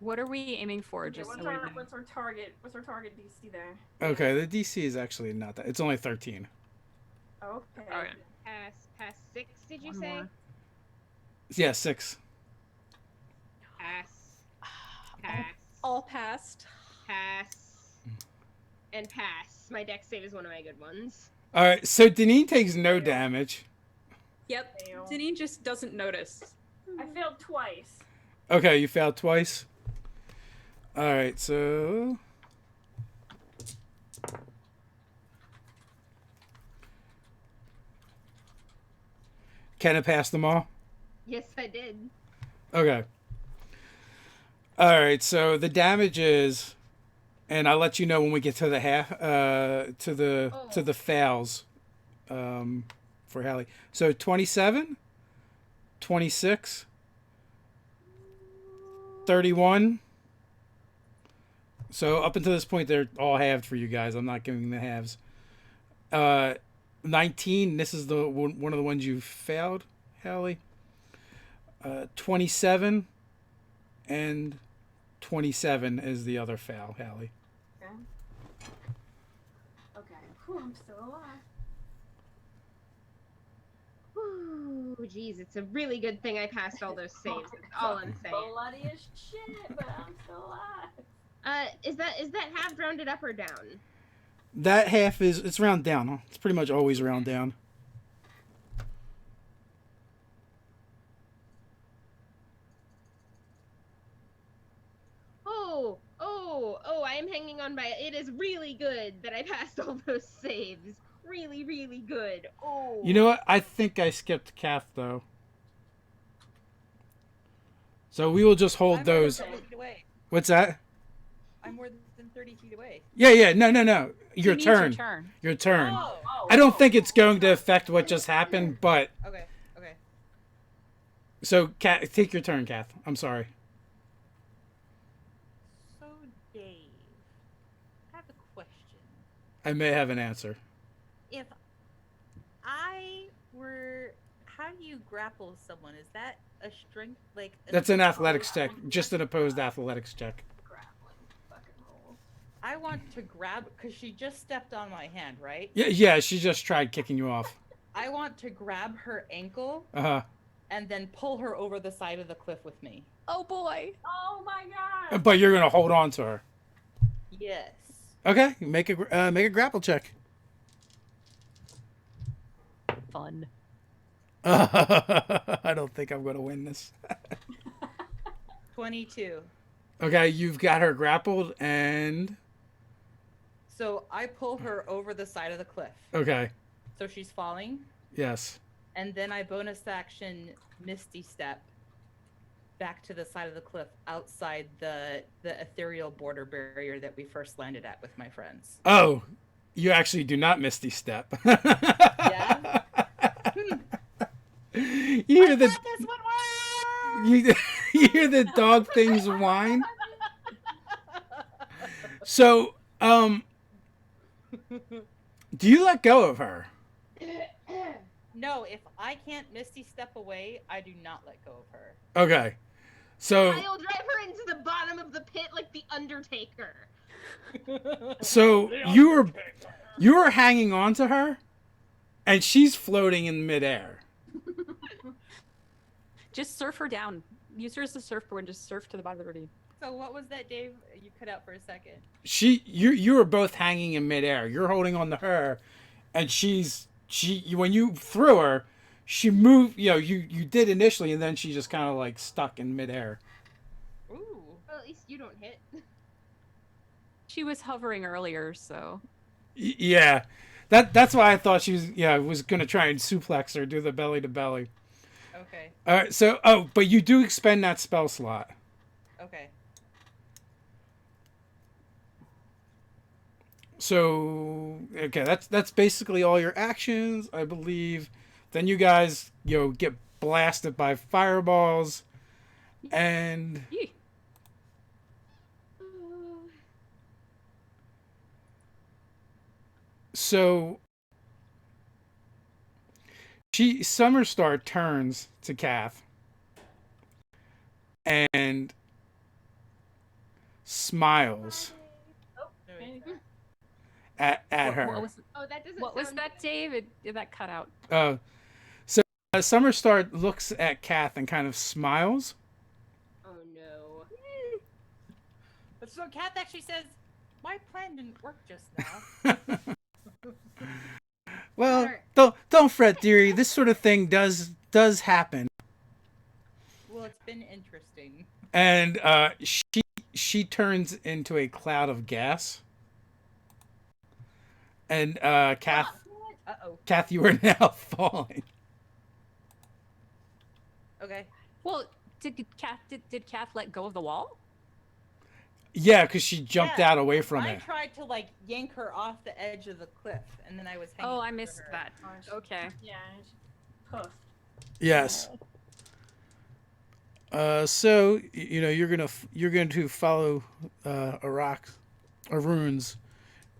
What are we aiming for? Okay, Just what's so we our know. what's our target? What's our target DC there? Okay, the DC is actually not that. It's only 13. Okay. Alright. pass 6. Did you One say? more. Yeah, 6. Pass. All passed. Pass. And pass. My dex save is one of my good ones. All right, so Deneen takes no damage. Yep. Fail. Deneen just doesn't notice. I failed twice. Okay, you failed twice. All right, so can it pass them all? Yes, I did. Okay. All right, so the damage is, and I'll let you know when we get to the to the fails, for Hallie. So 27, 26, 31. So up until this point, they're all halved for you guys. I'm not giving the halves. 19. This is the one of the ones you failed, Hallie. 27 and 27 is the other fail, Hallie. Okay. Okay. Whew, I'm still alive. Ooh, geez, it's a really good thing I passed all those saves. That's all I'm saying. Bloody as shit, but I'm still alive. Is that half rounded up or down? That half is, it's round down. Huh? It's pretty much always round down. Oh, I am hanging on by it. Is really good that I passed all those saves. Really, really good. Oh. You know what? I think I skipped Kath, though. So we will just hold those. I'm more than 30 feet away. What's that? I'm more than 30 feet away. Yeah. No. Your He needs turn. Your turn. Your turn. Oh. I don't think it's going to affect what just happened, but... Okay. So, Kath, take your turn, Kath. I'm sorry. So, Dave, I have a question. I may have an answer. If I were, how do you grapple someone? Is that a strength, like? That's an athletics check. Just an opposed athletics check. Grappling fucking roll. I want to grab, because she just stepped on my hand, right? Yeah, she just tried kicking you off. I want to grab her ankle Uh-huh. and then pull her over the side of the cliff with me. Oh boy. Oh my god. But you're going to hold on to her. Yes. Okay, make a grapple check. Fun. I don't think I'm going to win this. 22. Okay, you've got her grappled and... So I pull her over the side of the cliff. Okay, So she's falling. yes. And then I bonus action Misty Step back to the side of the cliff outside the ethereal border barrier that we first landed at with my friends. Oh, you actually do not Misty Step. Yeah? You hear I the... thought this would work! You hear the dog things whine? So, do you let go of her? No, if I can't Misty Step away, I do not let go of her. Okay. So, I'll drive her into the bottom of the pit like the Undertaker. so you were hanging on to her, and she's floating in midair. Just surf her down. Use her as a surfboard and just surf to the bottom of the ravine. So what was that, Dave? You cut out for a second. You were both hanging in midair. You're holding on to her, and when you threw her, she moved. You know, you did initially, and then she just kind of like stuck in midair. Ooh. Well, at least you don't hit. She was hovering earlier, so Yeah, that's why I thought she was gonna try and suplex her, do the belly to belly. Okay. All right, so but you do expend that spell slot. Okay. So okay, that's basically all your actions, I believe. Then you guys get blasted by fireballs, and Yee. so Summerstar turns to Kath and smiles at her. What was, Oh, that doesn't. what was sound that, good. Dave? That cut out. So Summerstar looks at Kath and kind of smiles. Oh no. But so Kath actually says, my plan didn't work just now. Well, don't fret, dearie. This sort of thing does happen. Well, it's been interesting. And she turns into a cloud of gas. And Kath, Uh-oh. Kath, you are now falling. Okay. Well, did Kath let go of the wall? Yeah, because she jumped Yeah, out away from I it. tried to like yank her off the edge of the cliff, and then I was hanging. Oh, I over missed her. that. Okay. Yeah, and she puffed. Yes. So you're going to follow Arun's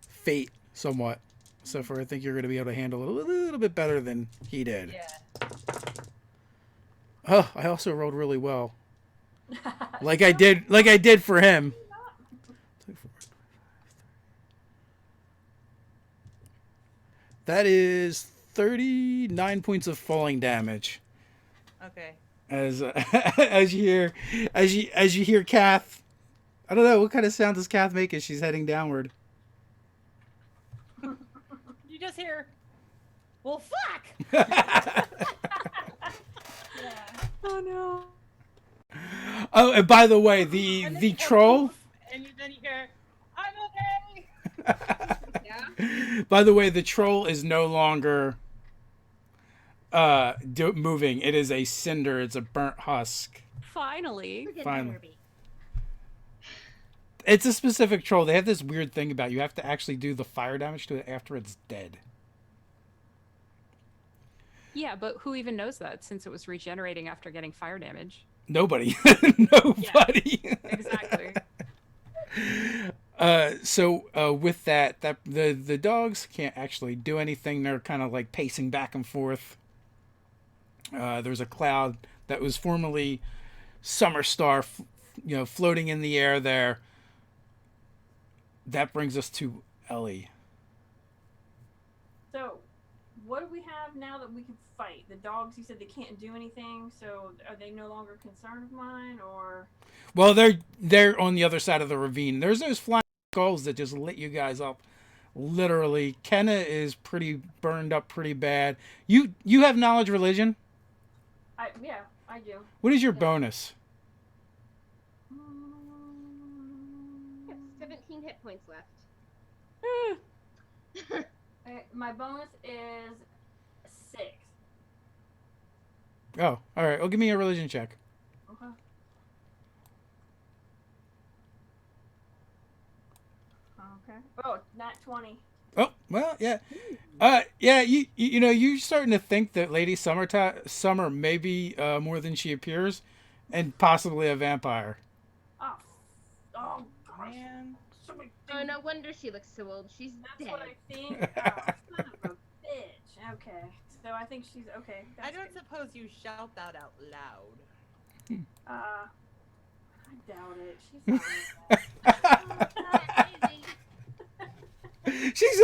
fate somewhat. So I think you're going to be able to handle it a little bit better than he did. Yeah. Oh, I also rolled really well, like I did for him. That is 39 points of falling damage. Okay. As you hear Kath. I don't know what kind of sound does Kath make as she's heading downward. You just hear, well, fuck. Yeah. Oh no. Oh, and by the way, the troll. And then you hear, I'm okay. Yeah. By the way, the troll is no longer moving. It is a cinder. It's a burnt husk. Finally. We're getting Finally. Derby. It's a specific troll. They have this weird thing about you have to actually do the fire damage to it after it's dead. Yeah, but who even knows that since it was regenerating after getting fire damage? Nobody. Nobody. Exactly. So with that the dogs can't actually do anything. They're kind of like pacing back and forth. There's a cloud that was formerly Summer Star, floating in the air there. That brings us to Ellie. So, what do we have now that we can fight? The dogs, you said they can't do anything, so are they no longer concerned of mine, or? Well, they're on the other side of the ravine. There's those flying skulls that just lit you guys up. Literally, Kenna is pretty burned up pretty bad. You have knowledge religion? Yeah, I do. What is your bonus? You have 17 hit points left. My bonus is 6. Oh, all right. Well, give me a religion check. Okay. Okay. Oh, not 20. Oh, well, yeah. Yeah, you're starting to think that Lady Summer may be more than she appears, and possibly a vampire. Oh, gosh. Man. So many Oh, things. no wonder she looks so old. She's That's dead. what I think. Oh, son of a bitch. Okay. So I think she's okay. I That's don't good. suppose you shout that out loud. I doubt it. She's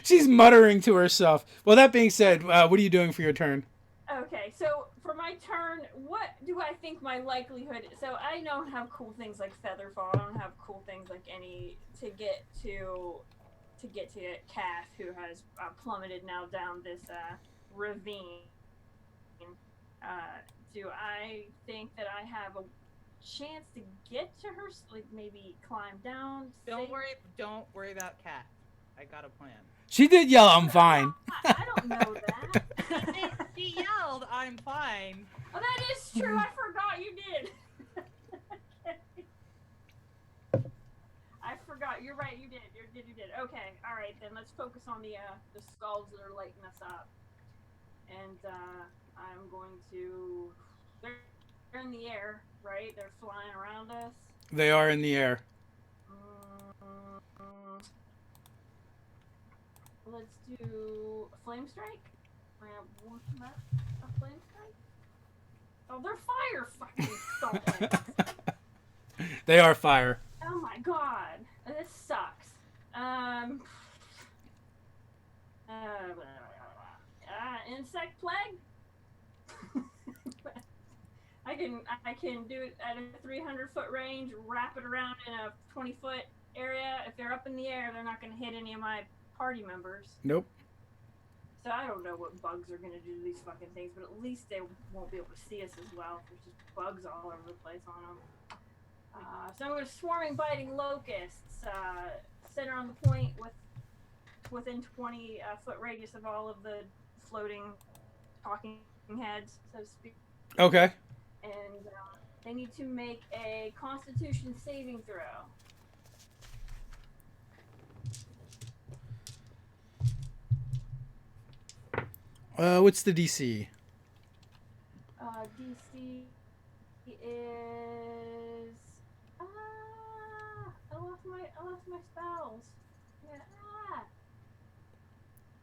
She's muttering to herself. Well, that being said, what are you doing for your turn? Okay, so for my turn, what do I think my likelihood? So I don't have cool things like Featherfall. I don't have cool things like any to get to Kath, who has plummeted now down this ravine. Do I think that I have a chance to get to her? Like maybe climb down? Don't worry about Kat. I got a plan. She did yell, "I'm fine." I don't know that. She yelled, I'm fine. Oh, that is true. I forgot you did. I forgot. You're right. You did. You did. Okay. All right. Then let's focus on the skulls that are lighting us up. And I'm going to. They're in the air, right? They're flying around us. They are in the air. Let's do a flame strike. I have one left. A flame strike. Oh, they're fire fucking skulls. They are fire. Oh my god, this sucks. Insect plague. I can do it at a 300-foot range, wrap it around in a 20-foot area. If they're up in the air, they're not going to hit any of my party members. Nope. So I don't know what bugs are going to do to these fucking things, but at least they won't be able to see us as well. There's just bugs all over the place on them. So we're swarming, biting locusts. Center on the point within 20-foot radius of all of the floating, talking heads, so to speak. Okay. And they need to make a Constitution saving throw. What's the DC? DC is I lost my spells. Yeah.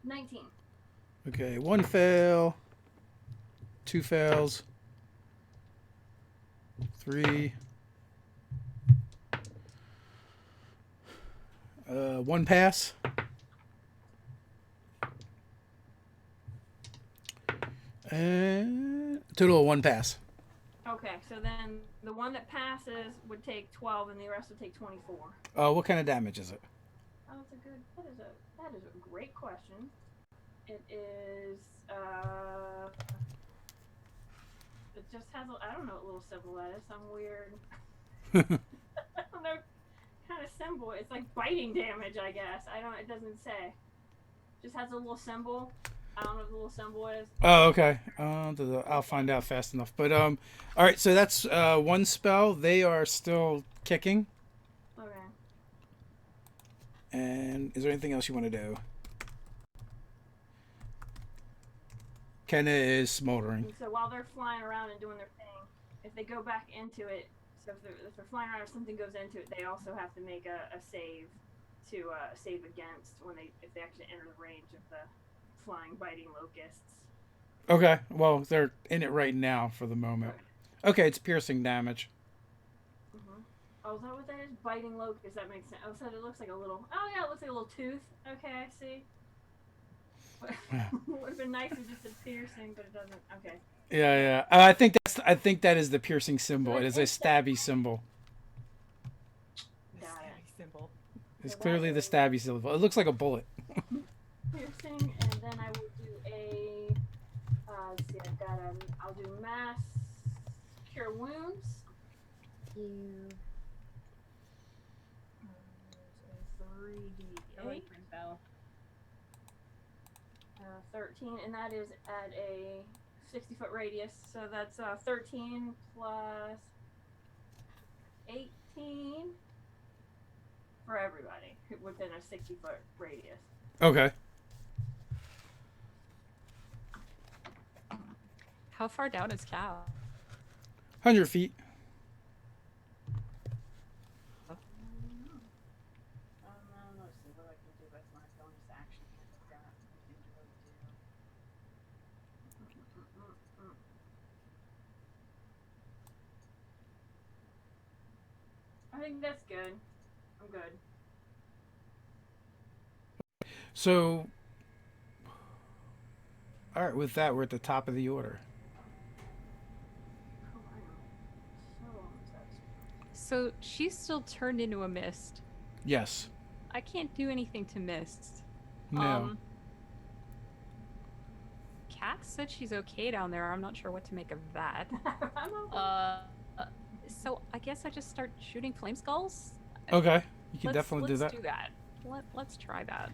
19. Okay, 1 fail, 2 fails, 3, 1 pass. And total of 1 pass. Okay, so then the one that passes would take 12, and the rest would take 24. What kind of damage is it? Oh, that is a great question. It is it just has I don't know what little symbol that is. Some weird I don't know kind of symbol. It's like biting damage, I guess. It doesn't say. Just has a little symbol. I don't know what the little symbol is. Oh, okay. I'll find out fast enough. But all right. So that's 1 spell. They are still kicking. Okay. And is there anything else you want to do? Kenna is smoldering. And so while they're flying around and doing their thing, if they go back into it, so if they're flying around, if something goes into it, they also have to make a save to save against if they actually enter the range of the flying, biting locusts. Okay. Well, they're in it right now for the moment. Okay, it's piercing damage. Mm-hmm. Oh, is that what that is? Biting locust. That makes sense. Oh, so it looks like a little. Oh yeah, it looks like a little tooth. Okay, I see. Would have been nice if just a piercing, but it doesn't. Okay. Yeah. I think that is the piercing symbol. It is a stabby symbol. Symbol. It's clearly the stabby symbol. It looks like a bullet. Piercing, and then I will do a. Let's see, I'll do mass cure wounds. You. 3d8. 13, and that is at a 60-foot radius, so that's 13 plus 18 for everybody within a 60-foot radius. Okay. How far down is Cal? 100 feet. Let's see what I can do with my bonus action. I think that's good. I'm good. So, all right, with that, we're at the top of the order. Oh, I am so almost out of speed. So she's still turned into a mist. Yes. I can't do anything to mist. No. Kat said she's okay down there. I'm not sure what to make of that. I'm okay. So I guess I just start shooting flame skulls. Okay. You can definitely do that. Let's do that. Let's try that.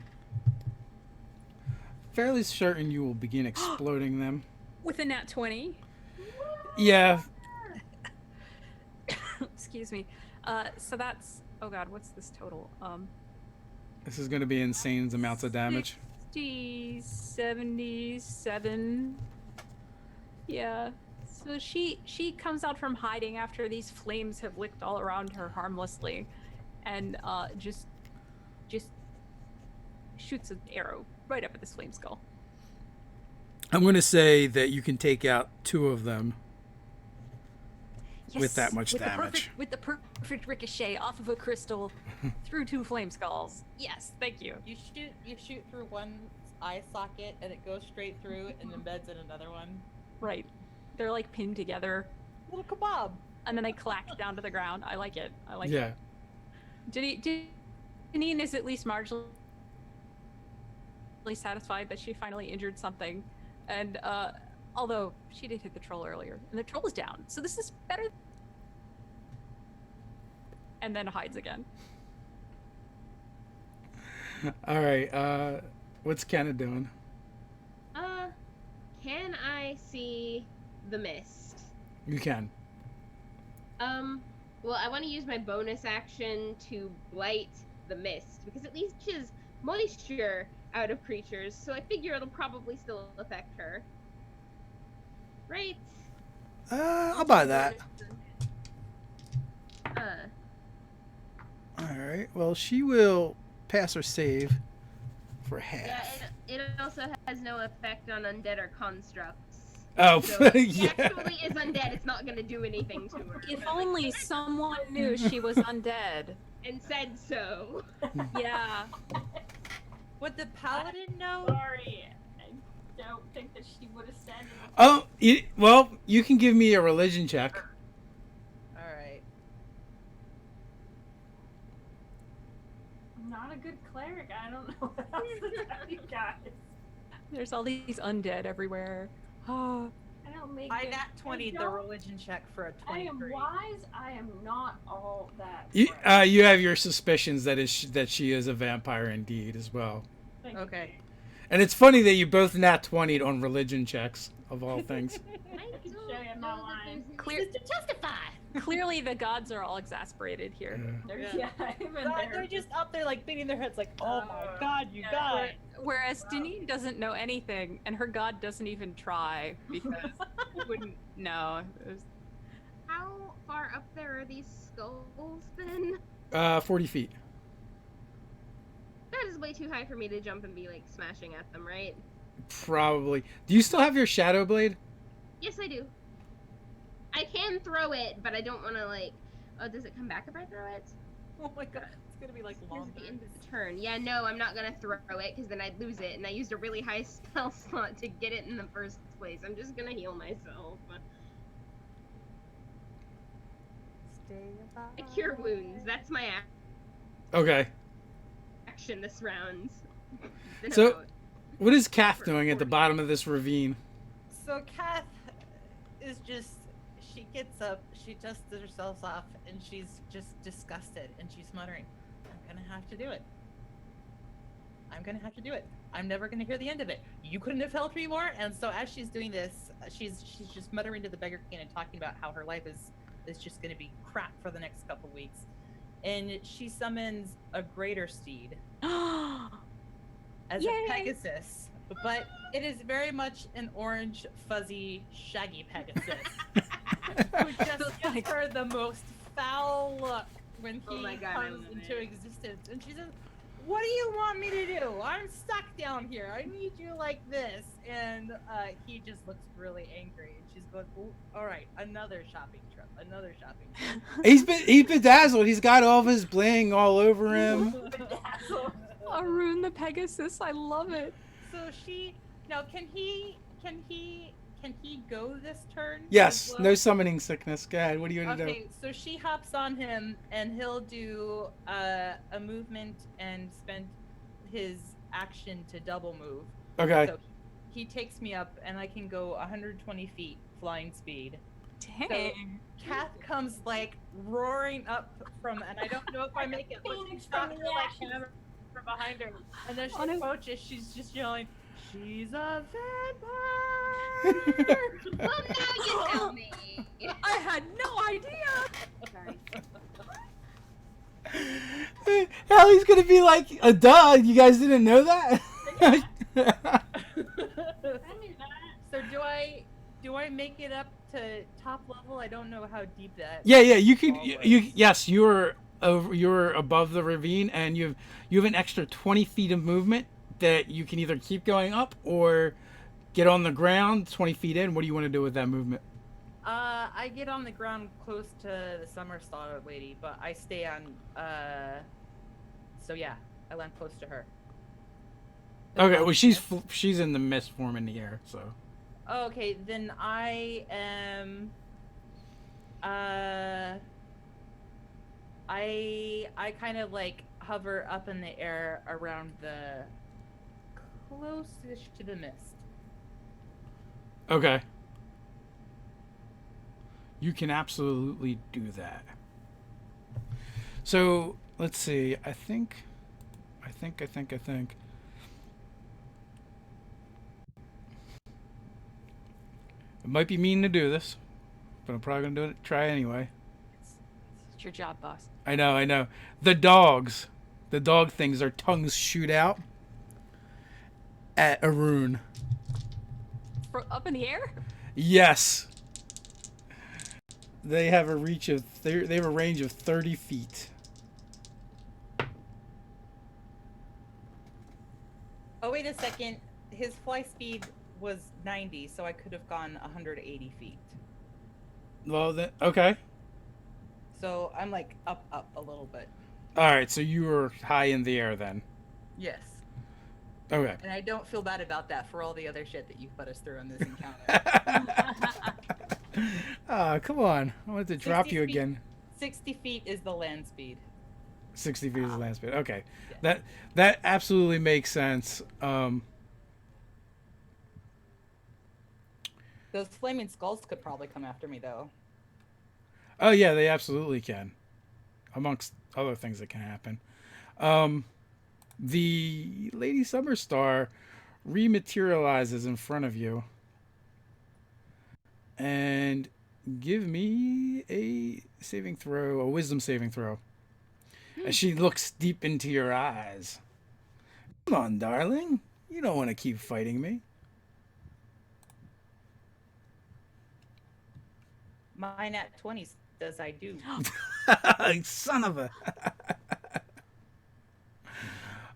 Fairly certain you will begin exploding them. With a nat 20. Yeah. Excuse me. So that's, oh god, what's this total? This is going to be insane amounts of damage. 60, 77. Yeah. So she comes out from hiding after these flames have licked all around her harmlessly, and just shoots an arrow right up at this flame skull. I'm going to say that you can take out 2 of them. Yes, with that much damage. With the perfect ricochet off of a crystal through 2 flame skulls. Yes, thank you. You shoot through one eye socket and it goes straight through and embeds in another one. Right. They're like pinned together. Little kebab. And then they clack down to the ground. I like it. Yeah. Janine is at least marginally satisfied that she finally injured something. And although she did hit the troll earlier. And the troll is down. So this is better and then hides again. All right. What's Kenna doing? Can I see the mist? You can. Well, I want to use my bonus action to blight the mist because it leaches moisture out of creatures, so I figure it'll probably still affect her. Right? I'll buy that. Uh, All right. Well, she will pass her save for half. yeah, it also has no effect on undead or constructs. Oh, So if she yeah. actually is undead, it's not gonna do anything to her. If only someone knew she was undead. And said so. Yeah. Would the paladin know? Sorry, I don't think that she would have said anything. Oh, well, you can give me a religion check. All right. I'm not a good cleric. I don't know what else to tell you guys. There's all these undead everywhere. Oh. I don't make I good- nat 20 the don't- religion check for a I am 23. wise. I am not all that. You, bright. you have your suspicions that she is a vampire indeed as well. Thank you. Okay. And it's funny that you both nat 20'd on religion checks of all things. I can don't show you I'm not know that lying. there's Clear- reason to justify. Clearly the gods are all exasperated here. They're- Yeah. even They're they're just up there like beating their heads like, oh my god, you yeah. guys. Whereas Deneen doesn't know anything, and her god doesn't even try because he wouldn't know. It was- How far up there are these skulls then? 40 feet. That is way too high for me to jump and be like smashing at them, right? Probably. Do you still have your shadow blade? Yes, I do. I can throw it, but I don't want to like. Oh, does it come back if I throw it? Oh my god, it's gonna be like It's longer. at the end of the turn. Yeah, no, I'm not gonna throw it because then I'd lose it, and I used a really high spell slot to get it in the first place. I'm just gonna heal myself. Stay alive. I cure wounds. That's my Okay. action this round. Then So- I'm out. What is Kath doing at the bottom of this ravine? So Kath is just, she gets up, she dusts herself off, and she's just disgusted, and she's muttering, I'm gonna have to do it. I'm gonna have to do it. I'm never gonna hear the end of it. You couldn't have helped me more. And so as she's doing this, she's just muttering to the beggar king and talking about how her life is just gonna be crap for the next couple weeks. And she summons a greater steed as Yay! a Pegasus, but it is very much an orange, fuzzy, shaggy Pegasus who just gives her the most foul look when Oh he my God, I comes love into it. existence. And she says, what do you want me to do? I'm stuck down here. I need you like this. And he just looks really angry. And she's going, "Ooh, all right, another shopping trip. Another shopping trip. He's bedazzled. He's got all of his bling all over him. Arun the Pegasus, I love it. So she, now can he go this turn? Yes. as well? No summoning sickness. Go ahead. What are you gonna do? Okay, so she hops on him and he'll do a movement and spend his action to double move. Okay. So he takes me up and I can go 120 feet flying speed. Dang. Kath comes like roaring up from, and I don't know if I make it look Phoenix stop from her the like ashes. hammer from behind her. And then Oh, she no. approaches, she's just yelling, she's a vampire! Well, now you tell me. I had no idea. Sorry. Ellie's gonna be like, duh, you guys didn't know that? I knew that. So do I make it up to top level? I don't know how deep that. Yeah, you could. wall Yes, you're above the ravine, and you have an extra 20 feet of movement that you can either keep going up or get on the ground 20 feet in. What do you want to do with that movement? I get on the ground close to the Summer Star lady, but I stay on. So yeah, I land close to her. Okay, well she's in the mist form in the air, so. Okay, then I am. I kind of like hover up in the air around the closest to the mist. Okay. You can absolutely do that. So let's see. I think. It might be mean to do this, but I'm probably gonna try anyway. It's your job, boss. I know. The dogs, the dog things, their tongues shoot out at Arun. Up in the air? Yes. They have a reach of they have a range of 30 feet. Oh, wait a second. His fly speed was 90, so I could have gone 180 feet. Well, then okay. So I'm like up a little bit. All right, so you were high in the air then. Yes. Okay. And I don't feel bad about that for all the other shit that you've put us through on this encounter. Ah, come on. I wanted to drop you feet, again. 60 feet is the land speed. 60 feet is the land speed. Okay. Yeah. That absolutely makes sense. Those flaming skulls could probably come after me, though. Oh, yeah, they absolutely can. Amongst other things that can happen. The Lady Summerstar rematerializes in front of you. And give me a saving throw, a wisdom saving throw. As she looks deep into your eyes. Come on, darling. You don't want to keep fighting me. Mine at 20 says I do. Son of a...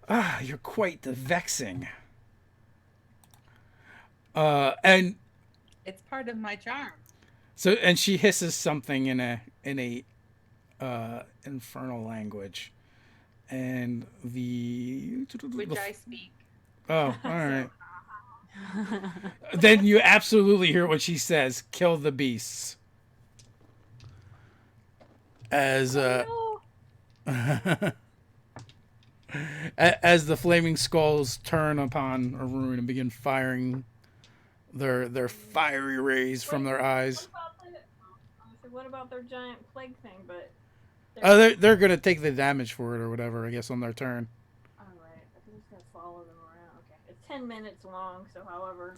Ah, you're quite the vexing. And it's part of my charm. so, and she hisses something in a infernal language, and which I speak. Oh, all right. Then you absolutely hear what she says: "Kill the beasts." As as the flaming skulls turn upon Arun and begin firing their fiery rays from their eyes. What about their giant plague thing? But they're gonna take the damage for it or whatever, I guess, on their turn. All right, I think it's gonna follow them around. Okay, it's 10 minutes long, so however.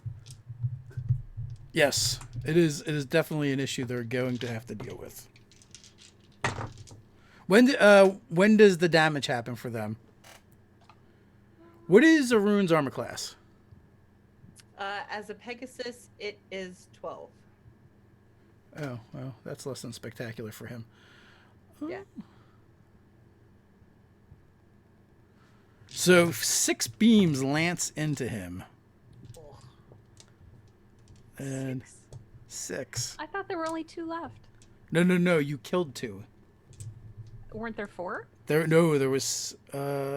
Yes, it is. It is definitely an issue they're going to have to deal with. When does the damage happen for them? What is Arun's armor class? As a Pegasus, it is 12. Oh, well, that's less than spectacular for him. Yeah. So 6 beams lance into him. Oh. And 6. I thought there were only 2 left. No. You killed 2. Weren't there 4? There was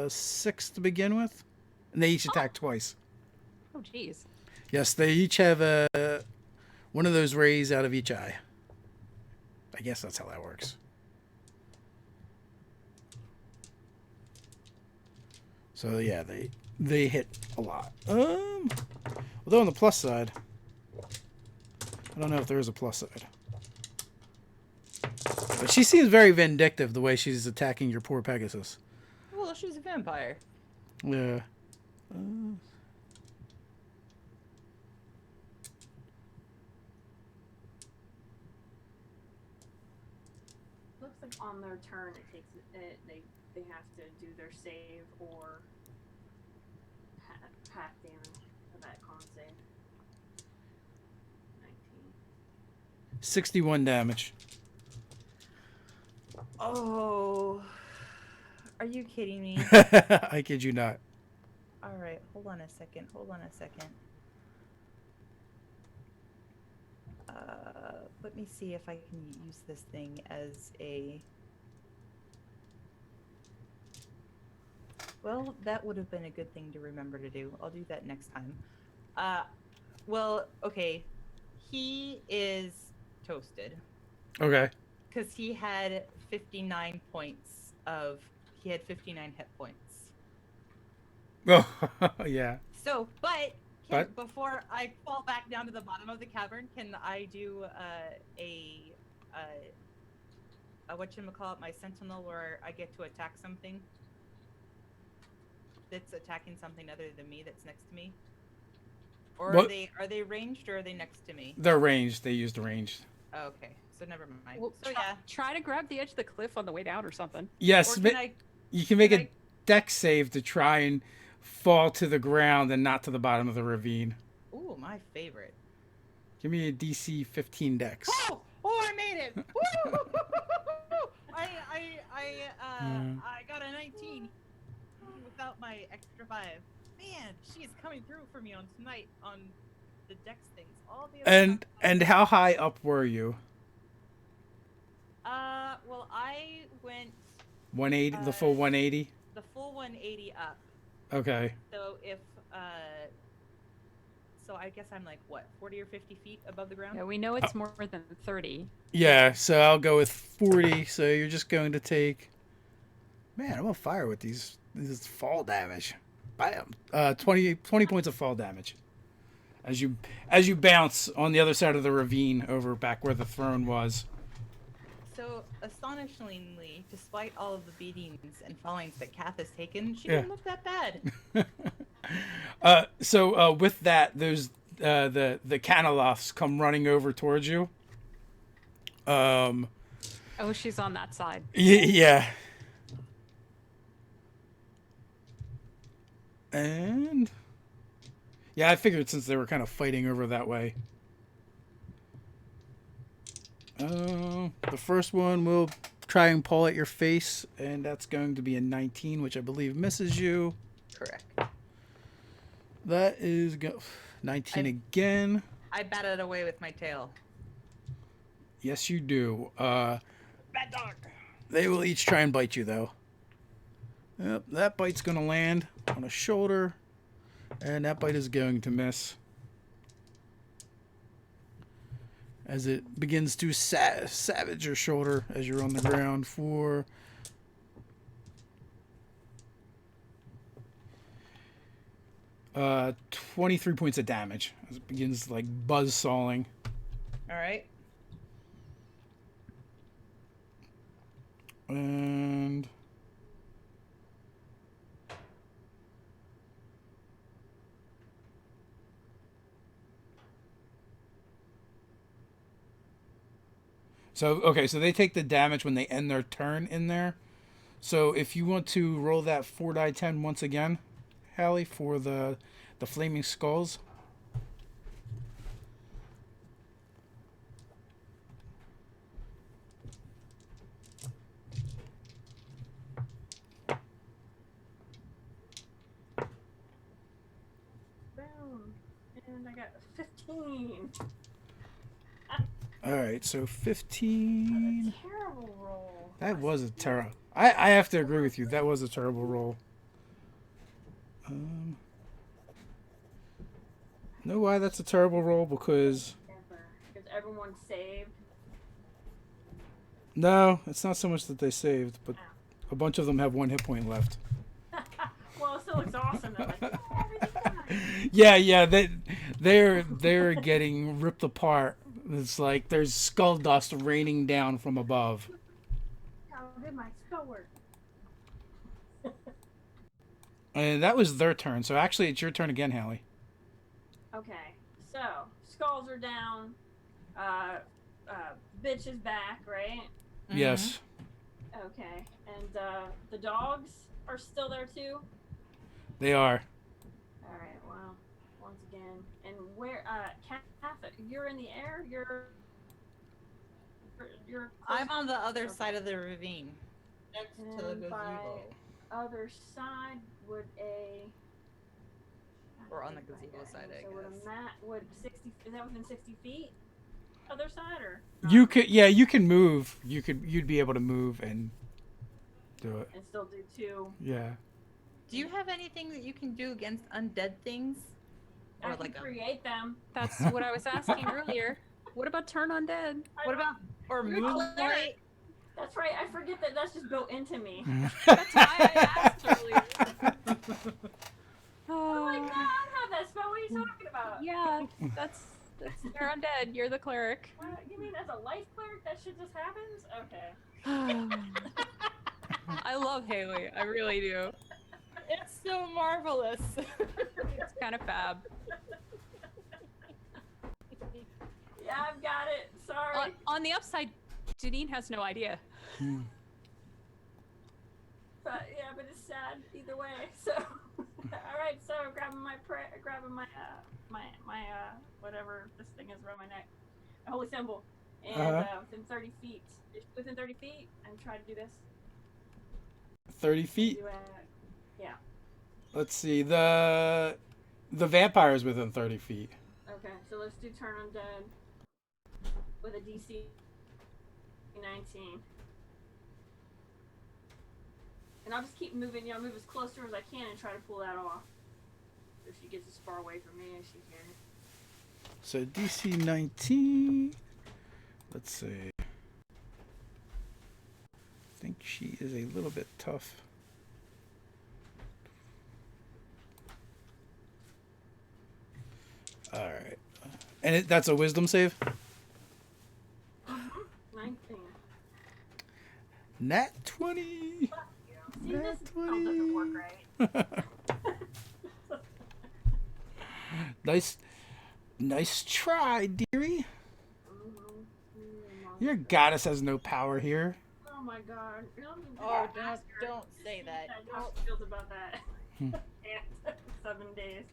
6 to begin with, and they each attack twice. Oh, jeez. Yes, they each have one of those rays out of each eye. I guess that's how that works. So yeah, they hit a lot. Although on the plus side, I don't know if there is a plus side. But she seems very vindictive the way she's attacking your poor Pegasus. Well, she's a vampire. Yeah. Looks like on their turn it takes it. They have to do their save or half damage for that con save. 19. 61 damage. Oh, are you kidding me? I kid you not. All right, hold on a second. Let me see if I can use this thing as a... Well, that would have been a good thing to remember to do. I'll do that next time. Well, okay. He is toasted. Okay. Because he had 59 points of... He had 59 hit points. Oh, yeah. So, before I fall back down to the bottom of the cavern, can I do whatchamacallit, my sentinel, where I get to attack something that's attacking something other than me that's next to me? Or What? are they ranged or are they next to me? They're ranged. They used ranged. Oh, okay, so never mind. Well, So yeah, try to grab the edge of the cliff on the way down or something. Yes, or can I? you can make can a dex save to try and fall to the ground and not to the bottom of the ravine. Ooh, my favorite. Give me a DC 15 dex. Oh, I made it! Woo! I got a 19 without my extra 5. Man, she is coming through for me on tonight on the dex things. All the other And how high up were you? well, I went 180, the full 180? the full 180 up. Okay. So if so I guess I'm like what, 40 or 50 feet above the ground? Yeah, we know it's more than 30. Yeah, so I'll go with 40. So you're just going to take... Man, I'm on fire with these. This is fall damage. Bam. 20 points of fall damage. As you bounce on the other side of the ravine over back where the throne was. So, astonishingly, despite all of the beatings and fallings that Kath has taken, she Yeah. didn't look that bad. So with that, there's the Canaloths come running over towards you. Oh, she's on that side. Yeah. And yeah, I figured since they were kind of fighting over that way. The first one will try and pull at your face, and that's going to be a 19, which I believe misses you. Correct. That is 19 again. I batted away with my tail. Yes, you do. Bad dog. They will each try and bite you, though. Yep, that bite's going to land on a shoulder, and that bite is going to miss. As it begins to savage your shoulder as you're on the ground for... 23 points of damage as it begins like buzzsawing. All right. And so so they take the damage when they end their turn in there. So if you want to roll that 4d10 once again, Hallie, for the flaming skulls. Boom. And I got 15. All right, so 15. Terrible roll. That was a terrible. I have to agree with you. That was a terrible roll. Know why that's a terrible roll? Because Because everyone saved. no, it's not so much that they saved, but a bunch of them have 1 hit point left. Well, it still looks awesome. Though. Like, everything's fine. Yeah, they're getting ripped apart. It's like there's skull dust raining down from above. How did my spell work? And that was their turn. So actually, it's your turn again, Hallie. Okay, so skulls are down. Bitch is back, right? Mm-hmm. Yes. Okay, and the dogs are still there too. They are. All right. Well, once again, and where Kath, you're in the air. You're. I'm on the other side of the ravine, next to the And gazebo. Other side would a. Or on the gazebo side, I So would guess. a mat would 60? Is that within 60 feet? Other side or? You could, yeah, you can move. You'd be able to move and do it. And still do 2. Yeah. Do you have anything that you can do against undead things? I Or can like a create them. That's what I was asking earlier. What about turn undead? what about or moonlight? That's right. I forget that that's just built into me. That's why I asked earlier. Oh my god, I have that spell. What are you talking about? Yeah, that's They're undead. You're the cleric. What, you mean as a life cleric that shit just happens? Okay. I love Haley. I really do. It's so marvelous. It's kind of fab. Yeah, I've got it. Sorry. On the upside, Janine has no idea. But yeah, but it's sad either way. So, all right. So grabbing my whatever this thing is around my neck, a holy symbol, and within 30 feet. Within 30 feet, and try to do this. 30 feet. Yeah. Let's see. The vampire is within 30 feet. Okay, so let's do turn undead with a DC 19. And I'll just keep moving, move as close to her as I can and try to pull that off. So she gets as far away from me as she can. So DC 19. Let's see. I think she is a little bit tough. All right. And that's a wisdom save? 19. Nat 20. See, Nat this 20. doesn't work right. Nice try, dearie. Your goddess has no power here. Oh my god. Oh, don't say that. How she feels about that. 7 days.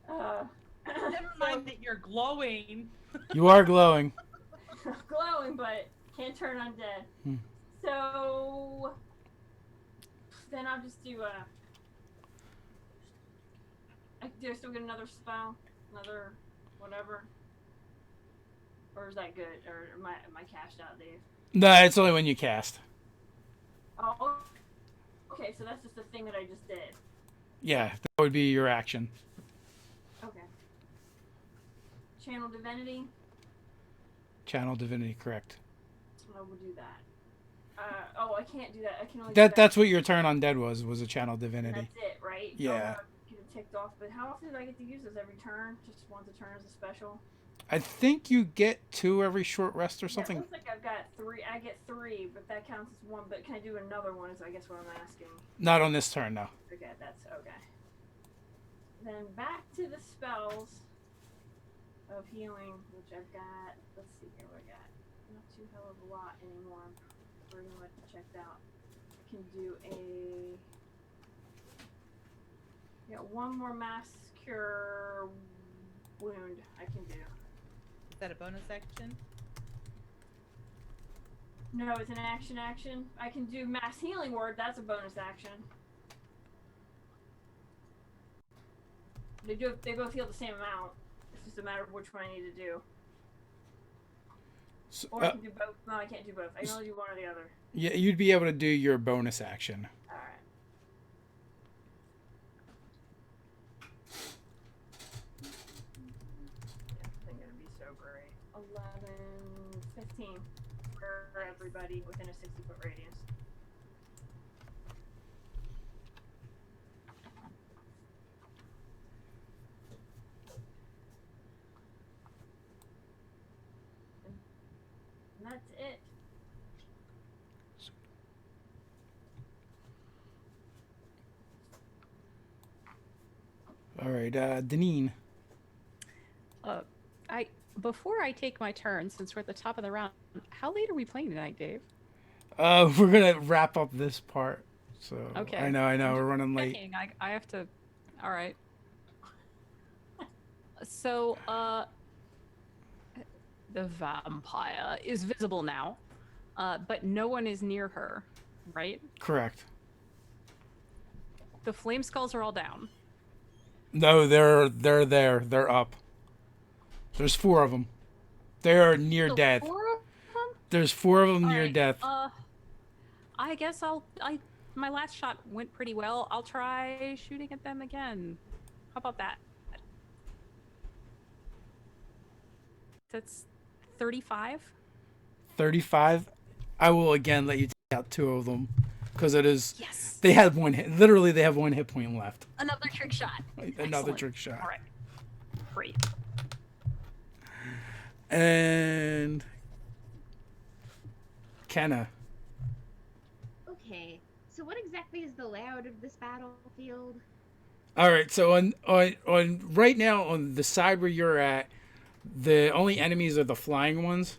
Never mind that you're glowing. You are glowing. Glowing, but can't turn undead. So then I'll just do do I still get another spell? Another whatever? Or is that good? Or am I cashed out, Dave? No, it's only when you cast. Oh, okay, so that's just the thing that I just did. Yeah, that would be your action. Okay. Channel Divinity. Channel Divinity, correct. I will do that. I can't do that. I can only do That that's what your turn on dead was a Channel Divinity. That's it, right? Yeah. Get it ticked off. But how often do I get to use this? Every turn? Just once a turn as a special? I think you get 2 every short rest or something. Yeah, it looks like I've got 3. I get 3, but that counts as 1. But can I do another one? Is I guess what I'm asking. Not on this turn, no. Okay, that's okay. Then back to the spells of healing, which I've got. Let's see here, what I got. Not too hell of a lot anymore. I'm pretty much checked out. I can do one more mass cure wound. I can do. Is that a bonus action? No, it's an action. I can do mass healing word. That's a bonus action. They both heal the same amount. It's just a matter of which one I need to do. So, Or I can do both. No, I can't do both. I can only do one or the other. yeah, you'd be able to do your bonus action. Alright. This isn't gonna be so great. 11, 15 for everybody within a 60-foot radius. And that's it. All right, Deneen. Before I take my turn, since we're at the top of the round, how late are we playing tonight, Dave? We're gonna wrap up this part. So Okay. I know we're running late. Checking. I have to. All right. So, the vampire is visible now, but no one is near her, right? Correct. The flame skulls are all down. No, they're there. They're up. There's 4 of them. They're near So death. 4 of them? There's 4 of them All near right, death. I guess my last shot went pretty well. I'll try shooting at them again. How about that? That's 35. 35. I will again let you take out 2 of them because it is. Yes. They had 1 hit. Literally, they have 1 hit point left. Another trick shot. Another Excellent. trick shot. All right. Great. And Kenna. Okay, so what exactly is the layout of this battlefield? All right, so on right now on the side where you're at, the only enemies are the flying ones.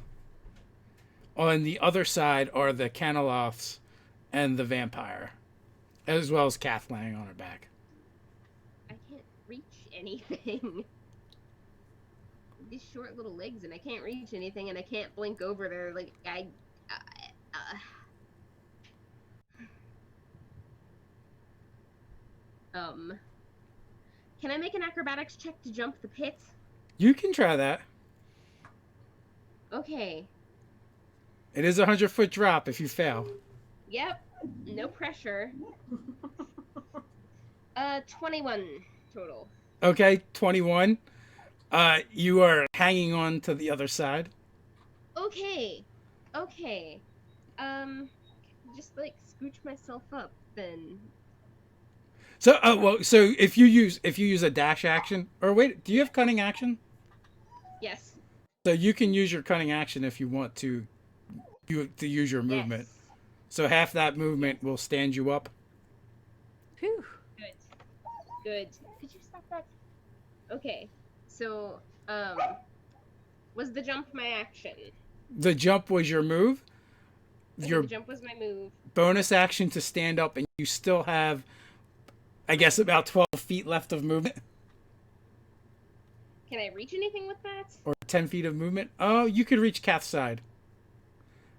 On the other side are the Canaloths and the vampire, as well as Kath laying on her back. I can't reach anything. These short little legs, and I can't reach anything, and I can't blink over there. Like can I make an acrobatics check to jump the pit? You can try that. Okay. It is a 100-foot drop if you fail. Yep. No pressure. 21 total. Okay, 21. You are hanging on to the other side. Okay. Just like scooch myself up then. So, so if you use a dash action, or wait, do you have cunning action? Yes. So you can use your cunning action if you want to use your movement. Yes. So half that movement will stand you up. Phew. Good. Could you stop that? Okay. So, was the jump my action? The jump was your move. Okay, Your the jump was my move. bonus action to stand up, and you still have, I guess, about 12 feet left of movement. Can I reach anything with that? Or 10 feet of movement. Oh, you could reach Kath's side.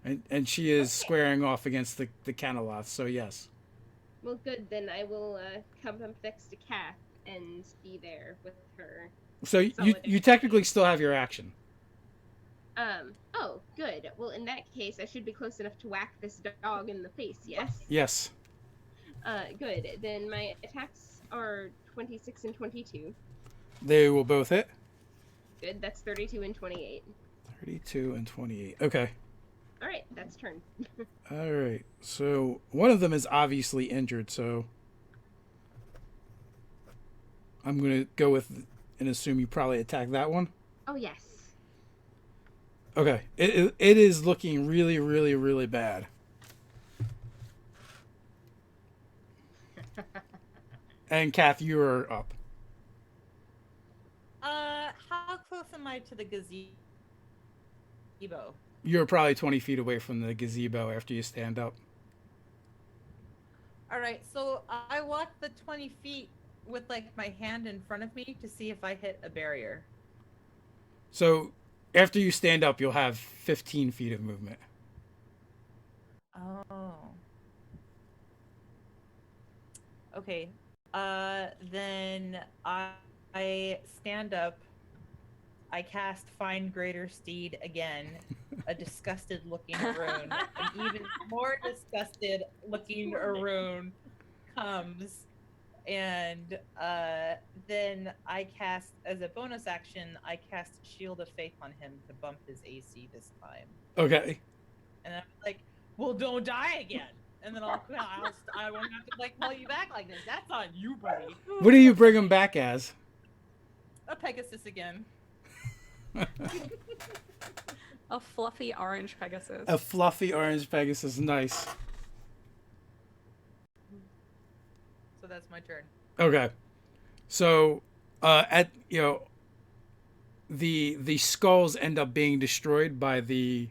And she is squaring off against the Canaloth, so yes. Well, good. Then I will come up next to Kath and be there with her. So you technically still have your action. Oh, good. Well, in that case, I should be close enough to whack this dog in the face, yes? Yes. Good. Then my attacks are 26 and 22. They will both hit. Good. That's 32 and 28. 32 and 28. Okay. All right, that's turn. All right. So one of them is obviously injured, so I'm going to go with and assume you probably attack that one. Oh, yes. Okay. It is looking really, really, really bad. And Kath, you are up. How close am I to the gazebo? You're probably 20 feet away from the gazebo after you stand up. All right, so I walk the 20 feet with like my hand in front of me to see if I hit a barrier. So after you stand up, you'll have 15 feet of movement. Oh. Okay. Then I stand up. I cast Find Greater Steed again, a disgusted-looking rune. An even more disgusted-looking rune comes, and then I cast, as a bonus action, I cast Shield of Faith on him to bump his AC this time. Okay. And I'm like, well, don't die again. And then I won't have to like call you back like this. That's on you, buddy. What do you bring him back as? A Pegasus again. A fluffy orange Pegasus. A fluffy orange Pegasus. Nice. So that's my turn. Okay. So, the skulls end up being destroyed by the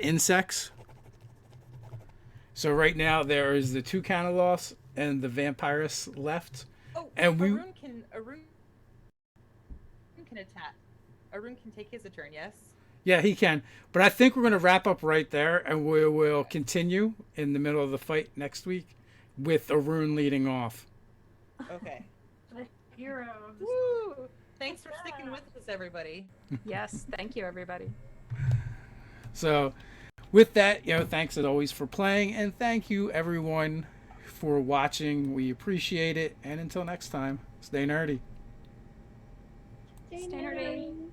insects. So right now there is the two Canaloths and the Vampirus left. Oh, and Arun can attack. Arun can take his turn, yes? Yeah, he can. But I think we're going to wrap up right there, and we will continue in the middle of the fight next week with Arun leading off. Okay. The heroes. Woo! Thanks for sticking with us, everybody. Yes, thank you, everybody. So, with that, thanks as always for playing, and thank you everyone for watching. We appreciate it, and until next time, stay nerdy. Stay nerdy.